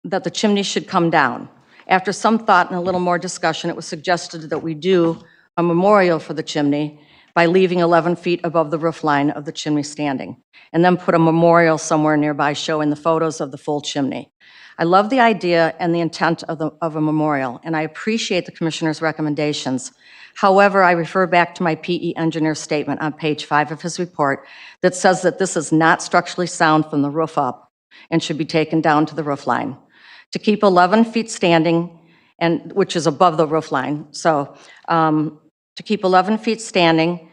that the chimney should come down. After some thought and a little more discussion, it was suggested that we do a memorial for the chimney by leaving 11 feet above the roof line of the chimney standing, and then put a memorial somewhere nearby showing the photos of the full chimney. I love the idea and the intent of a memorial, and I appreciate the commissioner's recommendations. However, I refer back to my PE engineer's statement on page 5 of his report that says that this is not structurally sound from the roof up and should be taken down to the roof line. To keep 11 feet standing, and which is above the roof line, so to keep 11 feet standing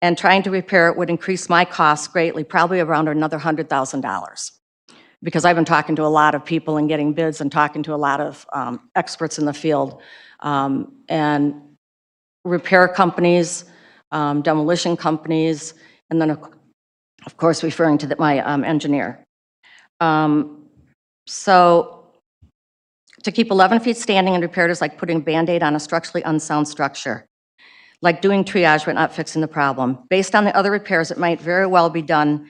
and trying to repair it would increase my costs greatly, probably around another $100,000. Because I've been talking to a lot of people and getting bids and talking to a lot of experts in the field, and repair companies, demolition companies, and then of course referring to my engineer. So to keep 11 feet standing and repaired is like putting a Band-Aid on a structurally unsound structure. Like doing triage but not fixing the problem. Based on the other repairs, it might very well be done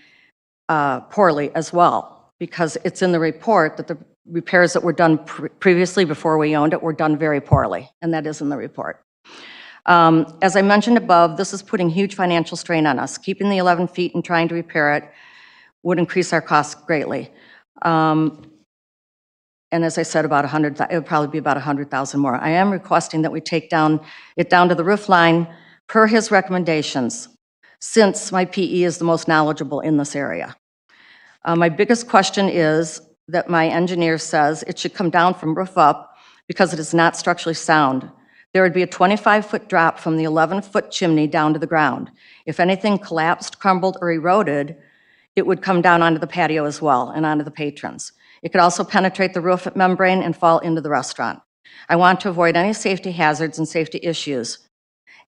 poorly as well, because it's in the report that the repairs that were done previously before we owned it were done very poorly, and that is in the report. As I mentioned above, this is putting huge financial strain on us. Keeping the 11 feet and trying to repair it would increase our costs greatly. And as I said, it would probably be about 100,000 more. I am requesting that we take it down to the roof line per his recommendations, since my PE is the most knowledgeable in this area. My biggest question is that my engineer says it should come down from roof up because it is not structurally sound. There would be a 25-foot drop from the 11-foot chimney down to the ground. If anything collapsed, crumbled, or eroded, it would come down onto the patio as well and onto the patrons. It could also penetrate the roof membrane and fall into the restaurant. I want to avoid any safety hazards and safety issues.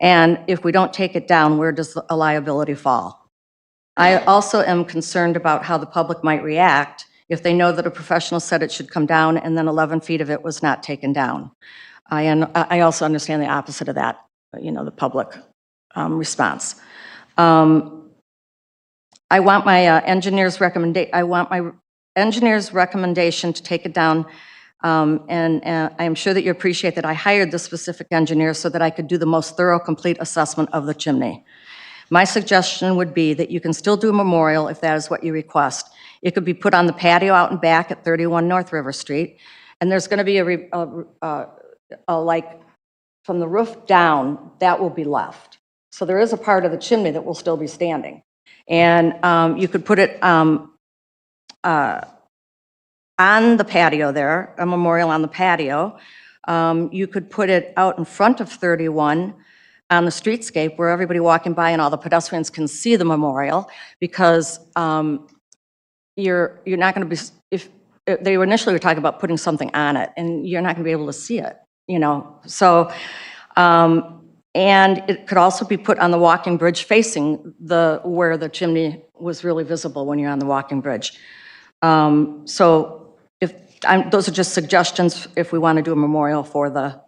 And if we don't take it down, where does a liability fall? I also am concerned about how the public might react if they know that a professional said it should come down and then 11 feet of it was not taken down. I also understand the opposite of that, the public response. I want my engineer's recommendation to take it down, and I am sure that you appreciate that I hired the specific engineer so that I could do the most thorough, complete assessment of the chimney. My suggestion would be that you can still do a memorial if that is what you request. It could be put on the patio out and back at 31 North River Street, and there's going to be like from the roof down, that will be left. So there is a part of the chimney that will still be standing. And you could put it on the patio there, a memorial on the patio. You could put it out in front of 31 on the streetscape where everybody walking by and all the pedestrians can see the memorial, because you're not going to be, if they initially were talking about putting something on it, and you're not going to be able to see it, So, and it could also be put on the walking bridge facing where the chimney was really visible when you're on the walking bridge. So those are just suggestions if we want to do a memorial for the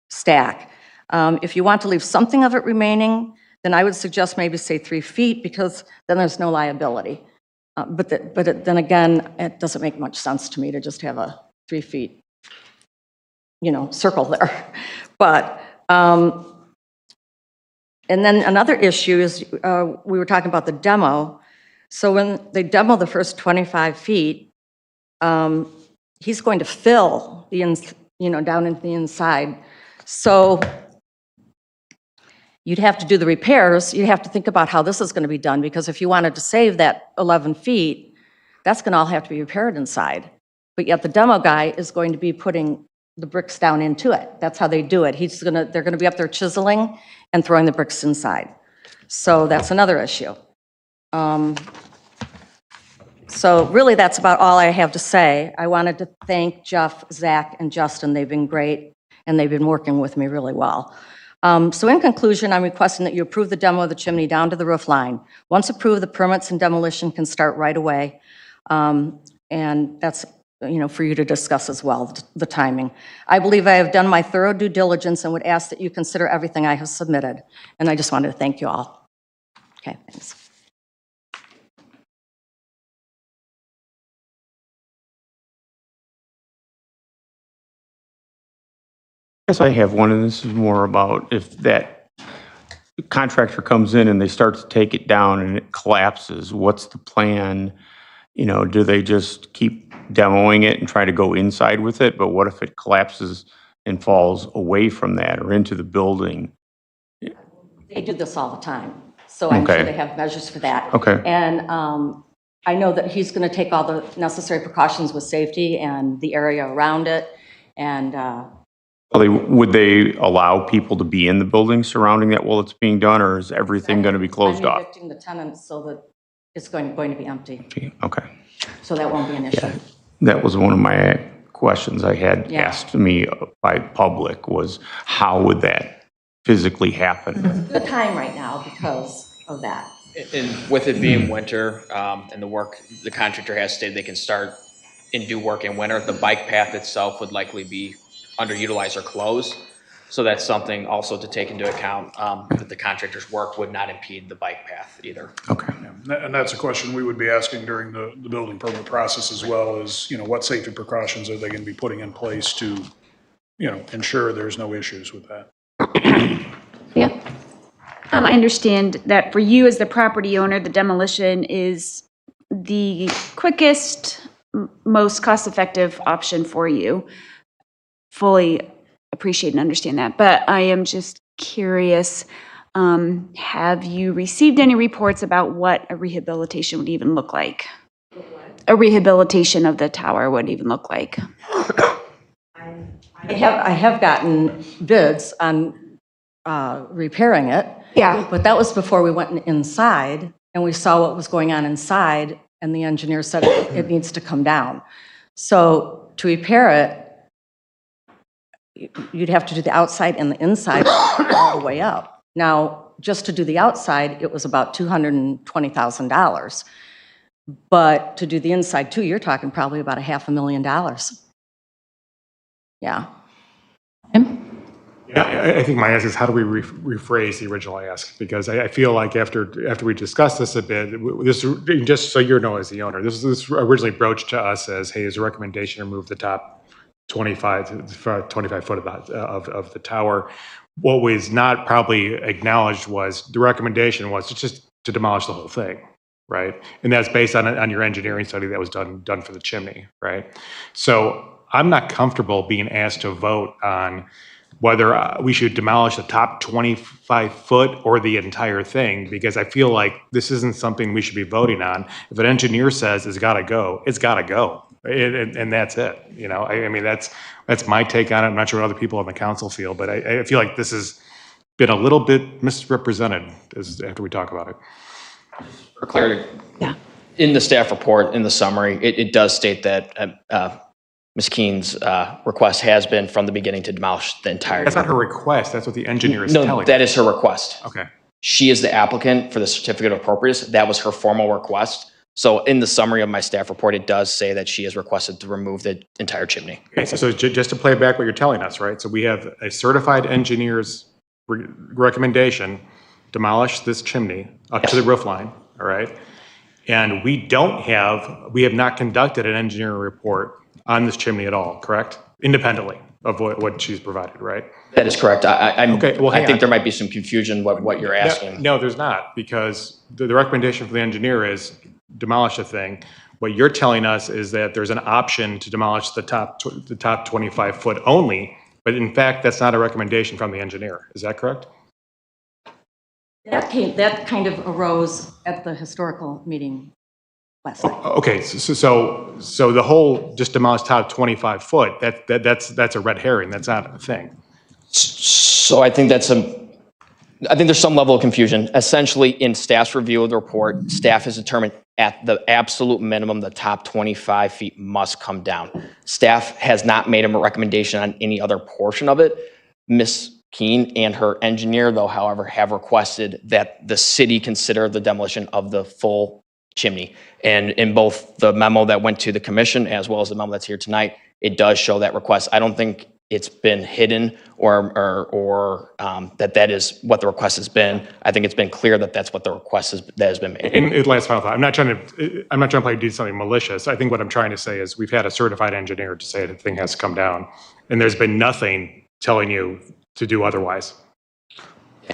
stack. If you want to leave something of it remaining, then I would suggest maybe say 3 feet, because then there's no liability. But then again, it doesn't make much sense to me to just have a 3 feet, circle there. But, and then another issue is, we were talking about the demo. So when they demo the first 25 feet, he's going to fill down into the inside. So you'd have to do the repairs. You'd have to think about how this is going to be done, because if you wanted to save that 11 feet, that's going to all have to be repaired inside. But yet the demo guy is going to be putting the bricks down into it. That's how they do it. They're going to be up there chiseling and throwing the bricks inside. So that's another issue. So really, that's about all I have to say. I wanted to thank Jeff, Zach, and Justin. They've been great, and they've been working with me really well. So in conclusion, I'm requesting that you approve the demo of the chimney down to the roof line. Once approved, the permits and demolition can start right away. And that's for you to discuss as well, the timing. I believe I have done my thorough due diligence and would ask that you consider everything I have submitted. And I just wanted to thank you all. Okay, thanks. Yes, I have one, and this is more about if that contractor comes in and they start to take it down and it collapses, what's the plan? Do they just keep demoing it and try to go inside with it? But what if it collapses and falls away from that or into the building? They do this all the time, so I'm sure they have measures for that. Okay. And I know that he's going to take all the necessary precautions with safety and the area around it. And Would they allow people to be in the building surrounding that while it's being done, or is everything going to be closed off? I'm evicting the tenants so that it's going to be empty. Okay. So that won't be an issue. Yeah, that was one of my questions I had asked me by public, was how would that physically happen? It's a good time right now because of that. And with it being winter, and the work the contractor has stated they can start and do work in winter, the bike path itself would likely be underutilized or closed. So that's something also to take into account, that the contractor's work would not impede the bike path either. Okay. And that's a question we would be asking during the building permit process as well, is, what safety precautions are they going to be putting in place to, ensure there's no issues with that? Yeah. I understand that for you as the property owner, the demolition is the quickest, most cost-effective option for you. Fully appreciate and understand that, but I am just curious, have you received any reports about what a rehabilitation would even look like? A rehabilitation of the tower would even look like? I I have gotten bids on repairing it. Yeah. But that was before we went inside and we saw what was going on inside, and the engineer said it needs to come down. So to repair it, you'd have to do the outside and the inside all the way up. Now, just to do the outside, it was about $220,000. But to do the inside too, you're talking probably about $500,000. Yeah. Yeah, I think my ask is how do we rephrase the original ask? Because I feel like after we discussed this a bit, this, just so you know as the owner, this originally broached to us as, hey, is a recommendation to remove the top 25 foot of the tower. What was not probably acknowledged was the recommendation was just to demolish the whole thing, right? And that's based on your engineering study that was done for the chimney, right? So I'm not comfortable being asked to vote on whether we should demolish the top 25 foot or the entire thing, because I feel like this isn't something we should be voting on. If an engineer says it's got to go, it's got to go. And that's it. You know, I mean, that's my take on it. I'm not sure what other people on the council feel, but I feel like this has been a little bit misrepresented after we talk about it. For clarity. Yeah. In the staff report, in the summary, it does state that Ms. Keene's request has been from the beginning to demolish the entire. That's not her request. That's what the engineer is telling. No, that is her request. Okay. She is the applicant for the certificate of appropriateness. That was her formal request. So in the summary of my staff report, it does say that she has requested to remove the entire chimney. Okay, so just to play back what you're telling us, right? So we have a certified engineer's recommendation, demolish this chimney up to the roof line, all right? And we have not conducted an engineering report on this chimney at all, correct? Independently of what she's provided, right? That is correct. Okay, well, I think there might be some confusion what you're asking. No, there's not, because the recommendation for the engineer is demolish the thing. What you're telling us is that there's an option to demolish the top 25 foot only, but in fact, that's not a recommendation from the engineer. Is that correct? That kind of arose at the historical meeting last night. Okay, so the whole just demolish top 25 foot, that's a red herring. That's not a thing. So I think there's some level of confusion. Essentially, in staff's review of the report, staff has determined at the absolute minimum, the top 25 feet must come down. Staff has not made a recommendation on any other portion of it. Ms. Keene and her engineer, though, however, have requested that the city consider the demolition of the full chimney. And in both the memo that went to the commission as well as the memo that's here tonight, it does show that request. I don't think it's been hidden or that is what the request has been. I think it's been clear that that's what the request that has been made. And last final thought, I'm not trying to play do something malicious. I think what I'm trying to say is we've had a certified engineer to say the thing has to come down, and there's been nothing telling you to do otherwise.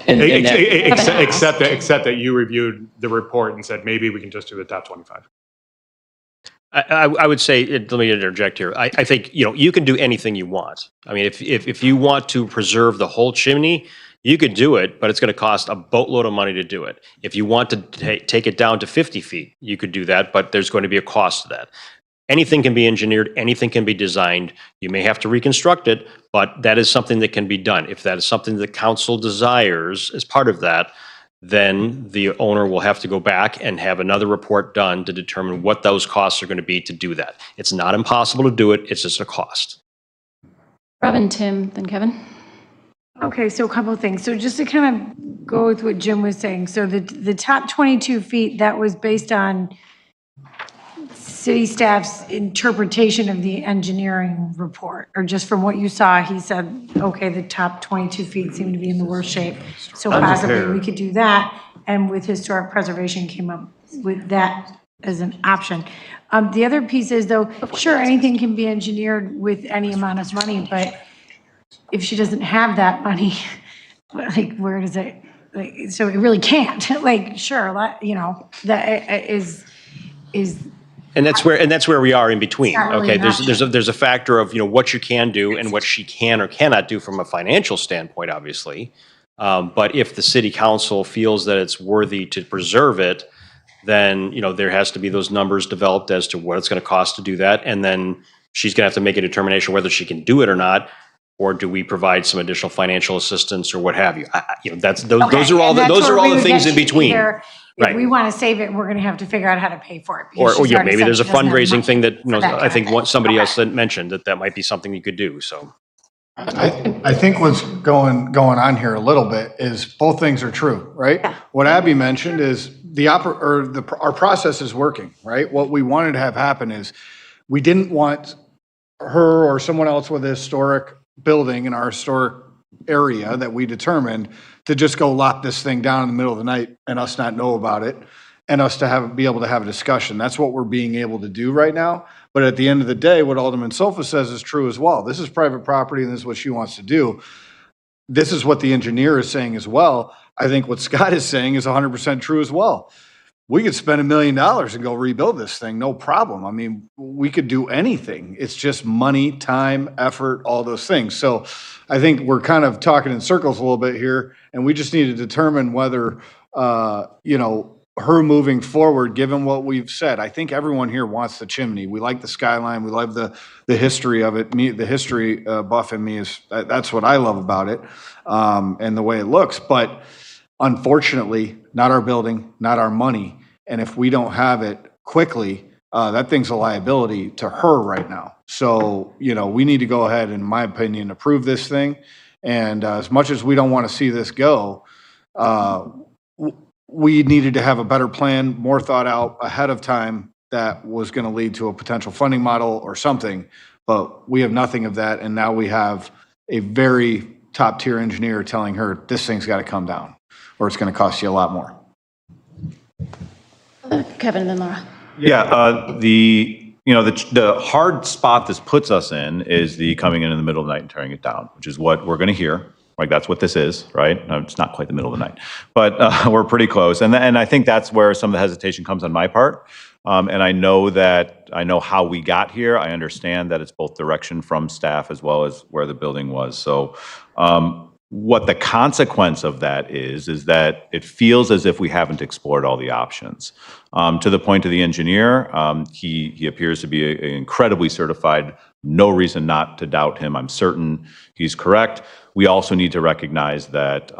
Except that you reviewed the report and said maybe we can just do the top 25. I would say, let me interject here. I think, you can do anything you want. I mean, if you want to preserve the whole chimney, you could do it, but it's going to cost a boatload of money to do it. If you want to take it down to 50 feet, you could do that, but there's going to be a cost to that. Anything can be engineered, anything can be designed. You may have to reconstruct it, but that is something that can be done. If that is something the council desires as part of that, then the owner will have to go back and have another report done to determine what those costs are going to be to do that. It's not impossible to do it, it's just a cost. Robin, Tim, then Kevin. Okay, so a couple of things. So just to kind of go with what Jim was saying, so the top 22 feet, that was based on city staff's interpretation of the engineering report, or just from what you saw, he said, okay, the top 22 feet seem to be in the worst shape. So possibly we could do that. And with historic preservation came up with that as an option. The other piece is though, sure, anything can be engineered with any amount of money, but if she doesn't have that money, like where does it, like, so it really can't, like, sure, that is. And that's where we are in between. Really Okay, there's a factor of what you can do and what she can or cannot do from a financial standpoint, obviously. But if the city council feels that it's worthy to preserve it, then there has to be those numbers developed as to what it's going to cost to do that, and then she's going to have to make a determination whether she can do it or not. or do we provide some additional financial assistance or what have you? Those are all And that's where we the would things get in between. either- If we want to save it, we're going to have to figure out how to pay for it. because Or she's already maybe said there's a she doesn't have fundraising money thing that, for that I kind think of thing. somebody else had mentioned that might be something you could do, so. I think what's going on here a little bit is both things are true, right? What Abby mentioned is our process is working, right? What we wanted to have happen is we didn't want her or someone else with a historic building in our historic area that we determined to just go lop this thing down in the middle of the night and us not know about it and us to be able to have a discussion. That's what we're being able to do right now. But at the end of the day, what Alderman Sofa says is true as well. This is private property and this is what she wants to do. This is what the engineer is saying as well. I think what Scott is saying is 100% true as well. We could spend $1 million and go rebuild this thing, no problem. I mean, we could do anything. It's just money, time, effort, all those things. So I think we're kind of talking in circles a little bit here, and we just need to determine whether, her moving forward, given what we've said. I think everyone here wants the chimney. We like the skyline. We love the history of it. The history buff in me that's what I love about it, and the way it looks. But unfortunately, not our building, not our money. And if we don't have it quickly, that thing's a liability to her right now. So, we need to go ahead, in my opinion, approve this thing. And as much as we don't want to see this go, we needed to have a better plan, more thought out ahead of time that was going to lead to a potential funding model or something. But we have nothing of that. And now we have a very top tier engineer telling her this thing's got to come down or it's going to cost you a lot more. Kevin and then Laura. Yeah, the hard spot this puts us in is the coming in the middle of the night and tearing it down, which is what we're going to hear. Like, that's what this is, right? It's not quite the middle of the night, but we're pretty close. And I think that's where some of the hesitation comes on my part. And I know how we got here. I understand that it's both direction from staff as well as where the building was. So what the consequence of that is that it feels as if we haven't explored all the options. To the point of the engineer, he appears to be an incredibly certified, no reason not to doubt him. I'm certain he's correct. We also need to recognize that,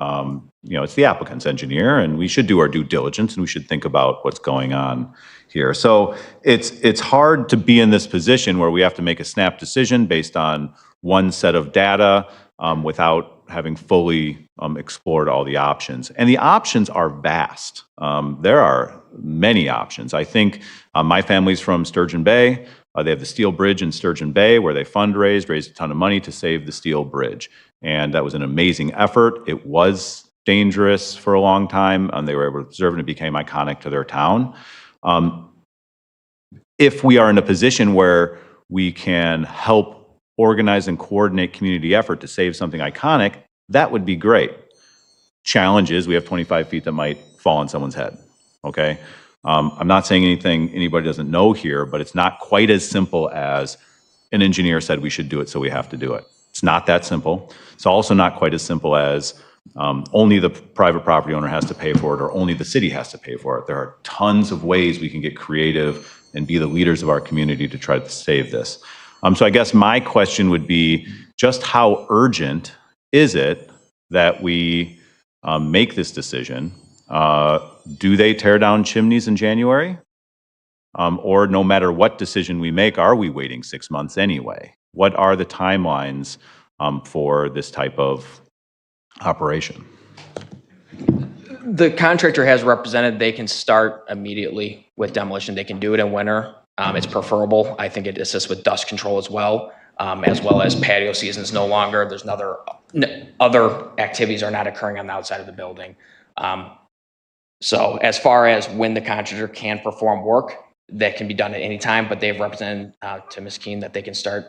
it's the applicant's engineer, and we should do our due diligence, and we should think about what's going on here. So it's hard to be in this position where we have to make a snap decision based on one set of data without having fully explored all the options. And the options are vast. There are many options. I think my family's from Sturgeon Bay. They have the steel bridge in Sturgeon Bay where they raised a ton of money to save the steel bridge. And that was an amazing effort. It was dangerous for a long time, and they were able to preserve it and it became iconic to their town. If we are in a position where we can help organize and coordinate community effort to save something iconic, that would be great. Challenge is we have 25 feet that might fall on someone's head, okay? I'm not saying anything anybody doesn't know here, but it's not quite as simple as an engineer said we should do it, so we have to do it. It's not that simple. It's also not quite as simple as only the private property owner has to pay for it or only the city has to pay for it. There are tons of ways we can get creative and be the leaders of our community to try to save this. So I guess my question would be, just how urgent is it that we make this decision? Do they tear down chimneys in January? Or no matter what decision we make, are we waiting 6 months anyway? What are the timelines for this type of operation? The contractor has represented they can start immediately with demolition. They can do it in winter. It's preferable. I think it assists with dust control as well as patio seasons no longer. There's other activities are not occurring on the outside of the building. So as far as when the contractor can perform work, that can be done at any time, but they've represented to Ms. Keene that they can start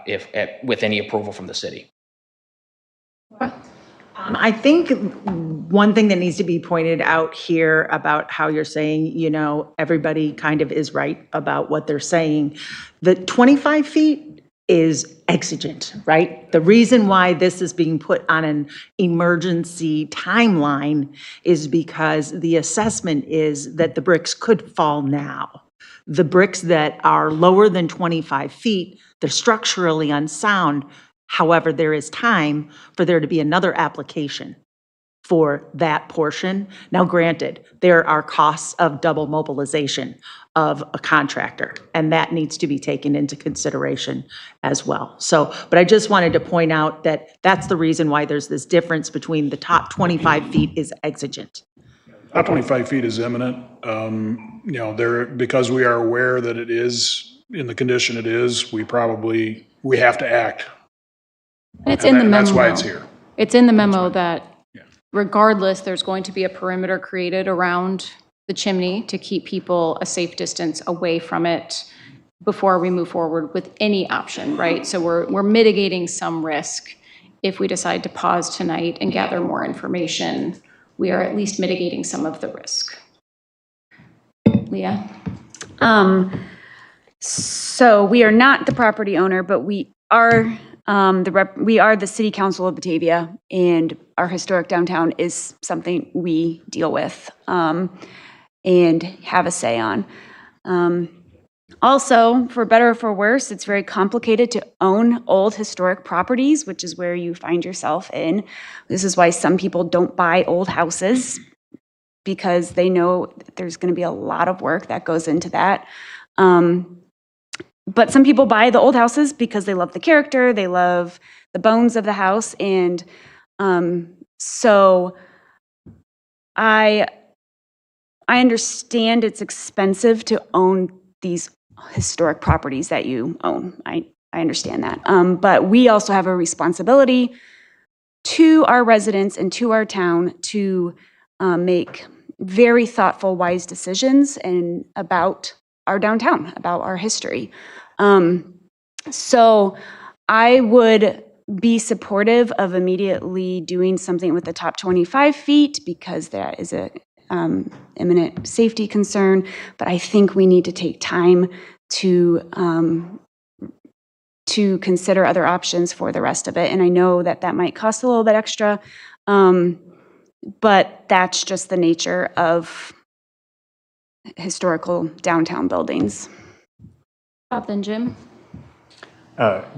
with any approval from the city. I think one thing that needs to be pointed out here about how you're saying, everybody kind of is right about what they're saying. The 25 feet is exigent, right? The reason why this is being put on an emergency timeline is because the assessment is that the bricks could fall now. The bricks that are lower than 25 feet, they're structurally unsound, However, there is time for there to be another application for that portion. Now, granted, there are costs of double mobilization of a contractor, and that needs to be taken into consideration as well. So, but I just wanted to point out that that's the reason why there's this difference between the top 25 feet is exigent. Top 25 feet is imminent. You know, because we are aware that it is in the condition it is, we have to act. It's in the memo. That's why it's here. It's in the memo that regardless, there's going to be a perimeter created around the chimney to keep people a safe distance away from it before we move forward with any option, right? So we're mitigating some risk. If we decide to pause tonight and gather more information, we are at least mitigating some of the risk. Leah? So we are not the property owner, but we are we are the City Council of Batavia, and our historic downtown is something we deal with and have a say on. Also, for better or for worse, it's very complicated to own old historic properties, which is where you find yourself in. This is why some people don't buy old houses, because they know that there's going to be a lot of work that goes into that. But some people buy the old houses because they love the character, they love the bones of the house, and so I understand it's expensive to own these historic properties that you own. I understand that. But we also have a responsibility to our residents and to our town to make very thoughtful, wise decisions and about our downtown, about our history. So I would be supportive of immediately doing something with the top 25 feet because that is a imminent safety concern, but I think we need to take time to consider other options for the rest of it. And I know that that might cost a little bit extra, but that's just the nature of historical downtown buildings. Bob, then Jim?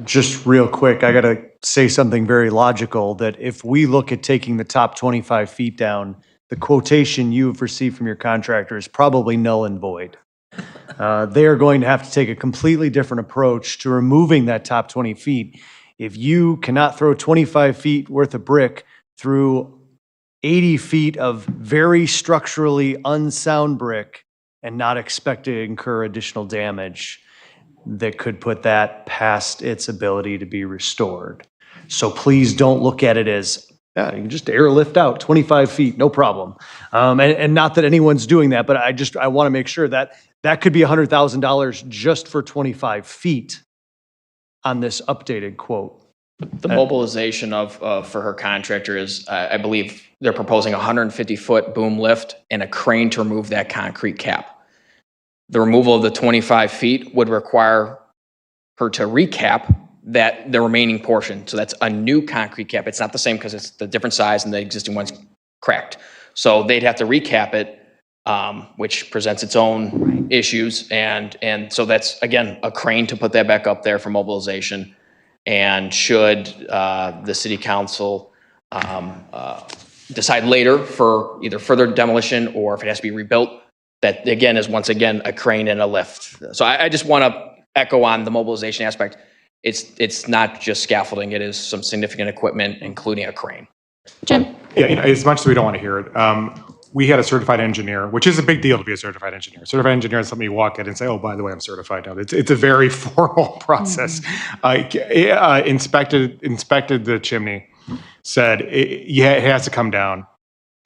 Just real quick, I got to say something very logical, that if we look at taking the top 25 feet down, the quotation you have received from your contractor is probably null and void. They are going to have to take a completely different approach to removing that top 20 feet. If you cannot throw 25 feet worth of brick through 80 feet of very structurally unsound brick and not expect to incur additional damage, that could put that past its ability to be restored. So please don't look at it as, yeah, you can just airlift out 25 feet, no problem. And not that anyone's doing that, but I want to make sure that that could be $100,000 just for 25 feet on this updated quote. The mobilization for her contractor is, I believe they're proposing a 150-foot boom lift and a crane to remove that concrete cap. The removal of the 25 feet would require her to recap the remaining portion. So that's a new concrete cap. It's not the same because it's the different size and the existing one's cracked. So they'd have to recap it, which presents its own issues. And so that's, again, a crane to put that back up there for mobilization. And should the city council decide later for either further demolition or if it has to be rebuilt, that again is once again a crane and a lift. So I just want to echo on the mobilization aspect. It's not just scaffolding, it is some significant equipment, including a crane. Jim? Yeah, as much as we don't want to hear it, we had a certified engineer, which is a big deal to be a certified engineer. Certified engineer is something you walk in and say, oh, by the way, I'm certified now. It's a very formal process. Inspected the chimney, said it has to come down.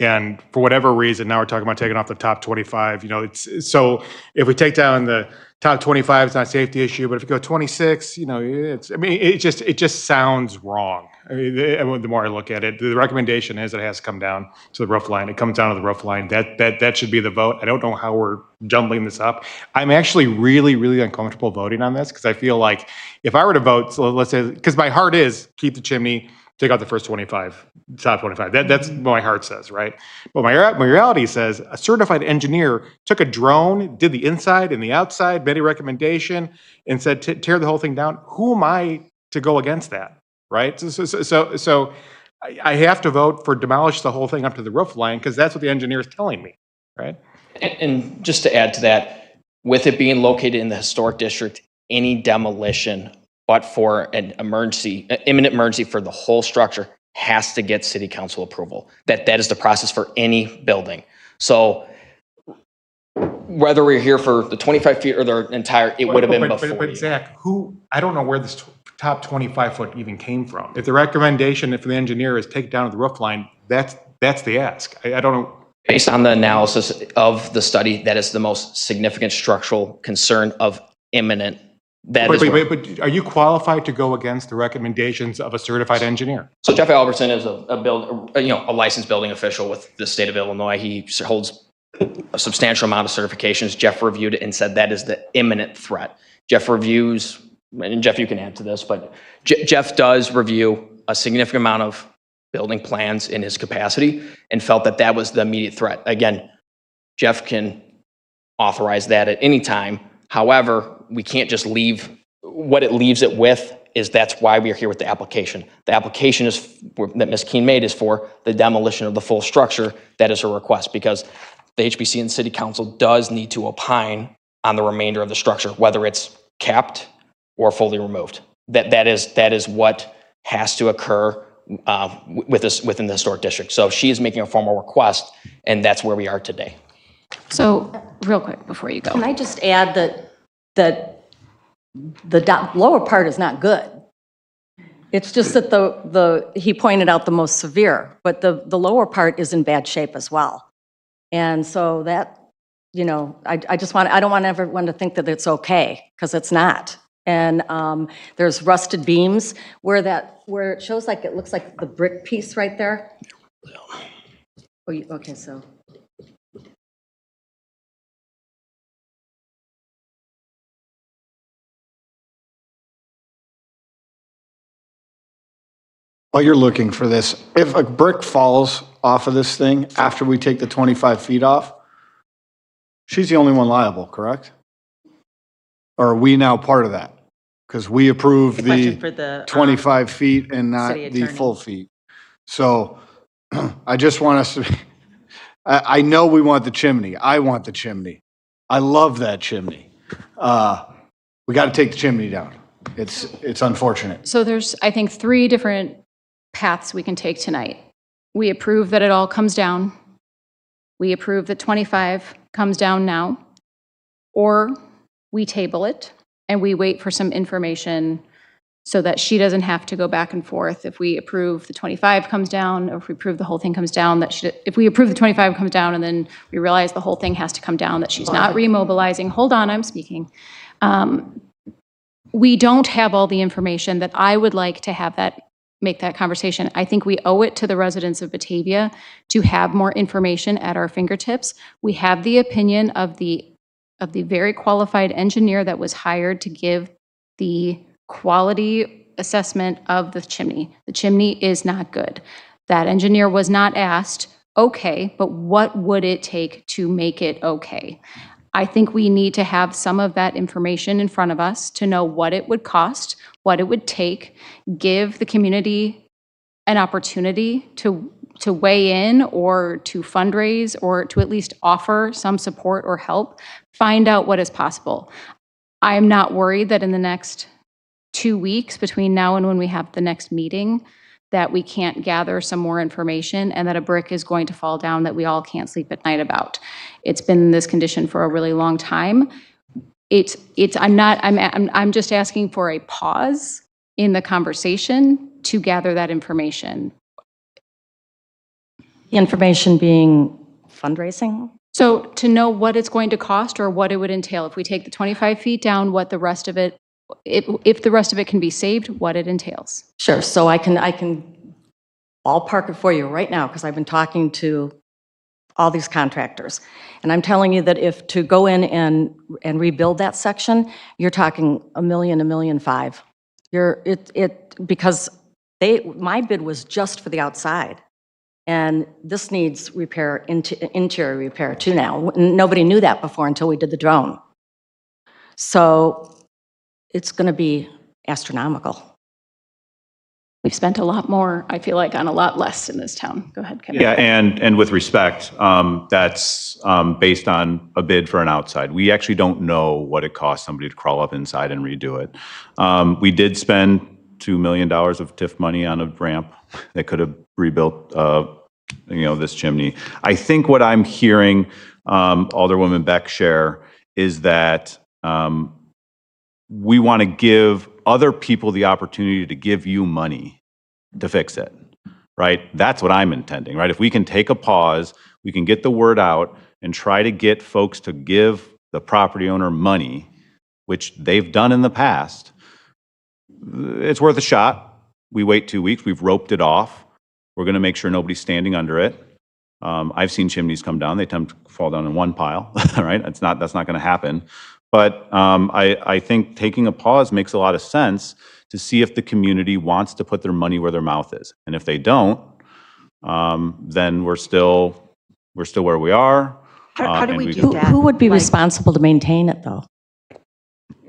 And for whatever reason, now we're talking about taking off the top 25. So if we take down the top 25, it's not a safety issue. But if you go 26, it just sounds wrong. I mean, the more I look at it, the recommendation is that it has to come down to the roof line. It comes down to the roof line. That should be the vote. I don't know how we're jumbling this up. I'm actually really, really uncomfortable voting on this because I feel like if I were to vote, so let's say, because my heart is keep the chimney, take out the first 25, top 25. That's what my heart says, right? But my reality says a certified engineer took a drone, did the inside and the outside, made a recommendation, and said tear the whole thing down. Who am I to go against that? right? So I have to vote for demolish the whole thing up to the roof line because that's what the engineer is telling me, right? And just to add to that, with it being located in the historic district, any demolition, but for an emergency, imminent emergency for the whole structure, has to get city council approval. That is the process for any building. So whether we're here for the 25 feet or the entire, it would have been before But you. Zach, I don't know where this top 25 foot even came from. If the recommendation for the engineer is take it down to the roof line, that's the ask. I don't know. Based on the analysis of the study, that is the most significant structural concern of imminent. That is where- But are you qualified to go against the recommendations of a certified engineer? So Jeff Albertson is a licensed building official with the state of Illinois. He holds a substantial amount of certifications. Jeff reviewed it and said that is the imminent threat. Jeff reviews, and Jeff, you can add to this, but Jeff does review a significant amount of building plans in his capacity and felt that that was the immediate threat. Again, Jeff can authorize that at any time. However, we can't just leave, what it leaves it with is that's why we are here with the application. The application is that Ms. Keene made is for the demolition of the full structure. That is her request because the HBC and City Council does need to opine on the remainder of the structure, whether it's capped or fully removed. That is what has to occur within the historic district. So she is making a formal request, and that's where we are today. So real quick before you go. Can I just add that the lower part is not good? It's just that he pointed out the most severe, but the lower part is in bad shape as well. And so that, I don't want everyone to think that it's okay, because it's not. And there's rusted beams where it shows like, it looks like the brick piece right there. Oh, okay, so. While you're looking for this, if a brick falls off of this thing after we take the 25 feet off, she's the only one liable, correct? Or are we now part of that? Because we approved Question for the, the 25 feet and not city the attorney. full feet. So I just want us to, I know we want the chimney. I want the chimney. I love that chimney. We got to take the chimney down. It's unfortunate. So there's, I think, 3 different paths we can take tonight. We approve that it all comes down. We approve that 25 comes down now. Or we table it and we wait for some information so that she doesn't have to go back and forth. If we approve the 25 comes down, or if we approve the whole thing comes down, if we approve the 25 comes down and then we realize the whole thing has to come down, that she's not remobilizing. Hold on, I'm speaking. We don't have all the information that I would like to make that conversation. I think we owe it to the residents of Batavia to have more information at our fingertips. We have the opinion of the very qualified engineer that was hired to give the quality assessment of the chimney. The chimney is not good. That engineer was not asked, okay, but what would it take to make it okay? I think we need to have some of that information in front of us to know what it would cost, what it would take, give the community an opportunity to weigh in or to fundraise or to at least offer some support or help, find out what is possible. I'm not worried that in the next 2 weeks between now and when we have the next meeting, that we can't gather some more information and that a brick is going to fall down that we all can't sleep at night about. It's been in this condition for a really long time. I'm just asking for a pause in the conversation to gather that information. The information being fundraising? So to know what it's going to cost or what it would entail. If we take the 25 feet down, what the rest of it, if the rest of it can be saved, what it entails. Sure, so I can ballpark it for you right now because I've been talking to all these contractors. And I'm telling you that if to go in and rebuild that section, you're talking $1 million, $1.5 million. Because my bid was just for the outside. And this needs repair, interior repair too now. Nobody knew that before until we did the drone. So it's going to be astronomical. we've spent a lot more, I feel like, on a lot less in this town. Go ahead, Kevin. Yeah, and with respect, that's based on a bid for an outside. We actually don't know what it costs somebody to crawl up inside and redo it. We did spend $2 million of TIF money on a ramp that could have rebuilt, this chimney. I think what I'm hearing Alderwoman Beck share is that we want to give other people the opportunity to give you money to fix it, right? That's what I'm intending, right? If we can take a pause, we can get the word out and try to get folks to give the property owner money, which they've done in the past, it's worth a shot. We wait 2 weeks, we've roped it off. We're going to make sure nobody's standing under it. I've seen chimneys come down, they tend to fall down in one pile, right? That's not going to happen. But I think taking a pause makes a lot of sense to see if the community wants to put their money where their mouth is. And if they don't, then we're still where we are. How do we do that? Who would be responsible to maintain it, though?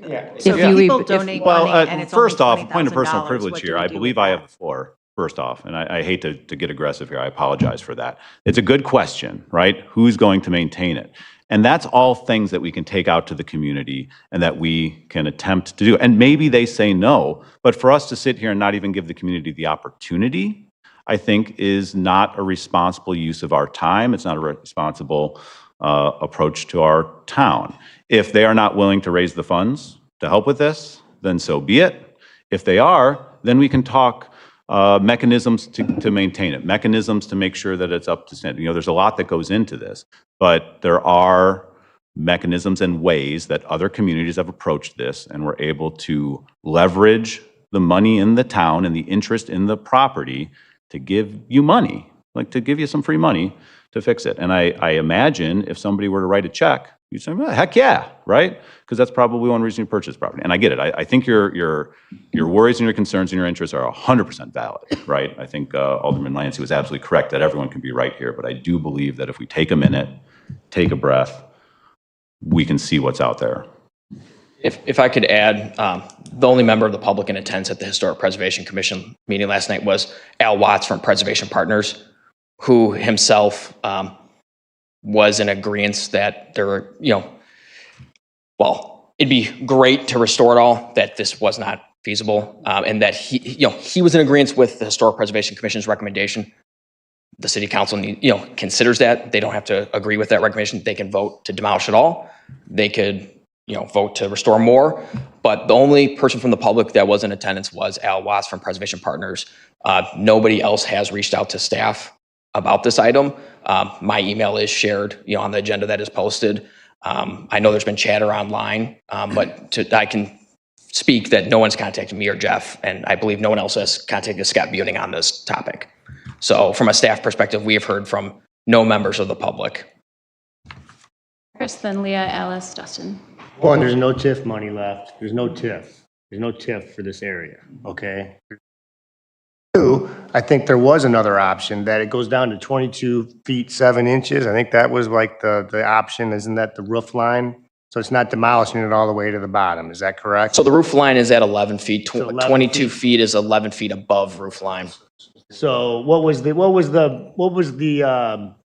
Yeah. So if people donate money and it's first only off, point of personal $20,000, privilege what do here, we I do believe with I that? have the floor, first off, and I hate to get aggressive here, I apologize for that. It's a good question, right? Who's going to maintain it? And that's all things that we can take out to the community and that we can attempt to do. And maybe they say no, but for us to sit here and not even give the community the opportunity, I think is not a responsible use of our time. It's not a responsible approach to our town. If they are not willing to raise the funds to help with this, then so be it. If they are, then we can talk mechanisms to maintain it, mechanisms to make sure that it's up to standard. There's a lot that goes into this, but there are mechanisms and ways that other communities have approached this, and we're able to leverage the money in the town and the interest in the property to give you money, like to give you some free money to fix it. And I imagine if somebody were to write a check, you'd say, well, heck yeah, right? Because that's probably one reason you purchase property. And I get it. I think your worries and your concerns and your interests are 100% valid, right? I think Alderman Lancy was absolutely correct that everyone can be right here. But I do believe that if we take a minute, take a breath, we can see what's out there. If I could add, the only member of the public in attendance at the Historic Preservation Commission meeting last night was Al Watts from Preservation Partners, who himself was in agreement that there were, it'd be great to restore it all, that this was not feasible, and that he was in agreement with the Historic Preservation Commission's recommendation. The city council considers that. They don't have to agree with that recommendation. They can vote to demolish it all. They could vote to restore more. But the only person from the public that was in attendance was Al Watts from Preservation Partners. Nobody else has reached out to staff about this item. My email is shared on the agenda that is posted. I know there's been chatter online, but I can speak that no one's contacted me or Jeff, and I believe no one else has contacted Scott Buting on this topic. So from a staff perspective, we have heard from no members of the public. Chris, then Leah, Alice, Dustin. One, there's no TIF money left. There's no TIF. There's no TIF for this area, okay? Two, I think there was another option that it goes down to 22 feet, 7 inches. I think that was like the option, isn't that the roof line? So it's not demolishing it all the way to the bottom, is that correct? So the roof line is at 11 feet. So 11 22 feet is 11 feet above roof line. So what was the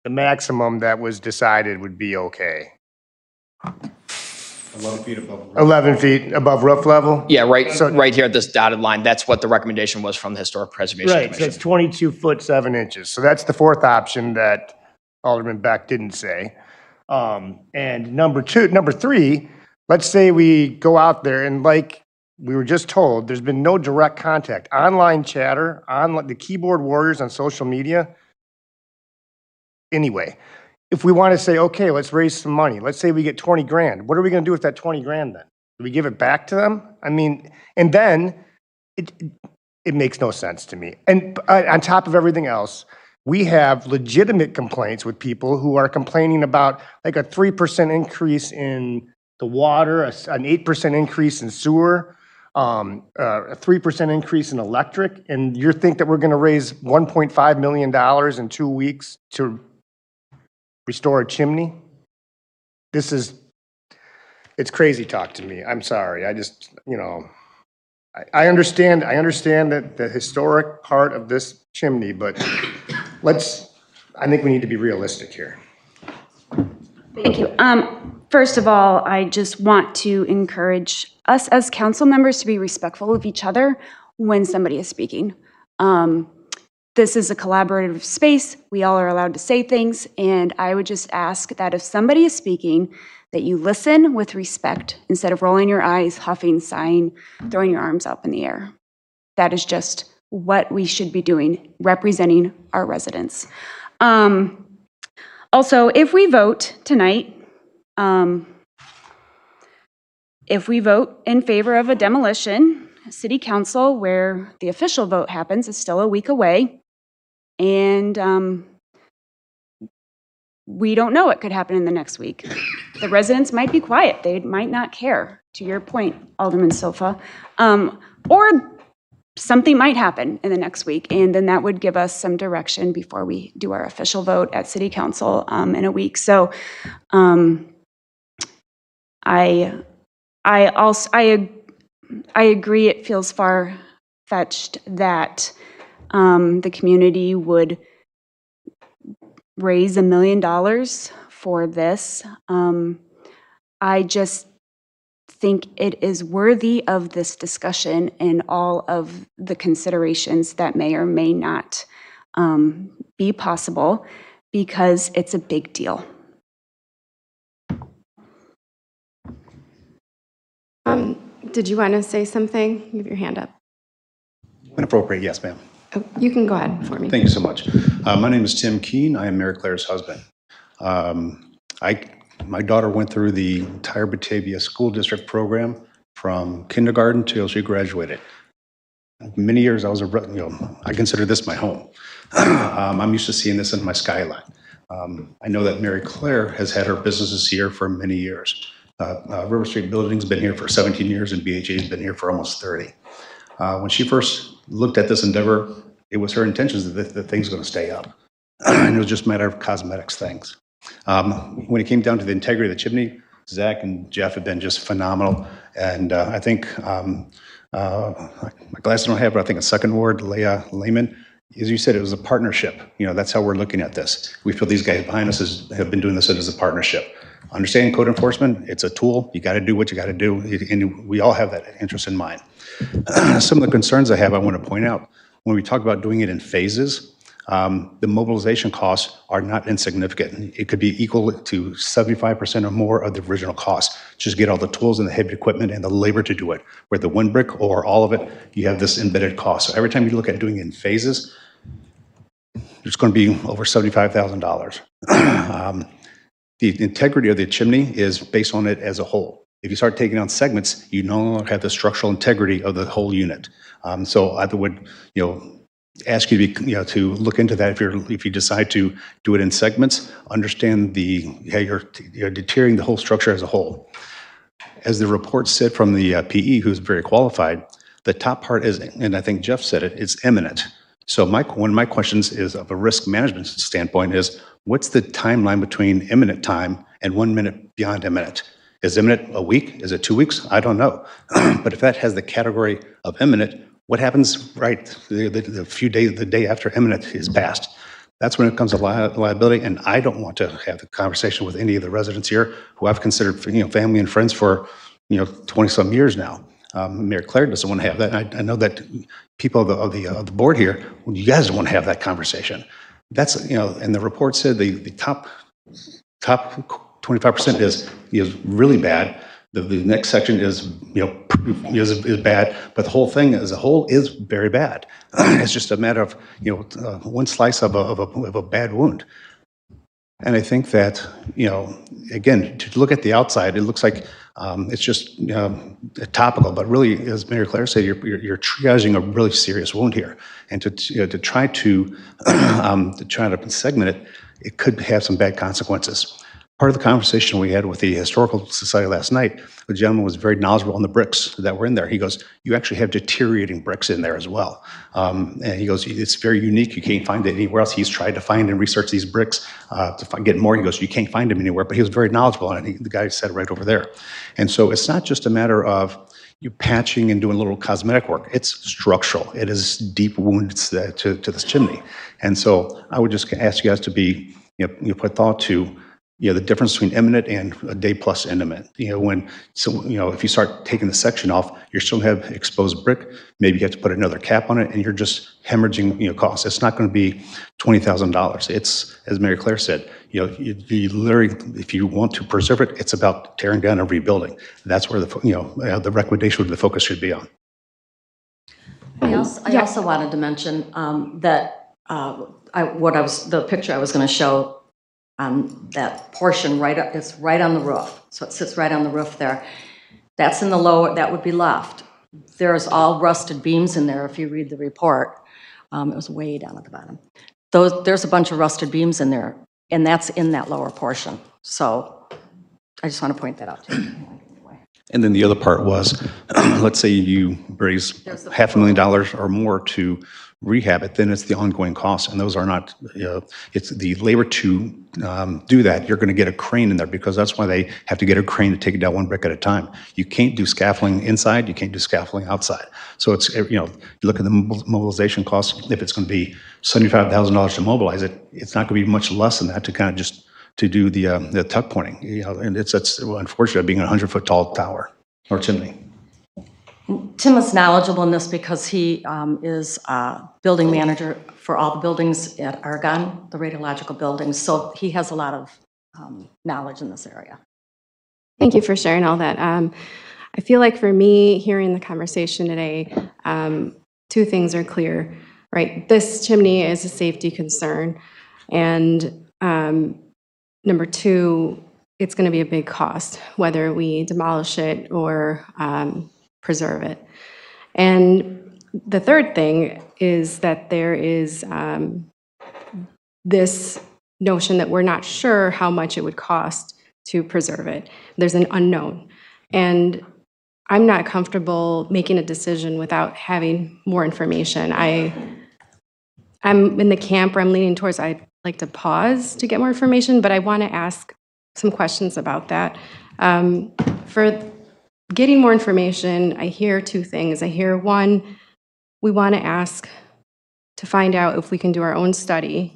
maximum that was decided would be okay? 11 feet above. 11 feet above roof level? Yeah, right here at this dotted line. That's what the recommendation was from the Historic Preservation Right, Commission. so it's 22 foot, 7 inches. So that's the fourth option that Alderman Beck didn't say. And number three, let's say we go out there and like we were just told, there's been no direct contact. Online chatter, on the keyboard warriors on social media. Anyway, if we want to say, okay, let's raise some money. Let's say we get 20 grand. What are we going to do with that 20 grand then? Do we give it back to them? I mean, and then it makes no sense to me. And on top of everything else, we have legitimate complaints with people who are complaining about like a 3% increase in the water, an 8% increase in sewer, a 3% increase in electric. And you think that we're going to raise $1.5 million in 2 weeks to restore a chimney? It's crazy talk to me. I'm sorry. I just, I understand that the historic part of this chimney, but I think we need to be realistic here. Thank you. First of all, I just want to encourage us as council members to be respectful of each other when somebody is speaking. This is a collaborative space. We all are allowed to say things, and I would just ask that if somebody is speaking, that you listen with respect instead of rolling your eyes, huffing, sighing, throwing your arms up in the air. That is just what we should be doing, representing our residents. Also, if we vote tonight, if we vote in favor of a demolition, City Council, where the official vote happens, is still a week away. And we don't know what could happen in the next week. The residents might be quiet. They might not care, to your point, Alderman Sofa. Or something might happen in the next week, and then that would give us some direction before we do our official vote at City Council in a week. So I agree it feels far-fetched that the community would raise $1 million for this. I just think it is worthy of this discussion and all of the considerations that may or may not be possible, because it's a big deal. Did you want to say something? You have your hand up. When appropriate, yes, ma'am. Oh, you can go ahead for me. Thank you so much. My name is Tim Keene. I am Mary Claire's husband. My daughter went through the entire Batavia school district program from kindergarten till she graduated. Many years I consider this my home. I'm used to seeing this in my skyline. I know that Mary Claire has had her businesses here for many years. River Street Building's been here for 17 years, and BHA's been here for almost 30. When she first looked at this endeavor, it was her intentions that the thing's going to stay up. And it was just a matter of cosmetics things. When it came down to the integrity of the chimney, Zach and Jeff have been just phenomenal. And I think, my glasses don't have, but I think a second word, Leah Lehman, as you said, it was a partnership. That's how we're looking at this. We feel these guys behind us have been doing this as a partnership. Understanding code enforcement, it's a tool. You got to do what you got to do. And we all have that interest in mind. Some of the concerns I want to point out, when we talk about doing it in phases, the mobilization costs are not insignificant. It could be equal to 75% or more of the original cost. Just get all the tools and the heavy equipment and the labor to do it. Where the wind brick or all of it, you have this embedded cost. So every time you look at doing it in phases, it's going to be over $75,000. The integrity of the chimney is based on it as a whole. If you start taking on segments, you no longer have the structural integrity of the whole unit. So I would, ask you to to look into that if you decide to do it in segments. Understand you're deteriorating the whole structure as a whole. As the report said from the PE, who's very qualified, the top part is, and I think Jeff said it, it's imminent. So one of my questions is, of a risk management standpoint, is what's the timeline between imminent time and 1 minute beyond imminent? Is imminent a week? Is it 2 weeks? I don't know. But if that has the category of imminent, what happens the day after imminent is passed? That's when it comes to liability, and I don't want to have the conversation with any of the residents here who I've considered family and friends for 20-some years now. Mayor Claire doesn't want to have that. I know that people of the board here, you guys don't want to have that conversation. That's and the report said the top 25% is really bad. The next section is is bad, but the whole thing as a whole is very bad. It's just a matter of one slice of a bad wound. And I think that again, to look at the outside, it looks like it's just topical, but really, as Mayor Claire said, you're triaging a really serious wound here, and to try to segment it, it could have some bad consequences. Part of the conversation we had with the Historical Society last night, the gentleman was very knowledgeable on the bricks that were in there. He goes, you actually have deteriorating bricks in there as well. And he goes, it's very unique. You can't find it anywhere else. He's tried to find and research these bricks to get more. He goes, you can't find them anywhere, but he was very knowledgeable on it. The guy said it right over there. And so it's not just a matter of, you're patching and doing a little cosmetic work. It's structural. It is deep wounds to this chimney. And so I would just ask you guys to be, you put thought to, the difference between imminent and a day plus imminent. If you start taking the section off, you're still going to have exposed brick. Maybe you have to put another cap on it, and you're just hemorrhaging, costs. It's not going to be $20,000. It's, as Mary Claire said, you literally, if you want to preserve it, it's about tearing down and rebuilding. That's where the recommendation of the focus should be on. I also wanted to mention that the picture I was going to show on that portion it's right on the roof. So it sits right on the roof there. That's in the lower, that would be left. There's all rusted beams in there if you read the report. It was way down at the bottom. There's a bunch of rusted beams in there, and that's in that lower portion. So I just want to point that out to you. And then the other part was, let's say you raise $500,000 or more to rehab it, then it's the ongoing costs, and those are not, it's the labor to do that. You're going to get a crane in there because that's why they have to get a crane to take it down one brick at a time. You can't do scaffolding inside, you can't do scaffolding outside. So it's, you look at the mobilization costs, if it's going to be $75,000 to mobilize it, it's not going to be much less than that to kind of just to do the tuck pointing, and it's unfortunate being a 100-foot tall tower or chimney. Tim is knowledgeable in this because he is building manager for all the buildings at Argonne, the radiological buildings, so he has a lot of knowledge in this area. Thank you for sharing all that. I feel like for me, hearing the conversation today, two things are clear, right? This chimney is a safety concern, and number two, it's going to be a big cost, whether we demolish it or preserve it. And the third thing is that there is this notion that we're not sure how much it would cost to preserve it. There's an unknown. And I'm not comfortable making a decision without having more information. I'm in the camp where I'm leaning towards I'd like to pause to get more information, but I want to ask some questions about that. For getting more information, I hear two things. I hear one, we want to ask to find out if we can do our own study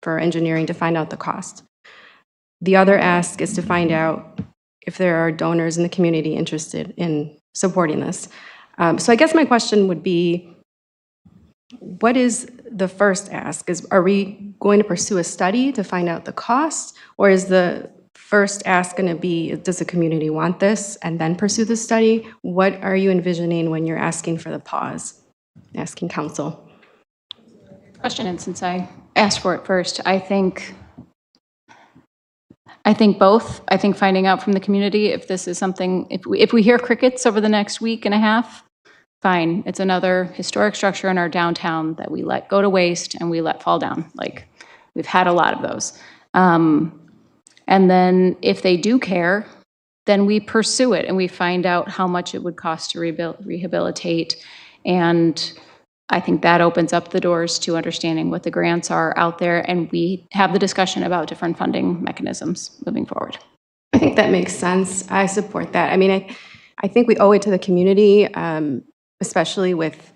for engineering to find out the cost. The other ask is to find out if there are donors in the community interested in supporting this. So I guess my question would be, what is the first ask? Are we going to pursue a study to find out the cost, or is the first ask going to be, does the community want this, and then pursue the study? What are you envisioning when you're asking for the pause, asking council? Question, and since I asked for it first, I think both. I think finding out from the community if this is something, if we hear crickets over the next week and a half, fine. It's another historic structure in our downtown that we let go to waste and we let fall down. Like, we've had a lot of those. And then if they do care, then we pursue it and we find out how much it would cost to rehabilitate. And I think that opens up the doors to understanding what the grants are out there, and we have the discussion about different funding mechanisms moving forward. I think that makes sense. I support that. I mean, I think we owe it to the community, especially with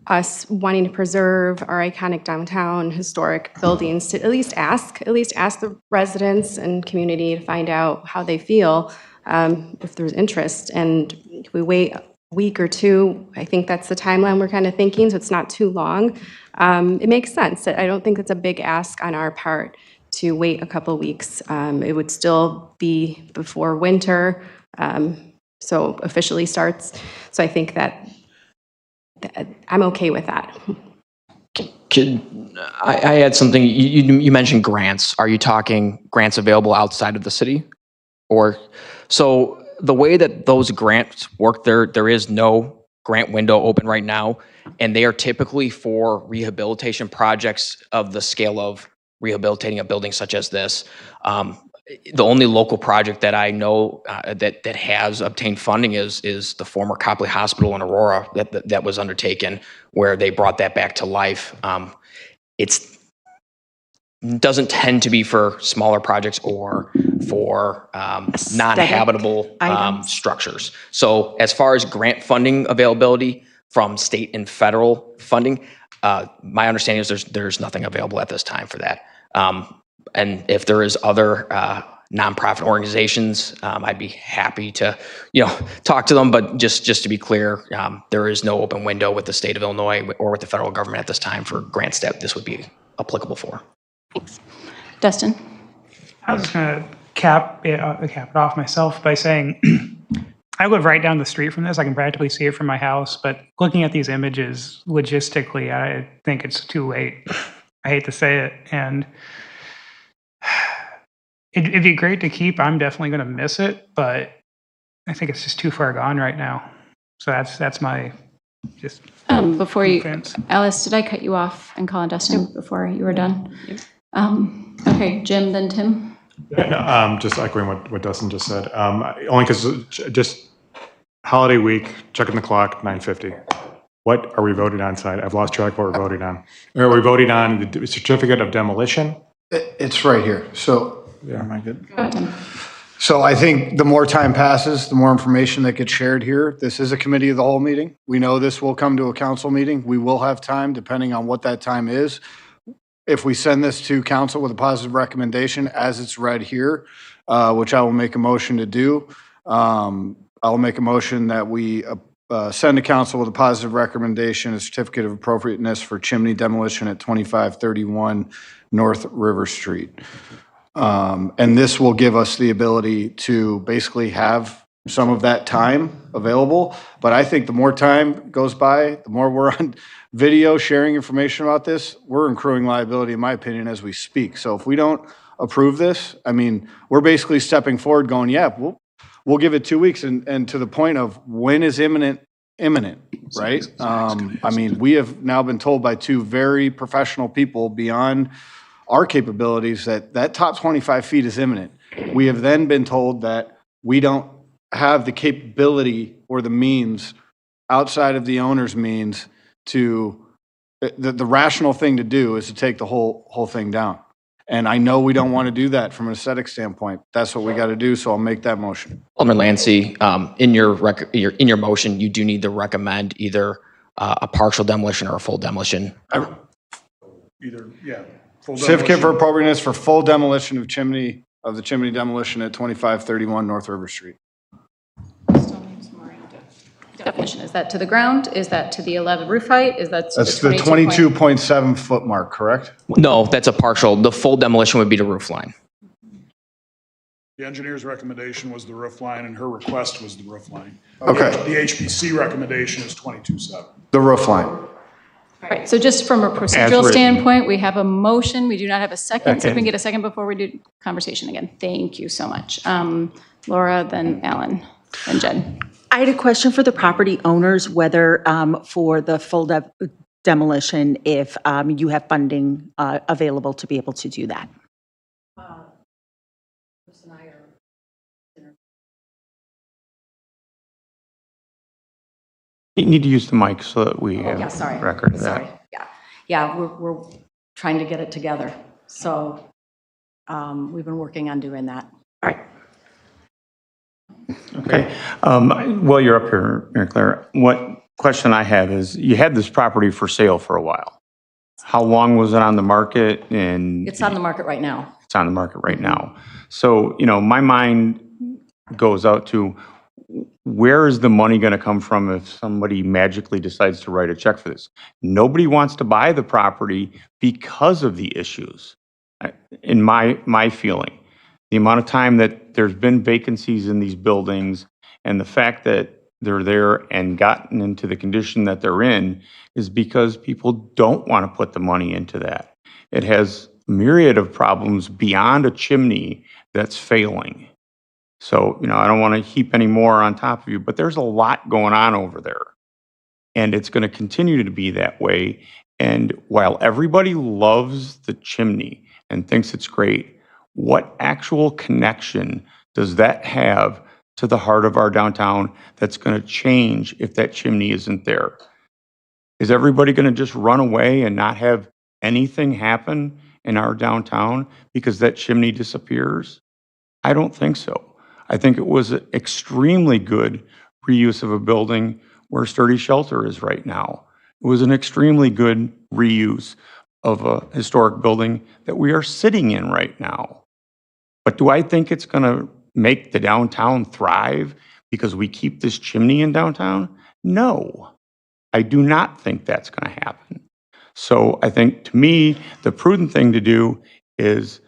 us wanting to preserve our iconic downtown historic buildings, to at least ask the residents and community to find out how they feel, if there's interest. And if we wait a week or two, I think that's the timeline we're kind of thinking, so it's not too long. It makes sense. I don't think it's a big ask on our part to wait a couple weeks. It would still be before winter, so officially starts. So I think that I'm okay with that. I had something, you mentioned grants. Are you talking grants available outside of the city? Or, so the way that those grants work, there is no grant window open right now, and they are typically for rehabilitation projects of the scale of rehabilitating a building such as this. The only local project that I know that has obtained funding is the former Copley Hospital in Aurora that was undertaken, where they brought that back to life. It doesn't tend to be for smaller projects or for non-habitable items. structures. So as far as grant funding availability from state and federal funding, my understanding is there's nothing available at this time for that. And if there is other nonprofit organizations, I'd be happy to, talk to them. But just to be clear, there is no open window with the state of Illinois or with the federal government at this time for grants that this would be applicable for. Thanks. Dustin? I was just going to cap it off myself by saying I live right down the street from this. I can practically see it from my house. But looking at these images, logistically, I think it's too late. I hate to say it. And it'd be great to keep. I'm definitely going to miss it. But I think it's just too far gone right now. So that's my just Before you, defense. Alice, did I cut you off and call on Dustin before you were done? Okay, Jim, then Tim. Just echoing what Dustin just said. Only because just holiday week, checking the clock, 9:50. What are we voting on tonight? I've lost track of what we're voting on. Are we voting on the certificate of demolition? It's right here. So, Yeah, am I good? Go ahead, Tim. so I think the more time passes, the more information that gets shared here. This is a committee of the whole meeting. We know this will come to a council meeting. We will have time, depending on what that time is. If we send this to council with a positive recommendation, as it's read here, which I will make a motion to do, I'll make a motion that we send to council with a positive recommendation, a certificate of appropriateness for chimney demolition at 2531 North River Street. And this will give us the ability to basically have some of that time available. But I think the more time goes by, the more we're on video sharing information about this, we're accruing liability, in my opinion, as we speak. So if we don't approve this, I mean, we're basically stepping forward going, yeah, we'll give it 2 weeks. And to the point of when is imminent, right? I mean, we have now been told by two very professional people beyond our capabilities that top 25 feet is imminent. We have then been told that we don't have the capability or the means outside of the owner's means to, the rational thing to do is to take the whole thing down. And I know we don't want to do that from an aesthetic standpoint. That's what we got to do, so I'll make that motion. Alderman Lancy, in your motion, you do need to recommend either a partial demolition or a full demolition. Either, yeah. Full Certificate for demolition. appropriateness for full demolition of the chimney demolition at 2531 North River Street. Definition, is that to the ground? Is that to the 11 roof height? Is that to That's the 22.7 foot mark, correct? No, that's a partial. The full demolition would be the roof line. The engineer's recommendation was the roof line, and her request was the roof line. Okay. The HPC recommendation is 22.7. The roof line. Right, so just from a procedural standpoint, we have a motion, we do not have a second, so if we can get a second before we do conversation again. Thank you so much. Laura, then Alan, and Jen. I had a question for the property owners, whether for the full demolition, if you have funding available to be able to do that. You need to use the mic so that we Yeah, sorry. record Sorry. that. Yeah, we're trying to get it together. So we've been working on doing that. All right. Okay. While you're up here, Mary Claire, what question I have is, you had this property for sale for a while. How long was it on the market? And It's on the market right now. it's on the market right now. So, my mind goes out to, where is the money going to come from if somebody magically decides to write a check for this? Nobody wants to buy the property because of the issues, in my feeling. The amount of time that there's been vacancies in these buildings and the fact that they're there and gotten into the condition that they're in is because people don't want to put the money into that. It has a myriad of problems beyond a chimney that's failing. So, I don't want to heap any more on top of you, but there's a lot going on over there. And it's going to continue to be that way. And while everybody loves the chimney and thinks it's great, what actual connection does that have to the heart of our downtown that's going to change if that chimney isn't there? Is everybody going to just run away and not have anything happen in our downtown because that chimney disappears? I don't think so. I think it was an extremely good reuse of a building where Sturdy Shelter is right now. It was an extremely good reuse of a historic building that we are sitting in right now. But do I think it's going to make the downtown thrive because we keep this chimney in downtown? No, I do not think that's going to happen. So I think, to me, the prudent thing to do is,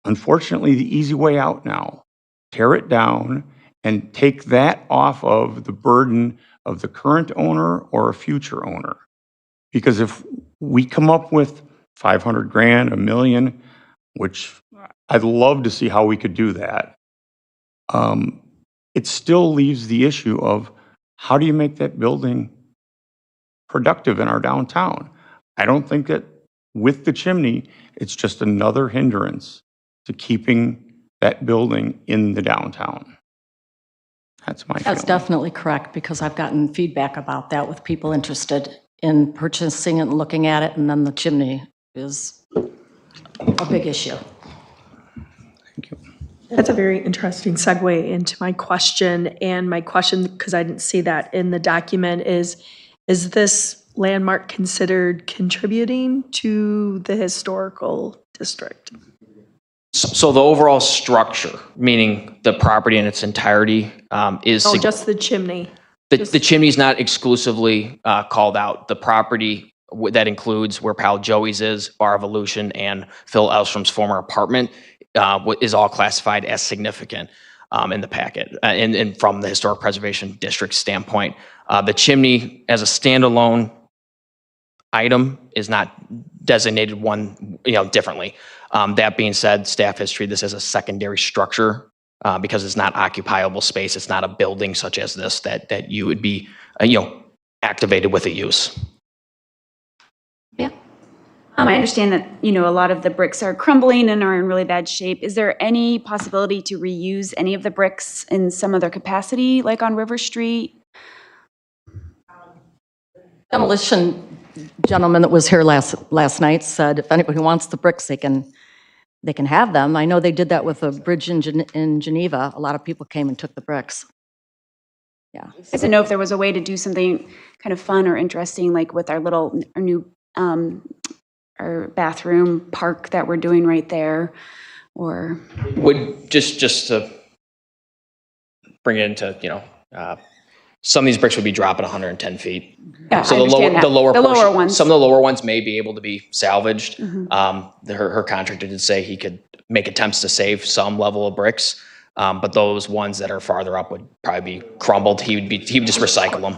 unfortunately, the easy way out now. Tear it down and take that off of the burden of the current owner or a future owner. Because if we come up with 500 grand, $1 million, which I'd love to see how we could do that, it still leaves the issue of how do you make that building productive in our downtown? I don't think that with the chimney, it's just another hindrance to keeping that building in the downtown. That's my That's feeling. definitely correct, because I've gotten feedback about that with people interested in purchasing it and looking at it, and then the chimney is a big issue. That's a very interesting segue into my question. And my question, because I didn't see that in the document, is this landmark considered contributing to the historical district? So the overall structure, meaning the property in its entirety, is. Oh, just the chimney. The chimney is not exclusively called out. The property that includes where Pal Joey's is, Bar Evolution, and Phil Elstrom's former apartment is all classified as significant in the packet. And from the Historic Preservation District standpoint, the chimney as a standalone item is not designated one, differently. That being said, staff has treated this as a secondary structure because it's not occupiable space. It's not a building such as this that you would be, activated with a use. Yeah. I understand that, a lot of the bricks are crumbling and are in really bad shape. Is there any possibility to reuse any of the bricks in some other capacity, like on River Street? Demolition gentleman that was here last night said if anybody wants the bricks, they can have them. I know they did that with a bridge in Geneva. A lot of people came and took the bricks. Yeah. I just didn't know if there was a way to do something kind of fun or interesting, like with our new our bathroom park that we're doing right there, or Would just to bring it into, some of these bricks would be dropping 110 feet. Yeah, So I understand that. the lower The lower portion, ones. some of the lower ones may be able to be salvaged. Mhm. Her contractor did say he could make attempts to save some level of bricks, but those ones that are farther up would probably be crumbled. He would just recycle them.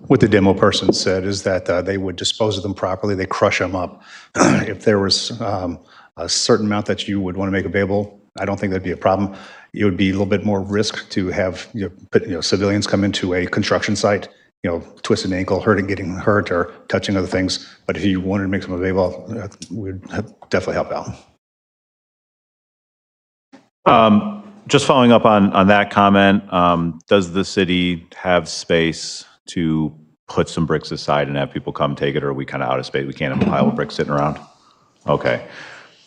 What the demo person said is that they would dispose of them properly, they crush them up. If there was a certain amount that you would want to make available, I don't think that'd be a problem. It would be a little bit more risk to have civilians come into a construction site, twist an ankle, getting hurt, or touching other things. But if you wanted to make them available, we'd definitely help out. Just following up on that comment, does the city have space to put some bricks aside and have people come take it, or are we kind of out of space? We can't have a pile of bricks sitting around? Okay.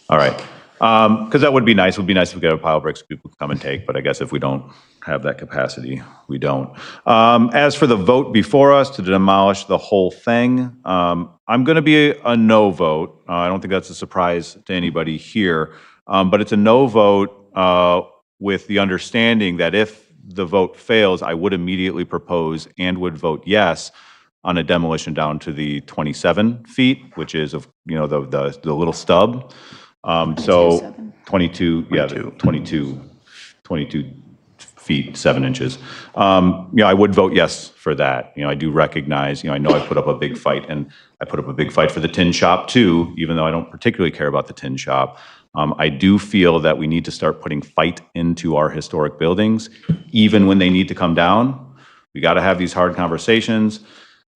All right. Because that would be nice. It would be nice if we could have a pile of bricks people could come and take, but I guess if we don't have that capacity, we don't. As for the vote before us to demolish the whole thing, I'm going to be a no vote. I don't think that's a surprise to anybody here, but it's a no vote with the understanding that if the vote fails, I would immediately propose and would vote yes on a demolition down to the 27 feet, which is of the little stub. So 22 feet 7 inches. I would vote yes for that. I do recognize. I know I put up a big fight, and I put up a big fight for the tin shop too, even though I don't particularly care about the tin shop. I do feel that we need to start putting fight into our historic buildings, even when they need to come down. We got to have these hard conversations.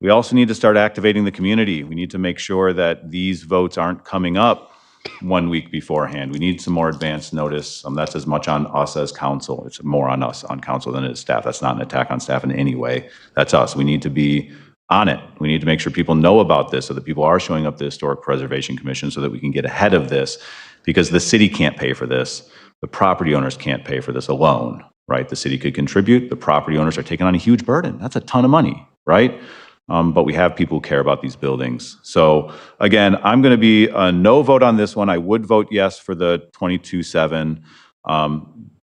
We also need to start activating the community. We need to make sure that these votes aren't coming up 1 week beforehand. We need some more advance notice. That's as much on us as council. It's more on us on council than it is staff. That's not an attack on staff in any way. That's us. We need to be on it. We need to make sure people know about this so that people are showing up to the Historic Preservation Commission so that we can get ahead of this, because the city can't pay for this. The property owners can't pay for this alone, right? The city could contribute. The property owners are taking on a huge burden. That's a ton of money, right? But we have people who care about these buildings. So again, I'm going to be a no vote on this one. I would vote yes for the 22.7,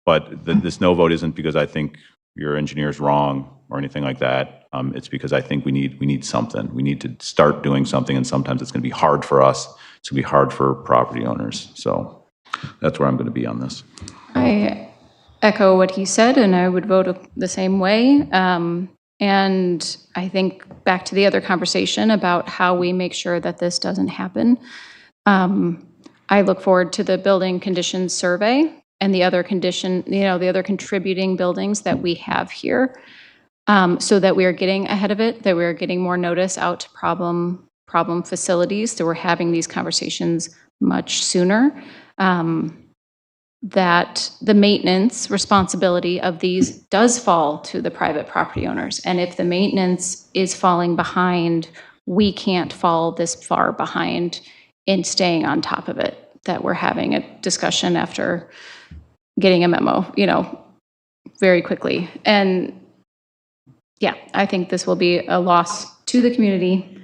but this no vote isn't because I think your engineer's wrong or anything like that. It's because I think we need something. We need to start doing something, and sometimes it's going to be hard for us. It's going to be hard for property owners. So that's where I'm going to be on this. I echo what he said, and I would vote the same way. And I think back to the other conversation about how we make sure that this doesn't happen. I look forward to the building conditions survey and the other the other contributing buildings that we have here, so that we are getting ahead of it, that we are getting more notice out to problem facilities, that we're having these conversations much sooner. That the maintenance responsibility of these does fall to the private property owners. And if the maintenance is falling behind, we can't fall this far behind in staying on top of it, that we're having a discussion after getting a memo, very quickly. And yeah, I think this will be a loss to the community.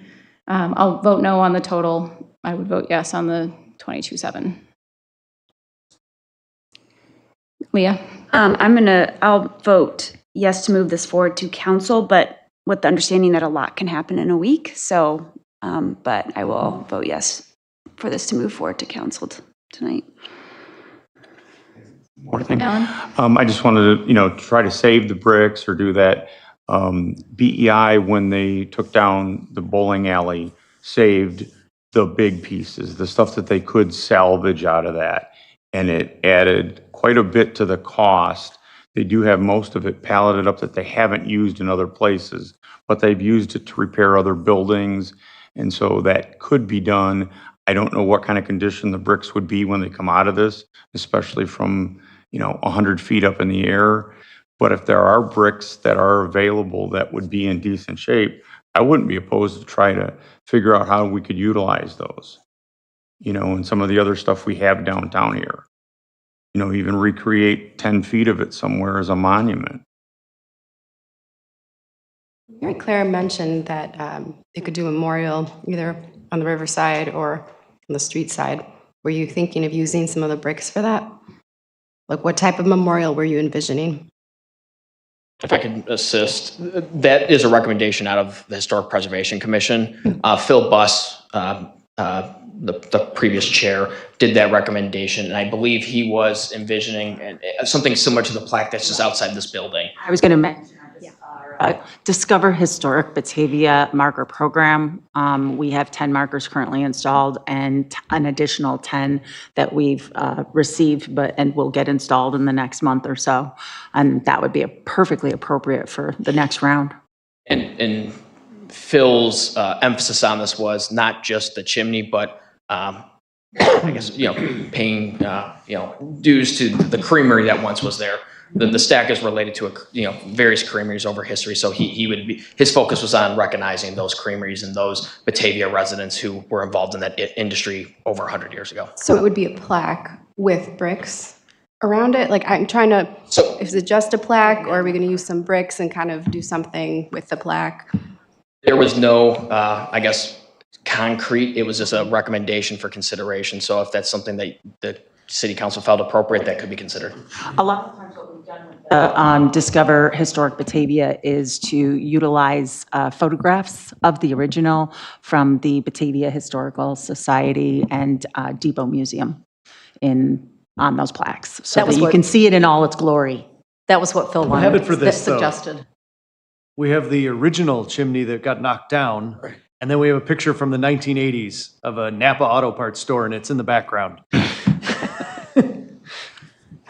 I'll vote no on the total. I would vote yes on the 22.7. Leah? I'll vote yes to move this forward to council, but with the understanding that a lot can happen in a week. So, but I will vote yes for this to move forward to council tonight. More thing. I just wanted to, try to save the bricks or do that. BEI, when they took down the bowling alley, saved the big pieces, the stuff that they could salvage out of that. And it added quite a bit to the cost. They do have most of it palleted up that they haven't used in other places, but they've used it to repair other buildings. And so that could be done. I don't know what kind of condition the bricks would be when they come out of this, especially from, 100 feet up in the air. But if there are bricks that are available that would be in decent shape, I wouldn't be opposed to try to figure out how we could utilize those. And some of the other stuff we have downtown here. Even recreate 10 feet of it somewhere as a monument. Mary Claire mentioned that they could do a memorial either on the riverside or on the street side. Were you thinking of using some of the bricks for that? Like, what type of memorial were you envisioning? If I could assist, that is a recommendation out of the Historic Preservation Commission. Phil Buss, the previous chair, did that recommendation, and I believe he was envisioning something similar to the plaque that's just outside this building. I was going to mention Discover Historic Batavia marker program. We have 10 markers currently installed and an additional 10 that we've received and will get installed in the next month or so. And that would be perfectly appropriate for the next round. And Phil's emphasis on this was not just the chimney, but I guess, paying, dues to the creamery that once was there. The stack is related to, various creameries over history. So his focus was on recognizing those creameries and those Batavia residents who were involved in that industry over 100 years ago. So it would be a plaque with bricks around it? Like, I'm trying to, is it just a plaque, or are we going to use some bricks and kind of do something with the plaque? There was no, concrete. It was just a recommendation for consideration. So if that's something that the city council felt appropriate, that could be considered. A lot of times what we've done with Discover Historic Batavia is to utilize photographs of the original from the Batavia Historical Society and Depot Museum on those plaques, so that you can see it in all its glory. That was what Phil wanted. We have it for this, suggested. We have the original chimney that got knocked down, and then we have a picture from the 1980s of a Napa Auto Parts store, and it's in the background.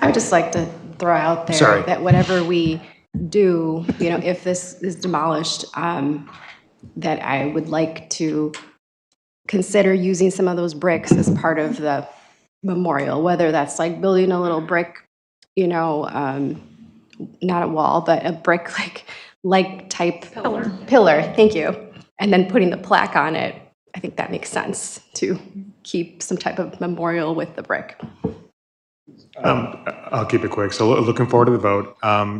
I would just like to throw out there that whatever we do, if this is demolished, that I would like to consider using some of those bricks as part of the memorial, whether that's like building a little brick, not a wall, but a brick like type pillar. Thank you. and then putting the plaque on it, I think that makes sense to keep some type of memorial with the brick. I'll keep it quick. So looking forward to the vote.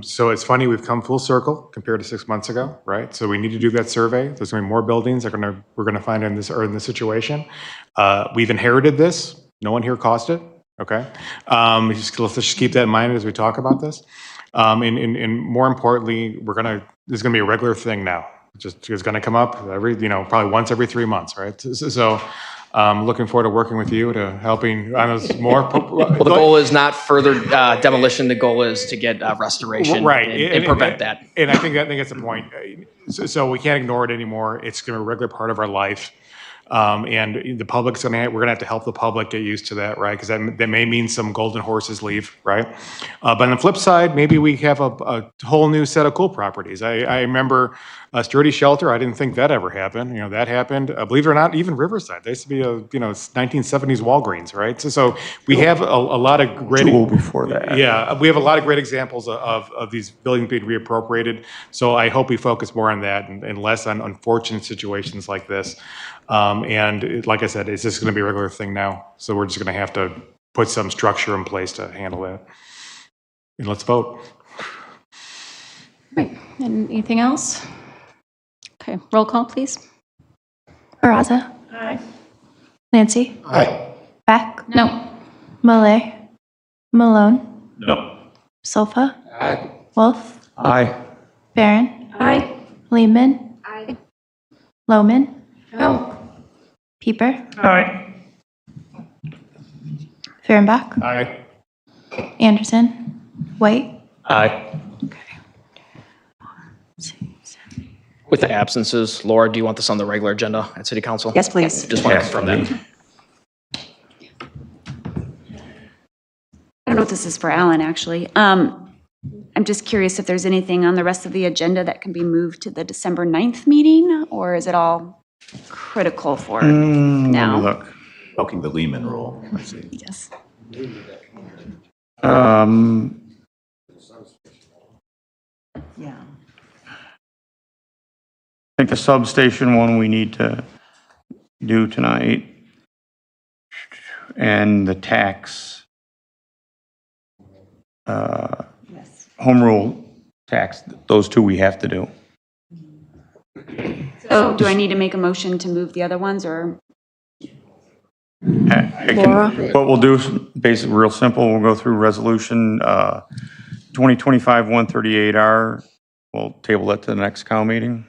So it's funny, we've come full circle compared to 6 months ago, right? So we need to do that survey. There's going to be more buildings we're going to find in this situation. We've inherited this. No one here caused it. Okay. Let's just keep that in mind as we talk about this. And more importantly, this is going to be a regular thing now. It's going to come up probably once every 3 months, right? So looking forward to working with you to helping on those more. Well, the goal is not further demolition. The goal is to get restoration, right, and prevent that. And I think that's the point. So we can't ignore it anymore. It's going to be a regular part of our life. And the public's we're gonna have to help the public get used to that, right? Because that may mean some golden horses leave, right? But on the flip side, maybe we have a whole new set of cool properties. I remember Sturdy Shelter. I didn't think that ever happened. That happened. Believe it or not, even Riverside. There used to be a 1970s Walgreens, right? So we have a lot of great. Before that. Yeah, we have a lot of great examples of these buildings being reappropriated. So I hope we focus more on that and less on unfortunate situations like this. Like I said, it's just going to be a regular thing now. So we're just going to have to put some structure in place to handle that. And let's vote. Right. And anything else? Okay, roll call, please. Baraza. Aye. Nancy. Aye. Beck. No. Malay. Malone. No. Sofa. Aye. Wolf. Aye. Barron. Aye. Lehman. Aye. Loman. No. Pieper. Aye. Fehrenbach. Aye. Anderson. White. Aye. With the absences, Laura, do you want this on the regular agenda at City Council? Yes, please. Just want to confirm that. I don't know if this is for Alan, actually. I'm just curious if there's anything on the rest of the agenda that can be moved to the December 9th meeting, or is it all critical for now? Let me look. Poking the Lehman rule. Let's see. Yes. Yeah. I think the substation one we need to do tonight. And the tax. Home rule tax, those two we have to do. So do I need to make a motion to move the other ones, or? What we'll do is basically real simple. We'll go through resolution 2025-138R. We'll table that to the next cow meeting.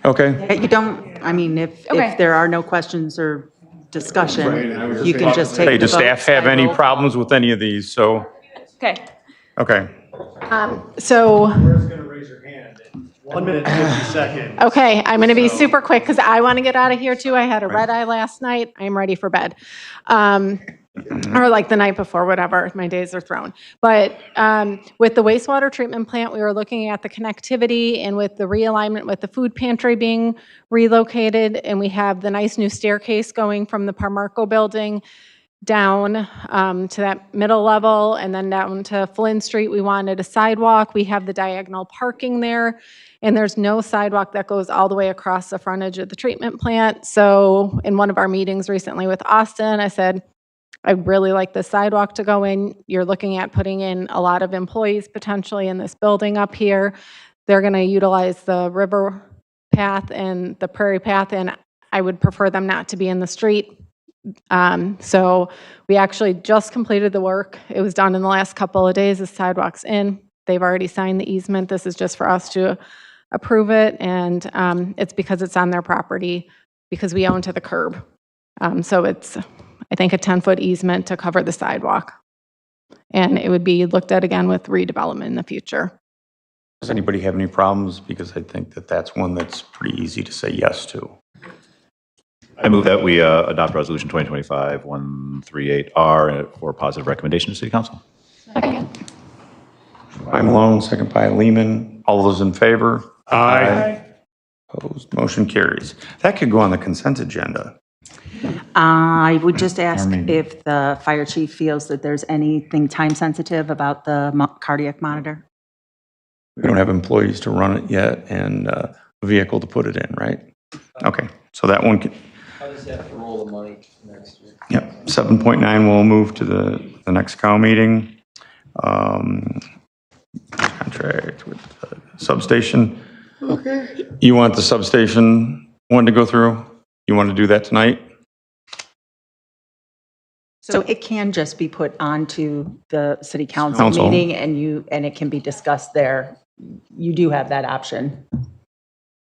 Okay. You don't, I mean, if Okay. there are no questions or discussion, Right. you can just take Hey, the does staff votes have by any roll. problems with any of these? So, Okay. okay. So, Laura's going to raise her hand. 1 minute, 50 seconds. okay, I'm going to be super quick because I want to get out of here too. I had a red eye last night. I'm ready for bed. Or like the night before, whatever, my days are thrown. But with the wastewater treatment plant, we were looking at the connectivity and with the realignment with the food pantry being relocated, and we have the nice new staircase going from the Parmarco building down to that middle level and then down to Flynn Street. We wanted a sidewalk. We have the diagonal parking there, and there's no sidewalk that goes all the way across the frontage of the treatment plant. So in one of our meetings recently with Austin, I said, I really like the sidewalk to go in. You're looking at putting in a lot of employees potentially in this building up here. They're going to utilize the river path and the prairie path, and I would prefer them not to be in the street. So we actually just completed the work. It was done in the last couple of days. The sidewalk's in. They've already signed the easement. This is just for us to approve it, and it's because it's on their property because we own to the curb. So it's, I think, a 10-foot easement to cover the sidewalk. And it would be looked at again with redevelopment in the future. Does anybody have any problems? Because I think that that's one that's pretty easy to say yes to. I move that we adopt resolution 2025-138R for positive recommendation to City Council. By Malone, second by Lehman. All those in favor? Aye. Opposed? Motion carries. That could go on the consent agenda. I would just ask if the fire chief feels that there's anything time sensitive about the cardiac monitor. We don't have employees to run it yet and a vehicle to put it in, right? Okay, so that one can. How does that have to roll the money next year? Yep, 7.9 will move to the next COW meeting. Contract with the substation. Okay. You want the substation one to go through? You want to do that tonight? So it can just be put onto the city council Council. meeting and it can be discussed there. You do have that option.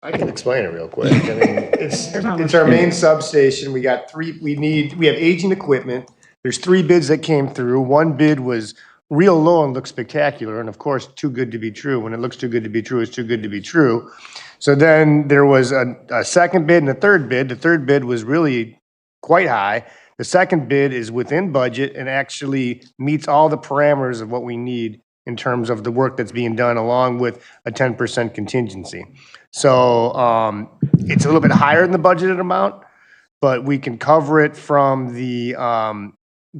I can explain it real quick. I mean, it's our main substation. We got we have aging equipment. There's 3 bids that came through. One bid was real low and looked spectacular. And of course, too good to be true. When it looks too good to be true, it's too good to be true. So then there was a second bid and a third bid. The third bid was really quite high. The second bid is within budget and actually meets all the parameters of what we need in terms of the work that's being done, along with a 10% contingency. So it's a little bit higher than the budgeted amount, but we can cover it from the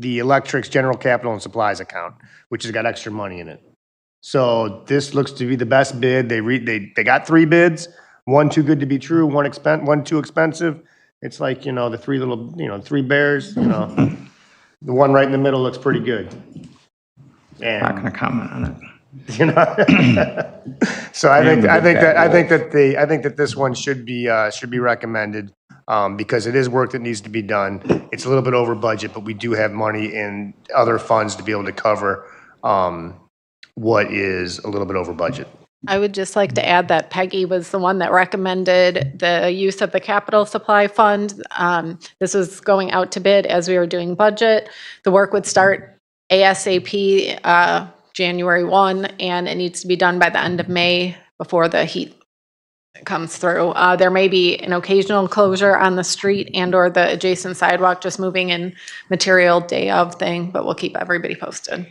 electric's general capital and supplies account, which has got extra money in it. So this looks to be the best bid. They got 3 bids, one too good to be true, one too expensive. It's like, the 3 little, 3 bears, the one right in the middle looks pretty good. And Not going to comment on it. So I think that this one should be recommended, because it is work that needs to be done. It's a little bit over budget, but we do have money in other funds to be able to cover what is a little bit over budget. I would just like to add that Peggy was the one that recommended the use of the capital supply fund. This was going out to bid as we were doing budget. The work would start ASAP, January 1, and it needs to be done by the end of May before the heat comes through. There may be an occasional closure on the street and or the adjacent sidewalk, just moving in material day of thing, but we'll keep everybody posted.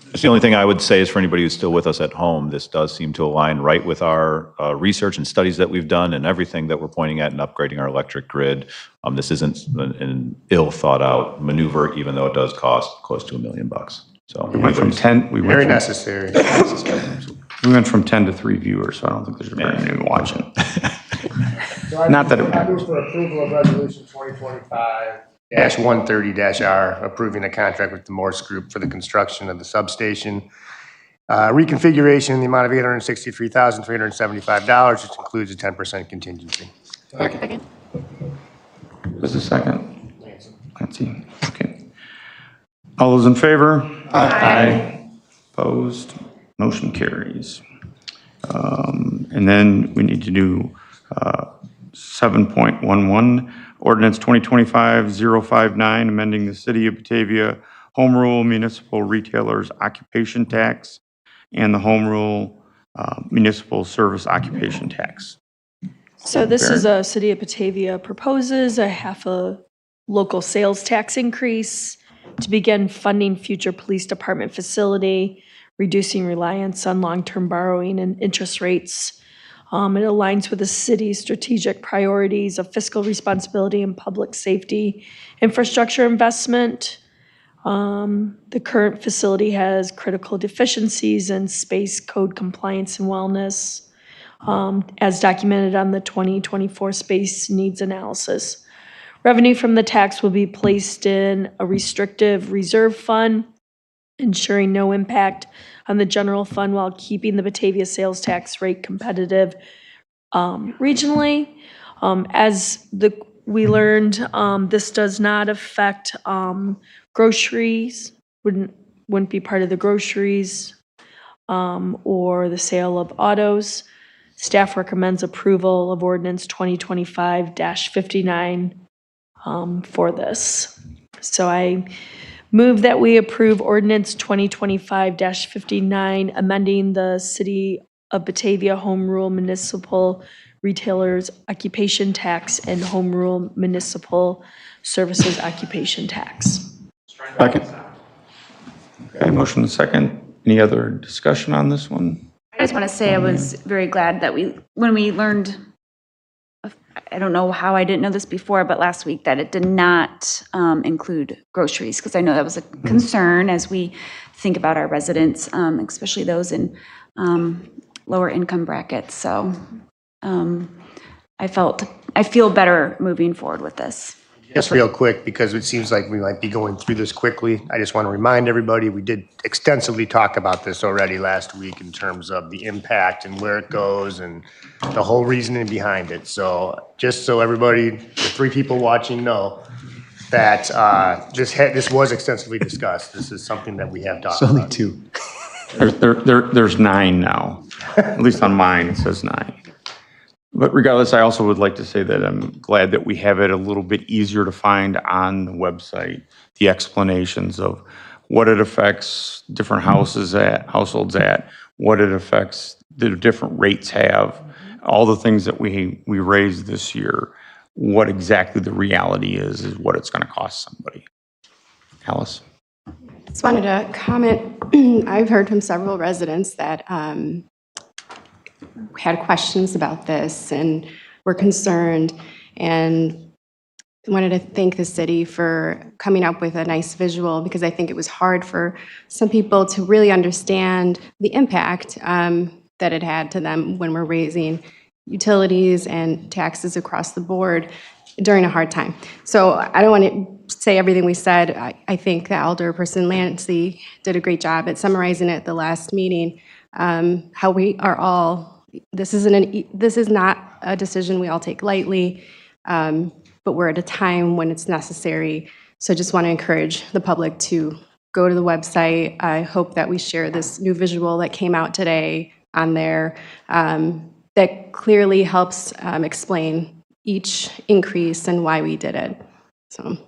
That's the only thing I would say is for anybody who's still with us at home, this does seem to align right with our research and studies that we've done and everything that we're pointing at in upgrading our electric grid. This isn't an ill thought out maneuver, even though it does cost close to $1 million. So we went from 10. Very necessary. We went from 10 to 3 viewers, so I don't think there's very many watching. Not that I move for approval of resolution 2025-130-R, approving a contract with the Morse Group for the construction of the substation. Reconfiguration in the amount of $863,375, which includes a 10% contingency. Second. Who's the second? Nancy. Okay. All those in favor? Aye. Opposed? Motion carries. And then we need to do 7.11, ordinance 2025-059, amending the City of Batavia Home Rule Municipal Retailers Occupation Tax and the Home Rule Municipal Service Occupation Tax. So this is a City of Batavia proposes a half a local sales tax increase to begin funding future police department facility, reducing reliance on long-term borrowing and interest rates. It aligns with the city's strategic priorities of fiscal responsibility and public safety infrastructure investment. The current facility has critical deficiencies in space code compliance and wellness, as documented on the 2024 space needs analysis. Revenue from the tax will be placed in a restrictive reserve fund, ensuring no impact on the general fund while keeping the Batavia sales tax rate competitive regionally. We learned, this does not affect groceries, wouldn't be part of the groceries or the sale of autos. Staff recommends approval of ordinance 2025-59 for this. So I move that we approve ordinance 2025-59, amending the City of Batavia Home Rule Municipal Retailers Occupation Tax and Home Rule Municipal Services Occupation Tax. Second. Okay, motion and second. Any other discussion on this one? I just want to say I was very glad that when we learned, I don't know how I didn't know this before, but last week that it did not include groceries, because I know that was a concern as we think about our residents, especially those in lower income brackets. So I feel better moving forward with this. Just real quick, because it seems like we might be going through this quickly. I just want to remind everybody, we did extensively talk about this already last week in terms of the impact and where it goes and the whole reasoning behind it. So just so everybody, the 3 people watching know that this was extensively discussed. This is something that we have talked about. Only 2. There's 9 now. At least on mine, it says 9. But regardless, I also would like to say that I'm glad that we have it a little bit easier to find on the website, the explanations of what it affects different households at, what it affects the different rates have, all the things that we raised this year, what exactly the reality is what it's going to cost somebody. Alice? Just wanted to comment. I've heard from several residents that had questions about this and were concerned, and wanted to thank the city for coming up with a nice visual, because I think it was hard for some people to really understand the impact that it had to them when we're raising utilities and taxes across the board during a hard time. So I don't want to say everything we said. I think that Alderperson Lancy did a great job at summarizing it at the last meeting, how we are all, this is not a decision we all take lightly, but we're at a time when it's necessary. So I just want to encourage the public to go to the website. I hope that we share this new visual that came out today on there that clearly helps explain each increase and why we did it. So.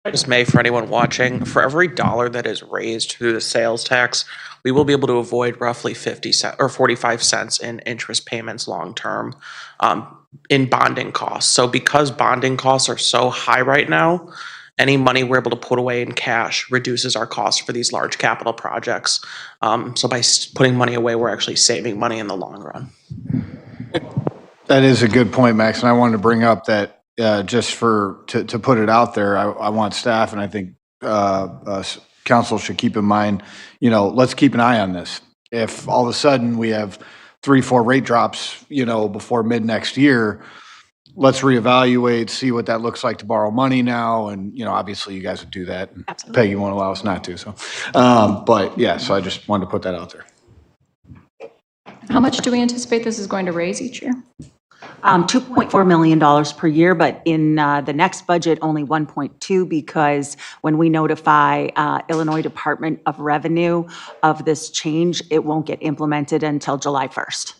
Just May, for anyone watching, for every dollar that is raised through the sales tax, we will be able to avoid roughly 50 cents or 45 cents in interest payments long term in bonding costs. So because bonding costs are so high right now, any money we're able to put away in cash reduces our costs for these large capital projects. So by putting money away, we're actually saving money in the long run. That is a good point, Max, and I wanted to bring up that just to put it out there, I want staff, and I think council should keep in mind, let's keep an eye on this. If all of a sudden we have 3-4 rate drops, before mid next year, let's reevaluate, see what that looks like to borrow money now. And, obviously you guys would do that. Absolutely. Peggy won't allow us not to. So, but yeah, so I just wanted to put that out there. How much do we anticipate this is going to raise each year? $2.4 million per year, but in the next budget, only 1.2, because when we notify Illinois Department of Revenue of this change, it won't get implemented until July 1st.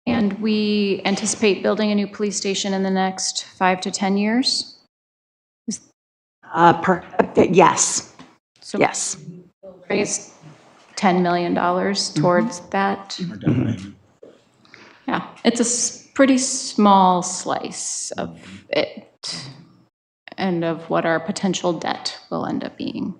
And we anticipate building a new police station in the next 5 to 10 years? Yes. So yes. Raise $10 million towards that? Yeah, it's a pretty small slice of it and of what our potential debt will end up being.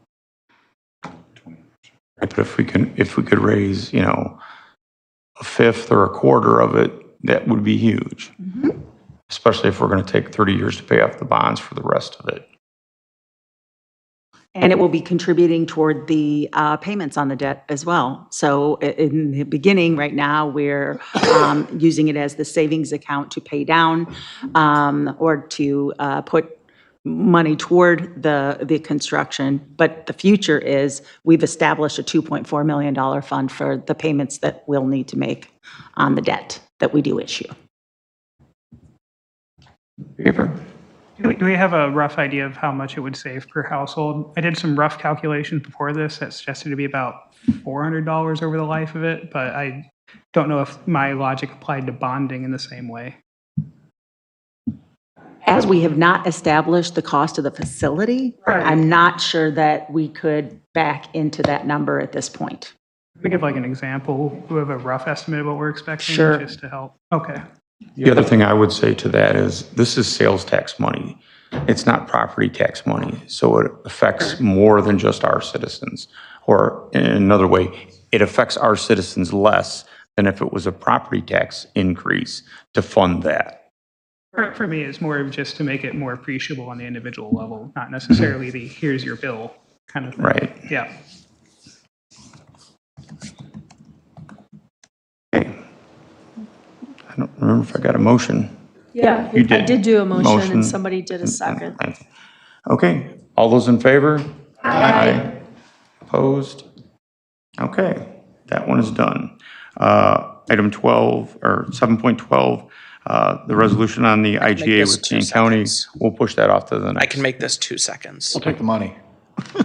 But if we could raise, a fifth or a quarter of it, that would be huge. Mm-hmm. Especially if we're going to take 30 years to pay off the bonds for the rest of it. And it will be contributing toward the payments on the debt as well. So in the beginning, right now, we're using it as the savings account to pay down or to put money toward the construction. But the future is we've established a $2.4 million fund for the payments that we'll need to make on the debt that we do issue. Do we have a rough idea of how much it would save per household? I did some rough calculations before this that suggested to be about $400 over the life of it, but I don't know if my logic applied to bonding in the same way. As we have not established the cost of the facility, right. I'm not sure that we could back into that number at this point. Can we give like an example? Do we have a rough estimate of what we're expecting? Sure. Just to help. Okay. The other thing I would say to that is this is sales tax money. It's not property tax money. So it affects more than just our citizens. Or in another way, it affects our citizens less than if it was a property tax increase to fund that. For me, it's more of just to make it more appreciable on the individual level, not necessarily the here's your bill kind of thing. Right. Yeah. Okay. I don't remember if I got a motion. Yeah, You I did. did do a motion Motion. and somebody did a second. Okay, all those in favor? Aye. Opposed? Okay, that one is done. Item 12, or 7.12, the resolution on the IGA this with 2 Kane County, seconds. we'll push that off to the I next. can make this 2 seconds. We'll take the money.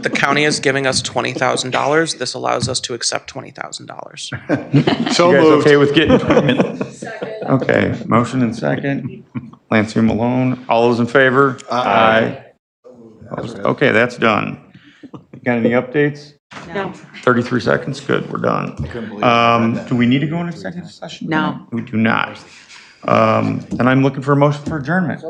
The county is giving us $20,000. This allows us to accept $20,000. So You guys moved. okay with getting permit? Okay, motion and second. Lancy Malone, all those in favor? Aye. Opposed? Okay, that's done. You got any updates? No. 33 seconds, good, we're done. Do we need to go into executive session? No. We do not. And I'm looking for a motion for adjournment.